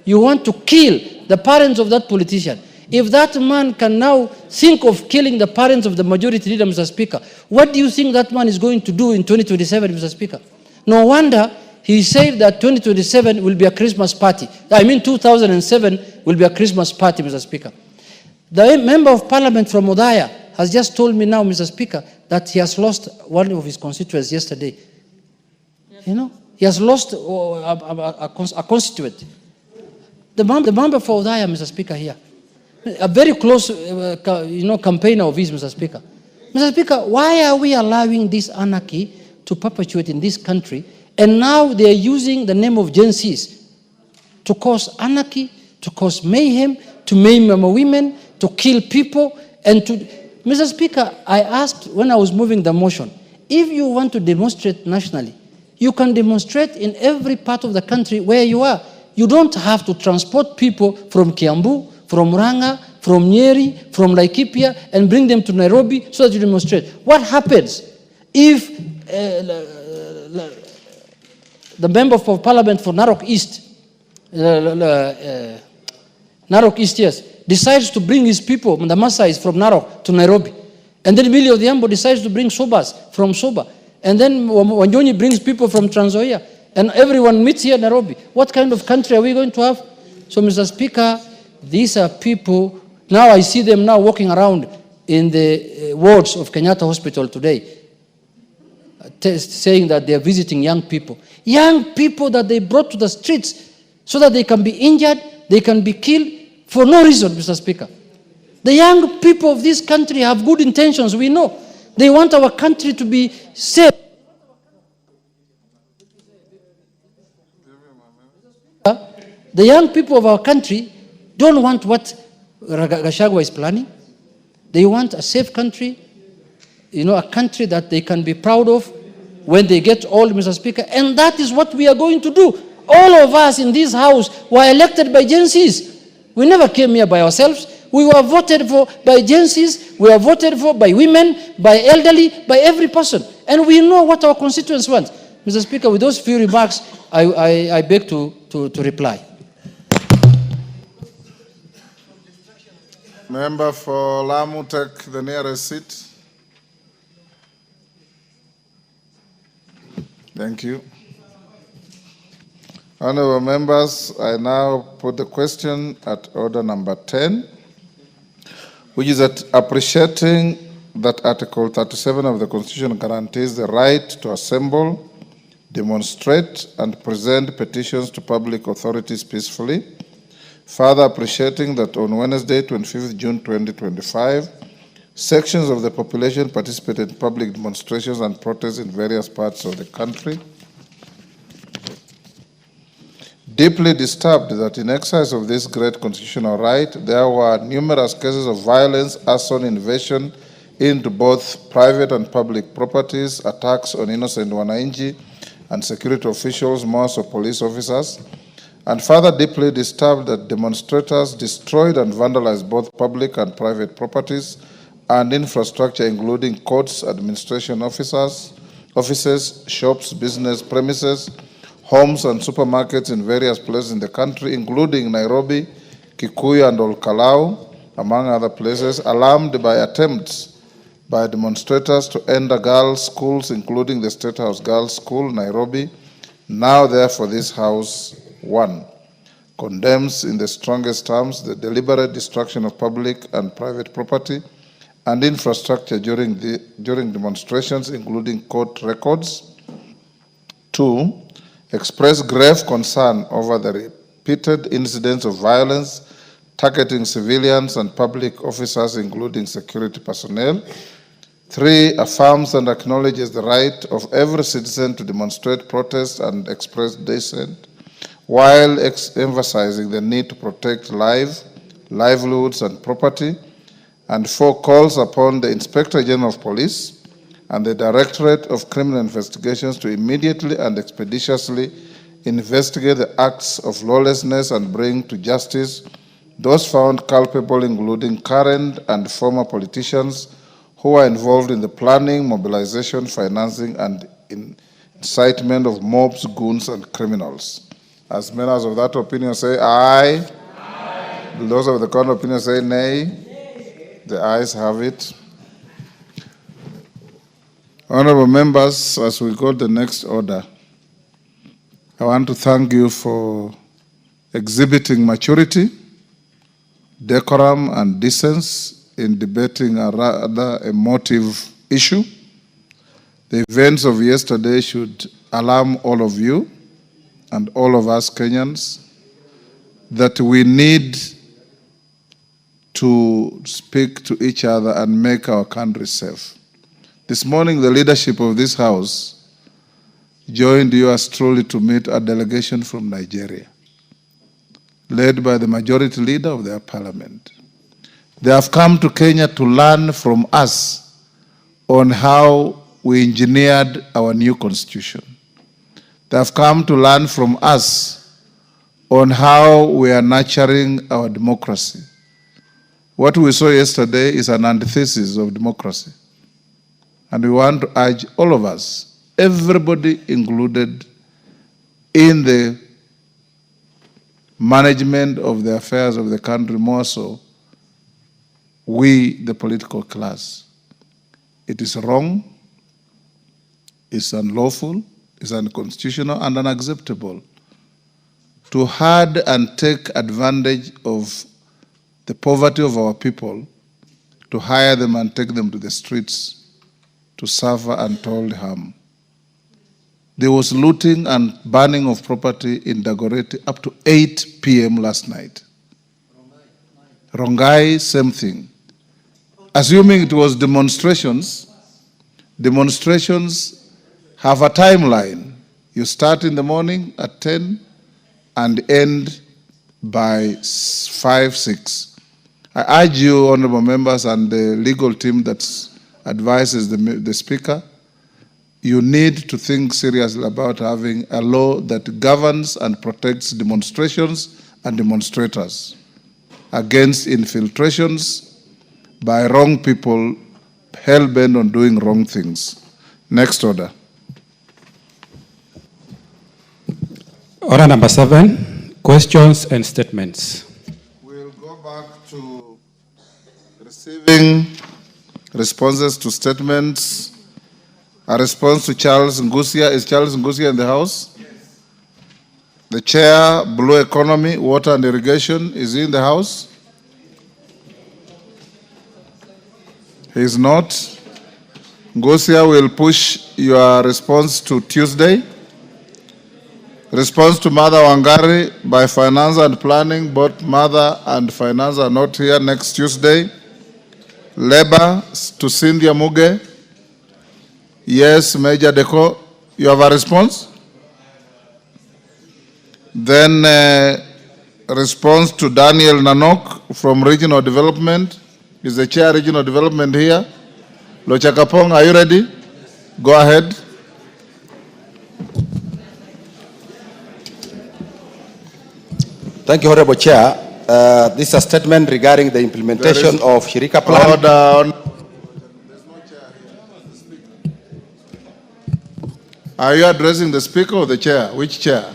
Speaker 7: You want to kill the parents of that politician. If that man can now think of killing the parents of the majority leader, Mr. Speaker, what do you think that man is going to do in 2027, Mr. Speaker? No wonder he said that 2027 will be a Christmas party. 2007 will be a Christmas party, Mr. Speaker. The member of parliament from Odaya has just told me now, Mr. Speaker, that he has lost one of his constituents yesterday. He has lost a constituent. The member for Odaya, Mr. Speaker, here, a very close, campaigner of his, Mr. Speaker. Mr. Speaker, why are we allowing this anarchy to perpetuate in this country? And now they are using the name of Gen Zs to cause anarchy, to cause mayhem, to maim women, to kill people, and to... Mr. Speaker, I asked when I was moving the motion, if you want to demonstrate nationally, you can demonstrate in every part of the country where you are. You don't have to transport people from Kiambu, from Muranga, from Nyeri, from Laikipia, and bring them to Nairobi so that you demonstrate. What happens if the member for parliament for Narok East, yes, decides to bring his people, the Maasais from Narok to Nairobi, and then Millie Odhiambo decides to bring Sobas from Soba, and then Wanyonyi brings people from Trans Nzoia, and everyone meets here in Nairobi. What kind of country are we going to have? So, Mr. Speaker, these are people, now I see them now walking around in the wards of Kenyatta Hospital today. saying that they are visiting young people. Young people that they brought to the streets so that they can be injured, they can be killed for no reason, Mr. Speaker. The young people of this country have good intentions, we know. They want our country to be safe. The young people of our country don't want what Gachagua is planning. They want a safe country, a country that they can be proud of when they get old, Mr. Speaker. And that is what we are going to do. All of us in this house were elected by agencies. We never came here by ourselves. We were voted for by agencies. We were voted for by women, by elderly, by every person. And we know what our constituents want. Mr. Speaker, with those few remarks, I beg to reply.
Speaker 2: Member for Lamu, take the nearest seat. Thank you. Honorable members, I now put the question at order number 10, which is that appreciating that Article 37 of the Constitution guarantees the right to assemble, demonstrate, and present petitions to public authorities peacefully. Further appreciating that on Wednesday, 25th June 2025, sections of the population participated in public demonstrations and protests in various parts of the country. Deeply disturbed that in exercise of this great constitutional right, there were numerous cases of violence, arson, invasion into both private and public properties, attacks on innocent wananchi and security officials, most of police officers, and further deeply disturbed that demonstrators destroyed and vandalized both public and private properties and infrastructure, including courts, administration offices, shops, business premises, homes and supermarkets in various places in the country, including Nairobi, Kikuyu and Olkalau, among other places, alarmed by attempts by demonstrators to enter girls' schools, including the State House Girls' School, Nairobi. Now, therefore, this House, 1, condemns in the strongest terms the deliberate destruction of public and private property and infrastructure during demonstrations, including court records. 2, express grave concern over the repeated incidents of violence targeting civilians and public officers, including security personnel. 3, affirms and acknowledges the right of every citizen to demonstrate, protest, and express dissent, while emphasizing the need to protect livelihoods, and property. And 4, calls upon the Inspector General of Police and the Directorate of Criminal Investigations to immediately and expeditiously investigate the acts of lawlessness and bring to justice those found culpable, including current and former politicians who are involved in the planning, mobilization, financing, and incitement of mobs, goons, and criminals. As members of that opinion say aye. Aye. Those of the contrary opinion say nay. Nay. The ayes have it. Honorable members, as we go to the next order, I want to thank you for exhibiting maturity, decorum, and decency in debating a rather emotive issue. The events of yesterday should alarm all of you and all of us Kenyans that we need to speak to each other and make our country safe. This morning, the leadership of this House joined yours truly to meet a delegation from Nigeria, led by the majority leader of their parliament. They have come to Kenya to learn from us on how we engineered our new constitution. They have come to learn from us on how we are nurturing our democracy. What we saw yesterday is an antithesis of democracy. And we want to urge all of us, everybody included in the management of the affairs of the country, more so, we, the political class. It is wrong, it's unlawful, it's unconstitutional and unacceptable to hide and take advantage of the poverty of our people, to hire them and take them to the streets to suffer untold harm. There was looting and burning of property in Dagoretti up to 8 p.m. last night. Rongai, same thing. Assuming it was demonstrations, demonstrations have a timeline. You start in the morning at 10 and end by 5, 6. I urge you, honorable members, and the legal team that advises the Speaker, you need to think seriously about having a law that governs and protects demonstrations and demonstrators against infiltrations by wrong people hell-bent on doing wrong things. Next order.
Speaker 8: Order number 7, questions and statements.
Speaker 2: We'll go back to receiving responses to statements. A response to Charles Ngusia. Is Charles Ngusia in the House? Yes. The Chair, Blue Economy, Water and Irrigation, is he in the House? He is not. Ngusia will push your response to Tuesday. Response to Mother Wangari by Finance and Planning. Both Mother and Finance are not here next Tuesday. Labor to Cynthia Muge. Yes, Major Deco, you have a response? Then response to Daniel Nanok from Regional Development. Is the Chair Regional Development here? Lochakapong, are you ready? Go ahead.
Speaker 9: Thank you, Honorable Chair. This is a statement regarding the implementation of Shirika Plan.
Speaker 2: Order. Are you addressing the Speaker or the Chair? Which Chair?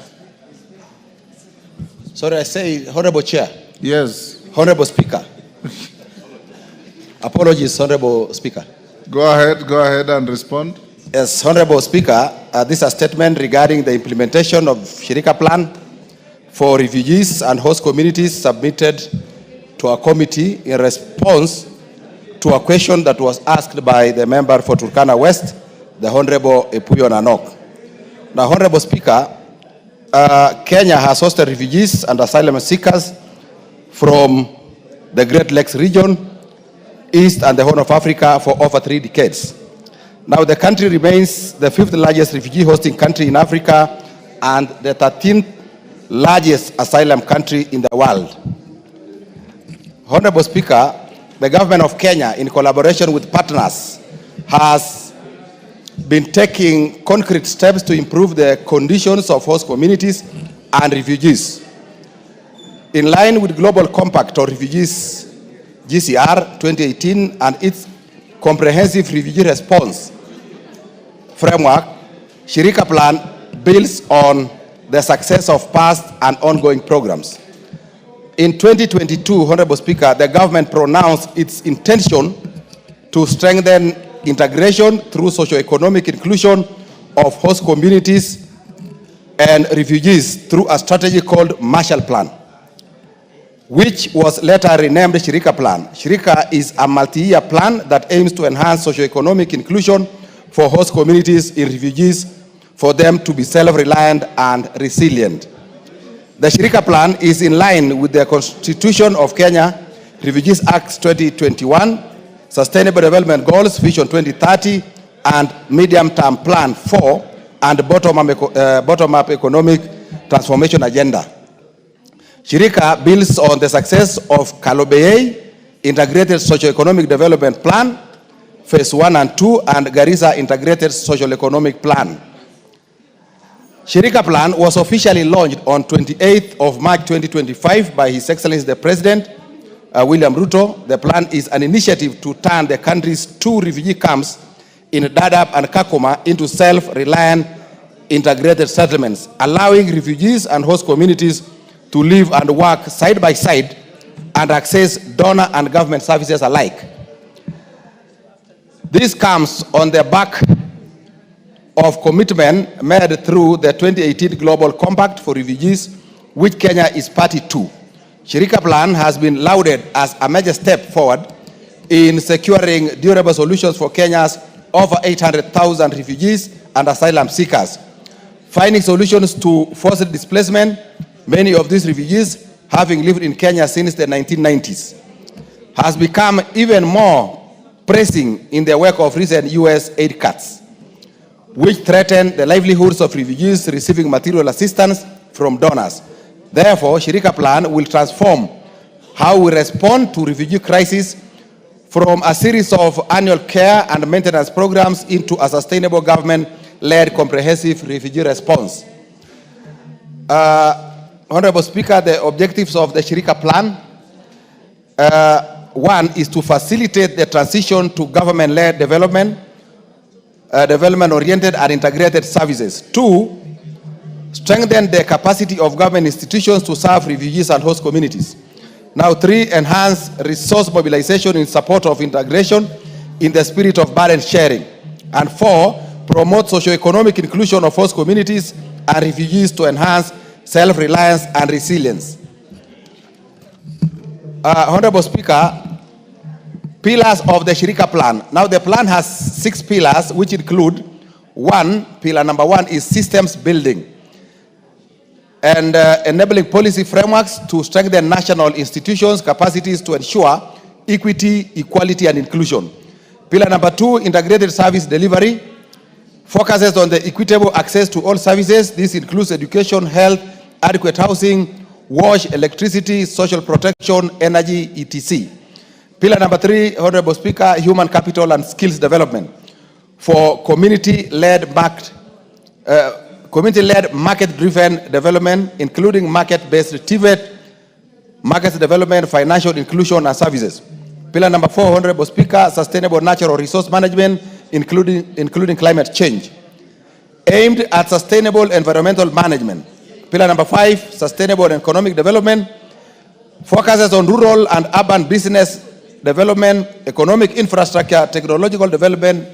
Speaker 9: Sorry, I say Honorable Chair.
Speaker 2: Yes.
Speaker 9: Honorable Speaker. Apologies, Honorable Speaker.
Speaker 2: Go ahead and respond.
Speaker 9: Yes, Honorable Speaker, this is a statement regarding the implementation of Shirika Plan for refugees and host communities submitted to a committee in response to a question that was asked by the member for Turkana West, the Honorable Epuyo Nanok. Now, Honorable Speaker, Kenya has hosted refugees and asylum seekers from the Great Lakes region, East and the Horn of Africa for over 3 decades. Now, the country remains the 5th largest refugee hosting country in Africa and the 13th largest asylum country in the world. Honorable Speaker, the government of Kenya, in collaboration with partners, has been taking concrete steps to improve the conditions of host communities and refugees. In line with Global Compact on Refugees, GCR 2018, and its comprehensive refugee response framework, Shirika Plan builds on the success of past and ongoing programs. In 2022, Honorable Speaker, the government pronounced its intention to strengthen integration through socio-economic inclusion of host communities and refugees through a strategy called Marshall Plan, which was later renamed Shirika Plan. Shirika is a multi-year plan that aims to enhance socio-economic inclusion for host communities in refugees for them to be self-reliant and resilient. The Shirika Plan is in line with the Constitution of Kenya, Refugees Act 2021, Sustainable Development Goals, Vision 2030, and Medium-Term Plan 4, and bottom-up economic transformation agenda. Shirika builds on the success of Kalobeyei Integrated Socio-Economic Development Plan, Phase 1 and 2, and Garissa Integrated Socio-Economic Plan. Shirika Plan was officially launched on 28th of March 2025 by His Excellency the President, William Ruto. The plan is an initiative to turn the country's 2 refugee camps in Dadaab and Kakuma into self-reliant integrated settlements, allowing refugees and host communities to live and work side by side and access donor and government services alike. This comes on the back of commitment made through the 2018 Global Compact for Refugees, which Kenya is party to. Shirika Plan has been lauded as a major step forward in securing durable solutions for Kenya's over 800,000 refugees and asylum seekers, finding solutions to forced displacement, many of these refugees having lived in Kenya since the 1990s, has become even more pressing in the wake of recent US aid cuts, which threaten the livelihoods of refugees receiving material assistance from donors. Therefore, Shirika Plan will transform how we respond to refugee crisis from a series of annual care and maintenance programs into a sustainable government-led comprehensive refugee response. Honorable Speaker, the objectives of the Shirika Plan, one is to facilitate the transition to government-led development, development-oriented and integrated services. Two, strengthen the capacity of government institutions to serve refugees and host communities. Now, three, enhance resource mobilization in support of integration in the spirit of burden sharing. And four, promote socio-economic inclusion of host communities and refugees to enhance self-reliance and resilience. Honorable Speaker, pillars of the Shirika Plan. Now, the plan has 6 pillars, which include pillar number one is systems building and enabling policy frameworks to strengthen national institutions' capacities to ensure equity, equality, and inclusion. Pillar number two, integrated service delivery, focuses on the equitable access to all services. This includes education, health, adequate housing, wash, electricity, social protection, energy, etc. Pillar number three, Honorable Speaker, human capital and skills development for community-led market-driven development, including market-based TVET, market development, financial inclusion, and services. Pillar number four, Honorable Speaker, sustainable natural resource management, including climate change, aimed at sustainable environmental management. Pillar number five, sustainable economic development, focuses on rural and urban business development, economic infrastructure, technological development,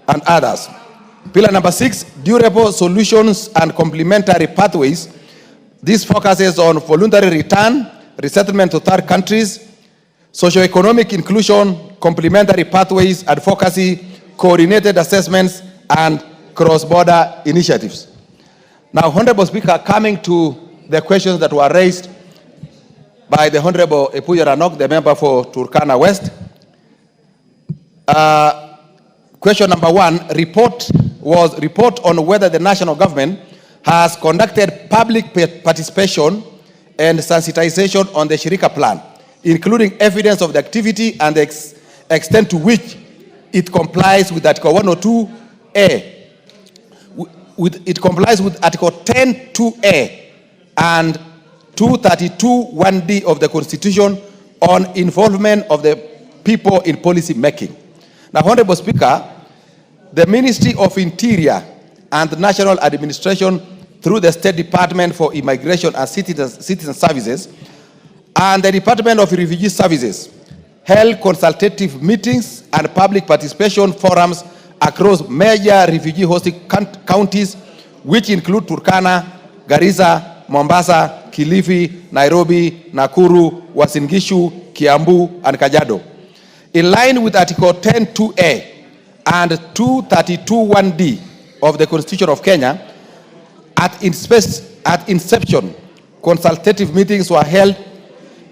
Speaker 9: and others. Pillar number six, durable solutions and complementary pathways. This focuses on voluntary return, resettlement to third countries, socioeconomic inclusion, complementary pathways, advocacy, coordinated assessments, and cross-border initiatives. Now, Honorable Speaker, coming to the questions that were raised by the Honorable Epuyo Ranok, the member for Turkana West. Question number one, report on whether the national government has conducted public participation and sensitization on the Shirika Plan, including evidence of the activity and the extent to which it complies with Article 102A. It complies with Article 10(2)A and 232(1)D of the Constitution on involvement of the people in policy making. Now, Honorable Speaker, the Ministry of Interior and National Administration through the State Department for Immigration and Citizen Services and the Department of Refugee Services held consultative meetings and public participation forums across major refugee hosting counties, which include Turkana, Garissa, Mombasa, Kilifi, Nairobi, Nakuru, Uasin Gishu, Kiambu, and Kajiado. In line with Article 10(2)A and 232(1)D of the Constitution of Kenya, at inception, consultative meetings were held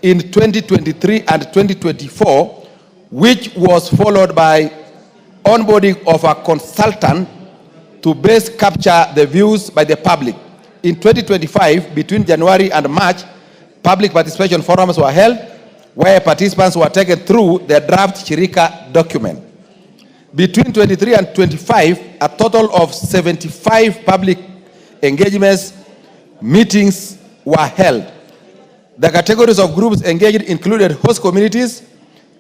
Speaker 9: in 2023 and 2024, which was followed by onboarding of a consultant to best capture the views by the public. In 2025, between January and March, public participation forums were held where participants were taken through the draft Shirika document. Between 23 and 25, a total of 75 public engagements, meetings were held. The categories of groups engaged included host communities,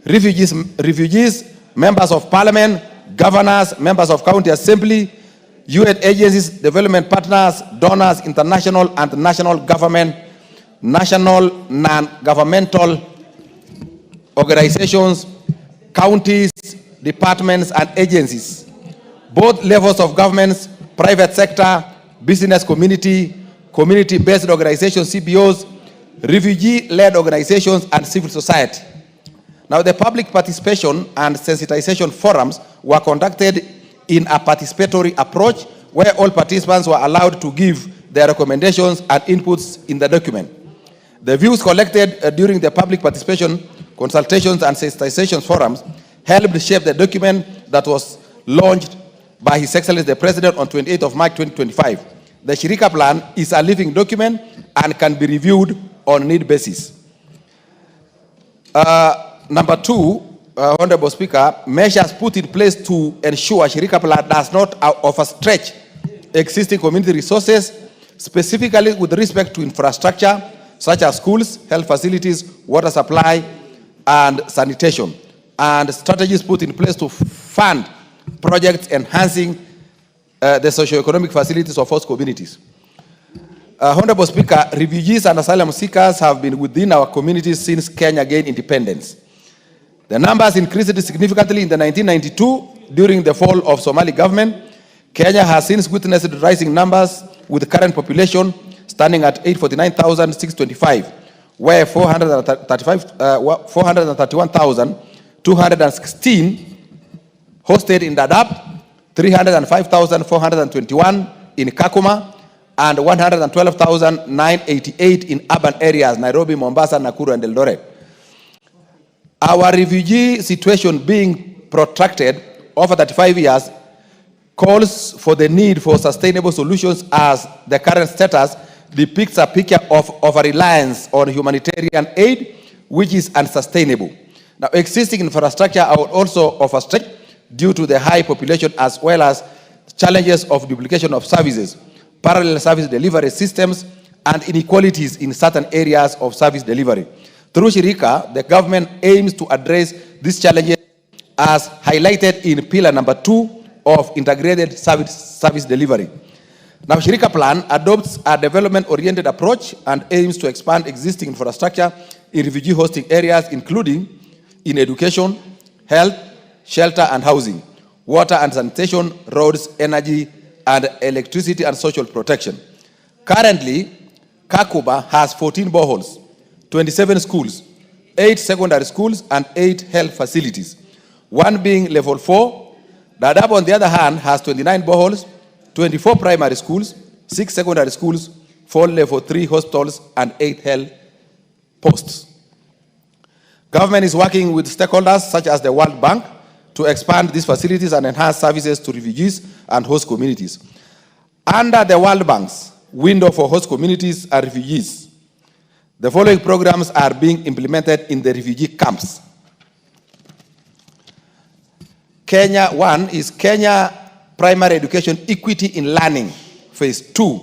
Speaker 9: refugees, members of parliament, governors, members of county assembly, UN agencies, development partners, donors, international and national government, national non-governmental organizations, counties, departments, and agencies, both levels of governments, private sector, business community, community-based organizations, CBOs, refugee-led organizations, and civil society. Now, the public participation and sensitization forums were conducted in a participatory approach where all participants were allowed to give their recommendations and inputs in the document. The views collected during the public participation, consultations, and sensitization forums helped shape the document that was launched by His Excellency the President on 28th of March 2025. The Shirika Plan is a living document and can be reviewed on need basis. Number two, Honorable Speaker, measures put in place to ensure Shirika Plan does not overstretch existing community resources, specifically with respect to infrastructure such as schools, health facilities, water supply, and sanitation, and strategies put in place to fund projects enhancing the socio-economic facilities of host communities. Honorable Speaker, refugees and asylum seekers have been within our communities since Kenya gained independence. The numbers increased significantly in the 1992 during the fall of Somali government. Kenya has since witnessed rising numbers, with the current population standing at 849,625, where 431,216 hosted in Dadaab, 305,421 in Kakuma, and 112,988 in urban areas, Nairobi, Mombasa, Nakuru, and Eldoret. Our refugee situation being protracted over 35 years calls for the need for sustainable solutions, as the current status depicts a picture of over-reliance on humanitarian aid, which is unsustainable. Now, existing infrastructure are also overstretched due to the high population, as well as challenges of duplication of services, parallel service delivery systems, and inequalities in certain areas of service delivery. Through Shirika, the government aims to address these challenges as highlighted in pillar number 2 of integrated service delivery. Now, Shirika Plan adopts a development-oriented approach and aims to expand existing infrastructure in refugee hosting areas, including in education, health, shelter and housing, water and sanitation, roads, energy, and electricity and social protection. Currently, Kakuba has 14 boreholes, 27 schools, 8 secondary schools, and 8 health facilities, one being level 4. Dadaab, on the other hand, has 29 boreholes, 24 primary schools, 6 secondary schools, 4 level 3 hospitals, and 8 health posts. Government is working with stakeholders such as the World Bank to expand these facilities and enhance services to refugees and host communities. Under the World Bank's window for host communities and refugees, the following programs are being implemented in the refugee camps. Kenya 1 is Kenya Primary Education Equity in Learning, Phase 2.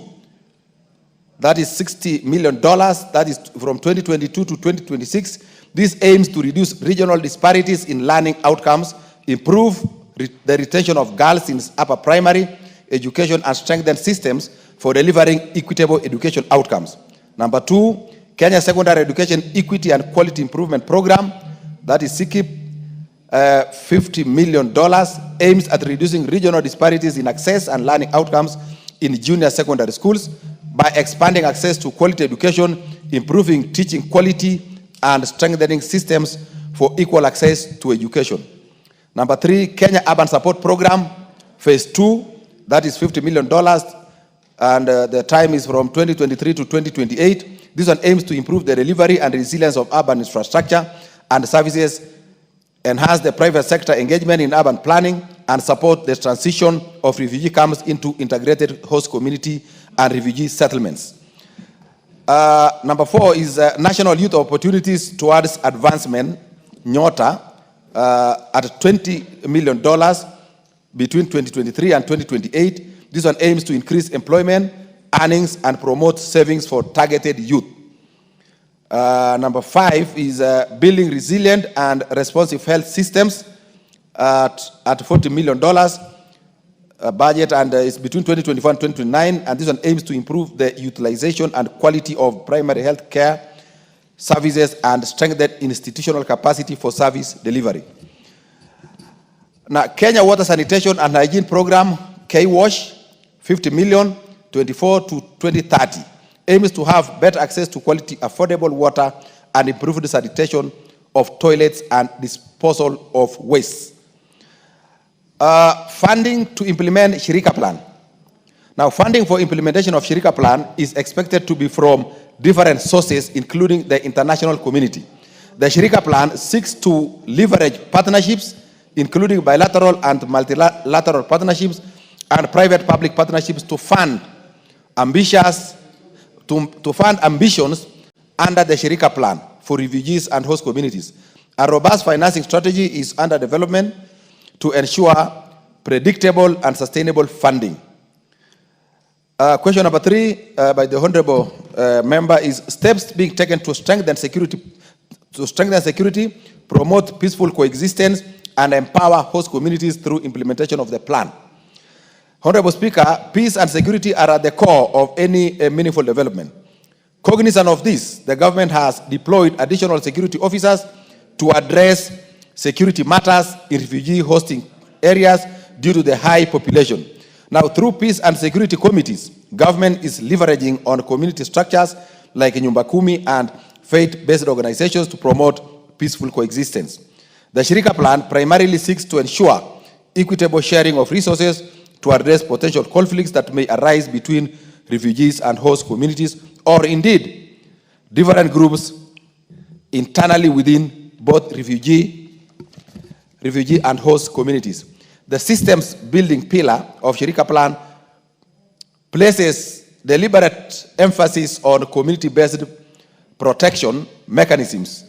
Speaker 9: That is $60 million. That is from 2022 to 2026. This aims to reduce regional disparities in learning outcomes, improve the retention of girls in upper primary education, and strengthen systems for delivering equitable education outcomes. Number 2, Kenya Secondary Education Equity and Quality Improvement Program, that is SIKIP, $50 million, aims at reducing regional disparities in access and learning outcomes in junior secondary schools by expanding access to quality education, improving teaching quality, and strengthening systems for equal access to education. Number 3, Kenya Urban Support Program, Phase 2, that is $50 million, and the time is from 2023 to 2028. This one aims to improve the delivery and resilience of urban infrastructure and services, enhance the private sector engagement in urban planning, and support the transition of refugee camps into integrated host community and refugee settlements. Number 4 is National Youth Opportunities Towards Advancement, NYOTA, at $20 million between 2023 and 2028. This one aims to increase employment, earnings, and promote savings for targeted youth. Number 5 is Building Resilient and Responsive Health Systems at $40 million budget, and it's between 2024 and 2029, and this one aims to improve the utilization and quality of primary health care services and strengthen institutional capacity for service delivery. Now, Kenya Water Sanitation and Hygiene Program, K-WASH, $50 million, 24 to 2030, aims to have better access to quality, affordable water and improved sanitation of toilets and disposal of waste. Funding to implement Shirika Plan. Now, funding for implementation of Shirika Plan is expected to be from different sources, including the international community. The Shirika Plan seeks to leverage partnerships, including bilateral and multilateral partnerships and private-public partnerships to fund ambitions under the Shirika Plan for refugees and host communities. A robust financing strategy is under development to ensure predictable and sustainable funding. Question number 3 by the honorable member is steps being taken to strengthen security, promote peaceful coexistence, and empower host communities through implementation of the plan. Honorable Speaker, peace and security are at the core of any meaningful development. Cognizant of this, the government has deployed additional security officers to address security matters in refugee hosting areas due to the high population. Now, through peace and security committees, government is leveraging on community structures like Nyumba Kumi and faith-based organizations to promote peaceful coexistence. The Shirika Plan primarily seeks to ensure equitable sharing of resources to address potential conflicts that may arise between refugees and host communities, or indeed different groups internally within both refugee and host communities. The systems building pillar of Shirika Plan places deliberate emphasis on community-based protection mechanisms,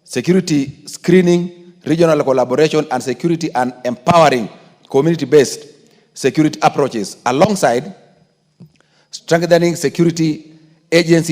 Speaker 9: security screening, regional collaboration, and security and empowering community-based security approaches, alongside strengthening security agencies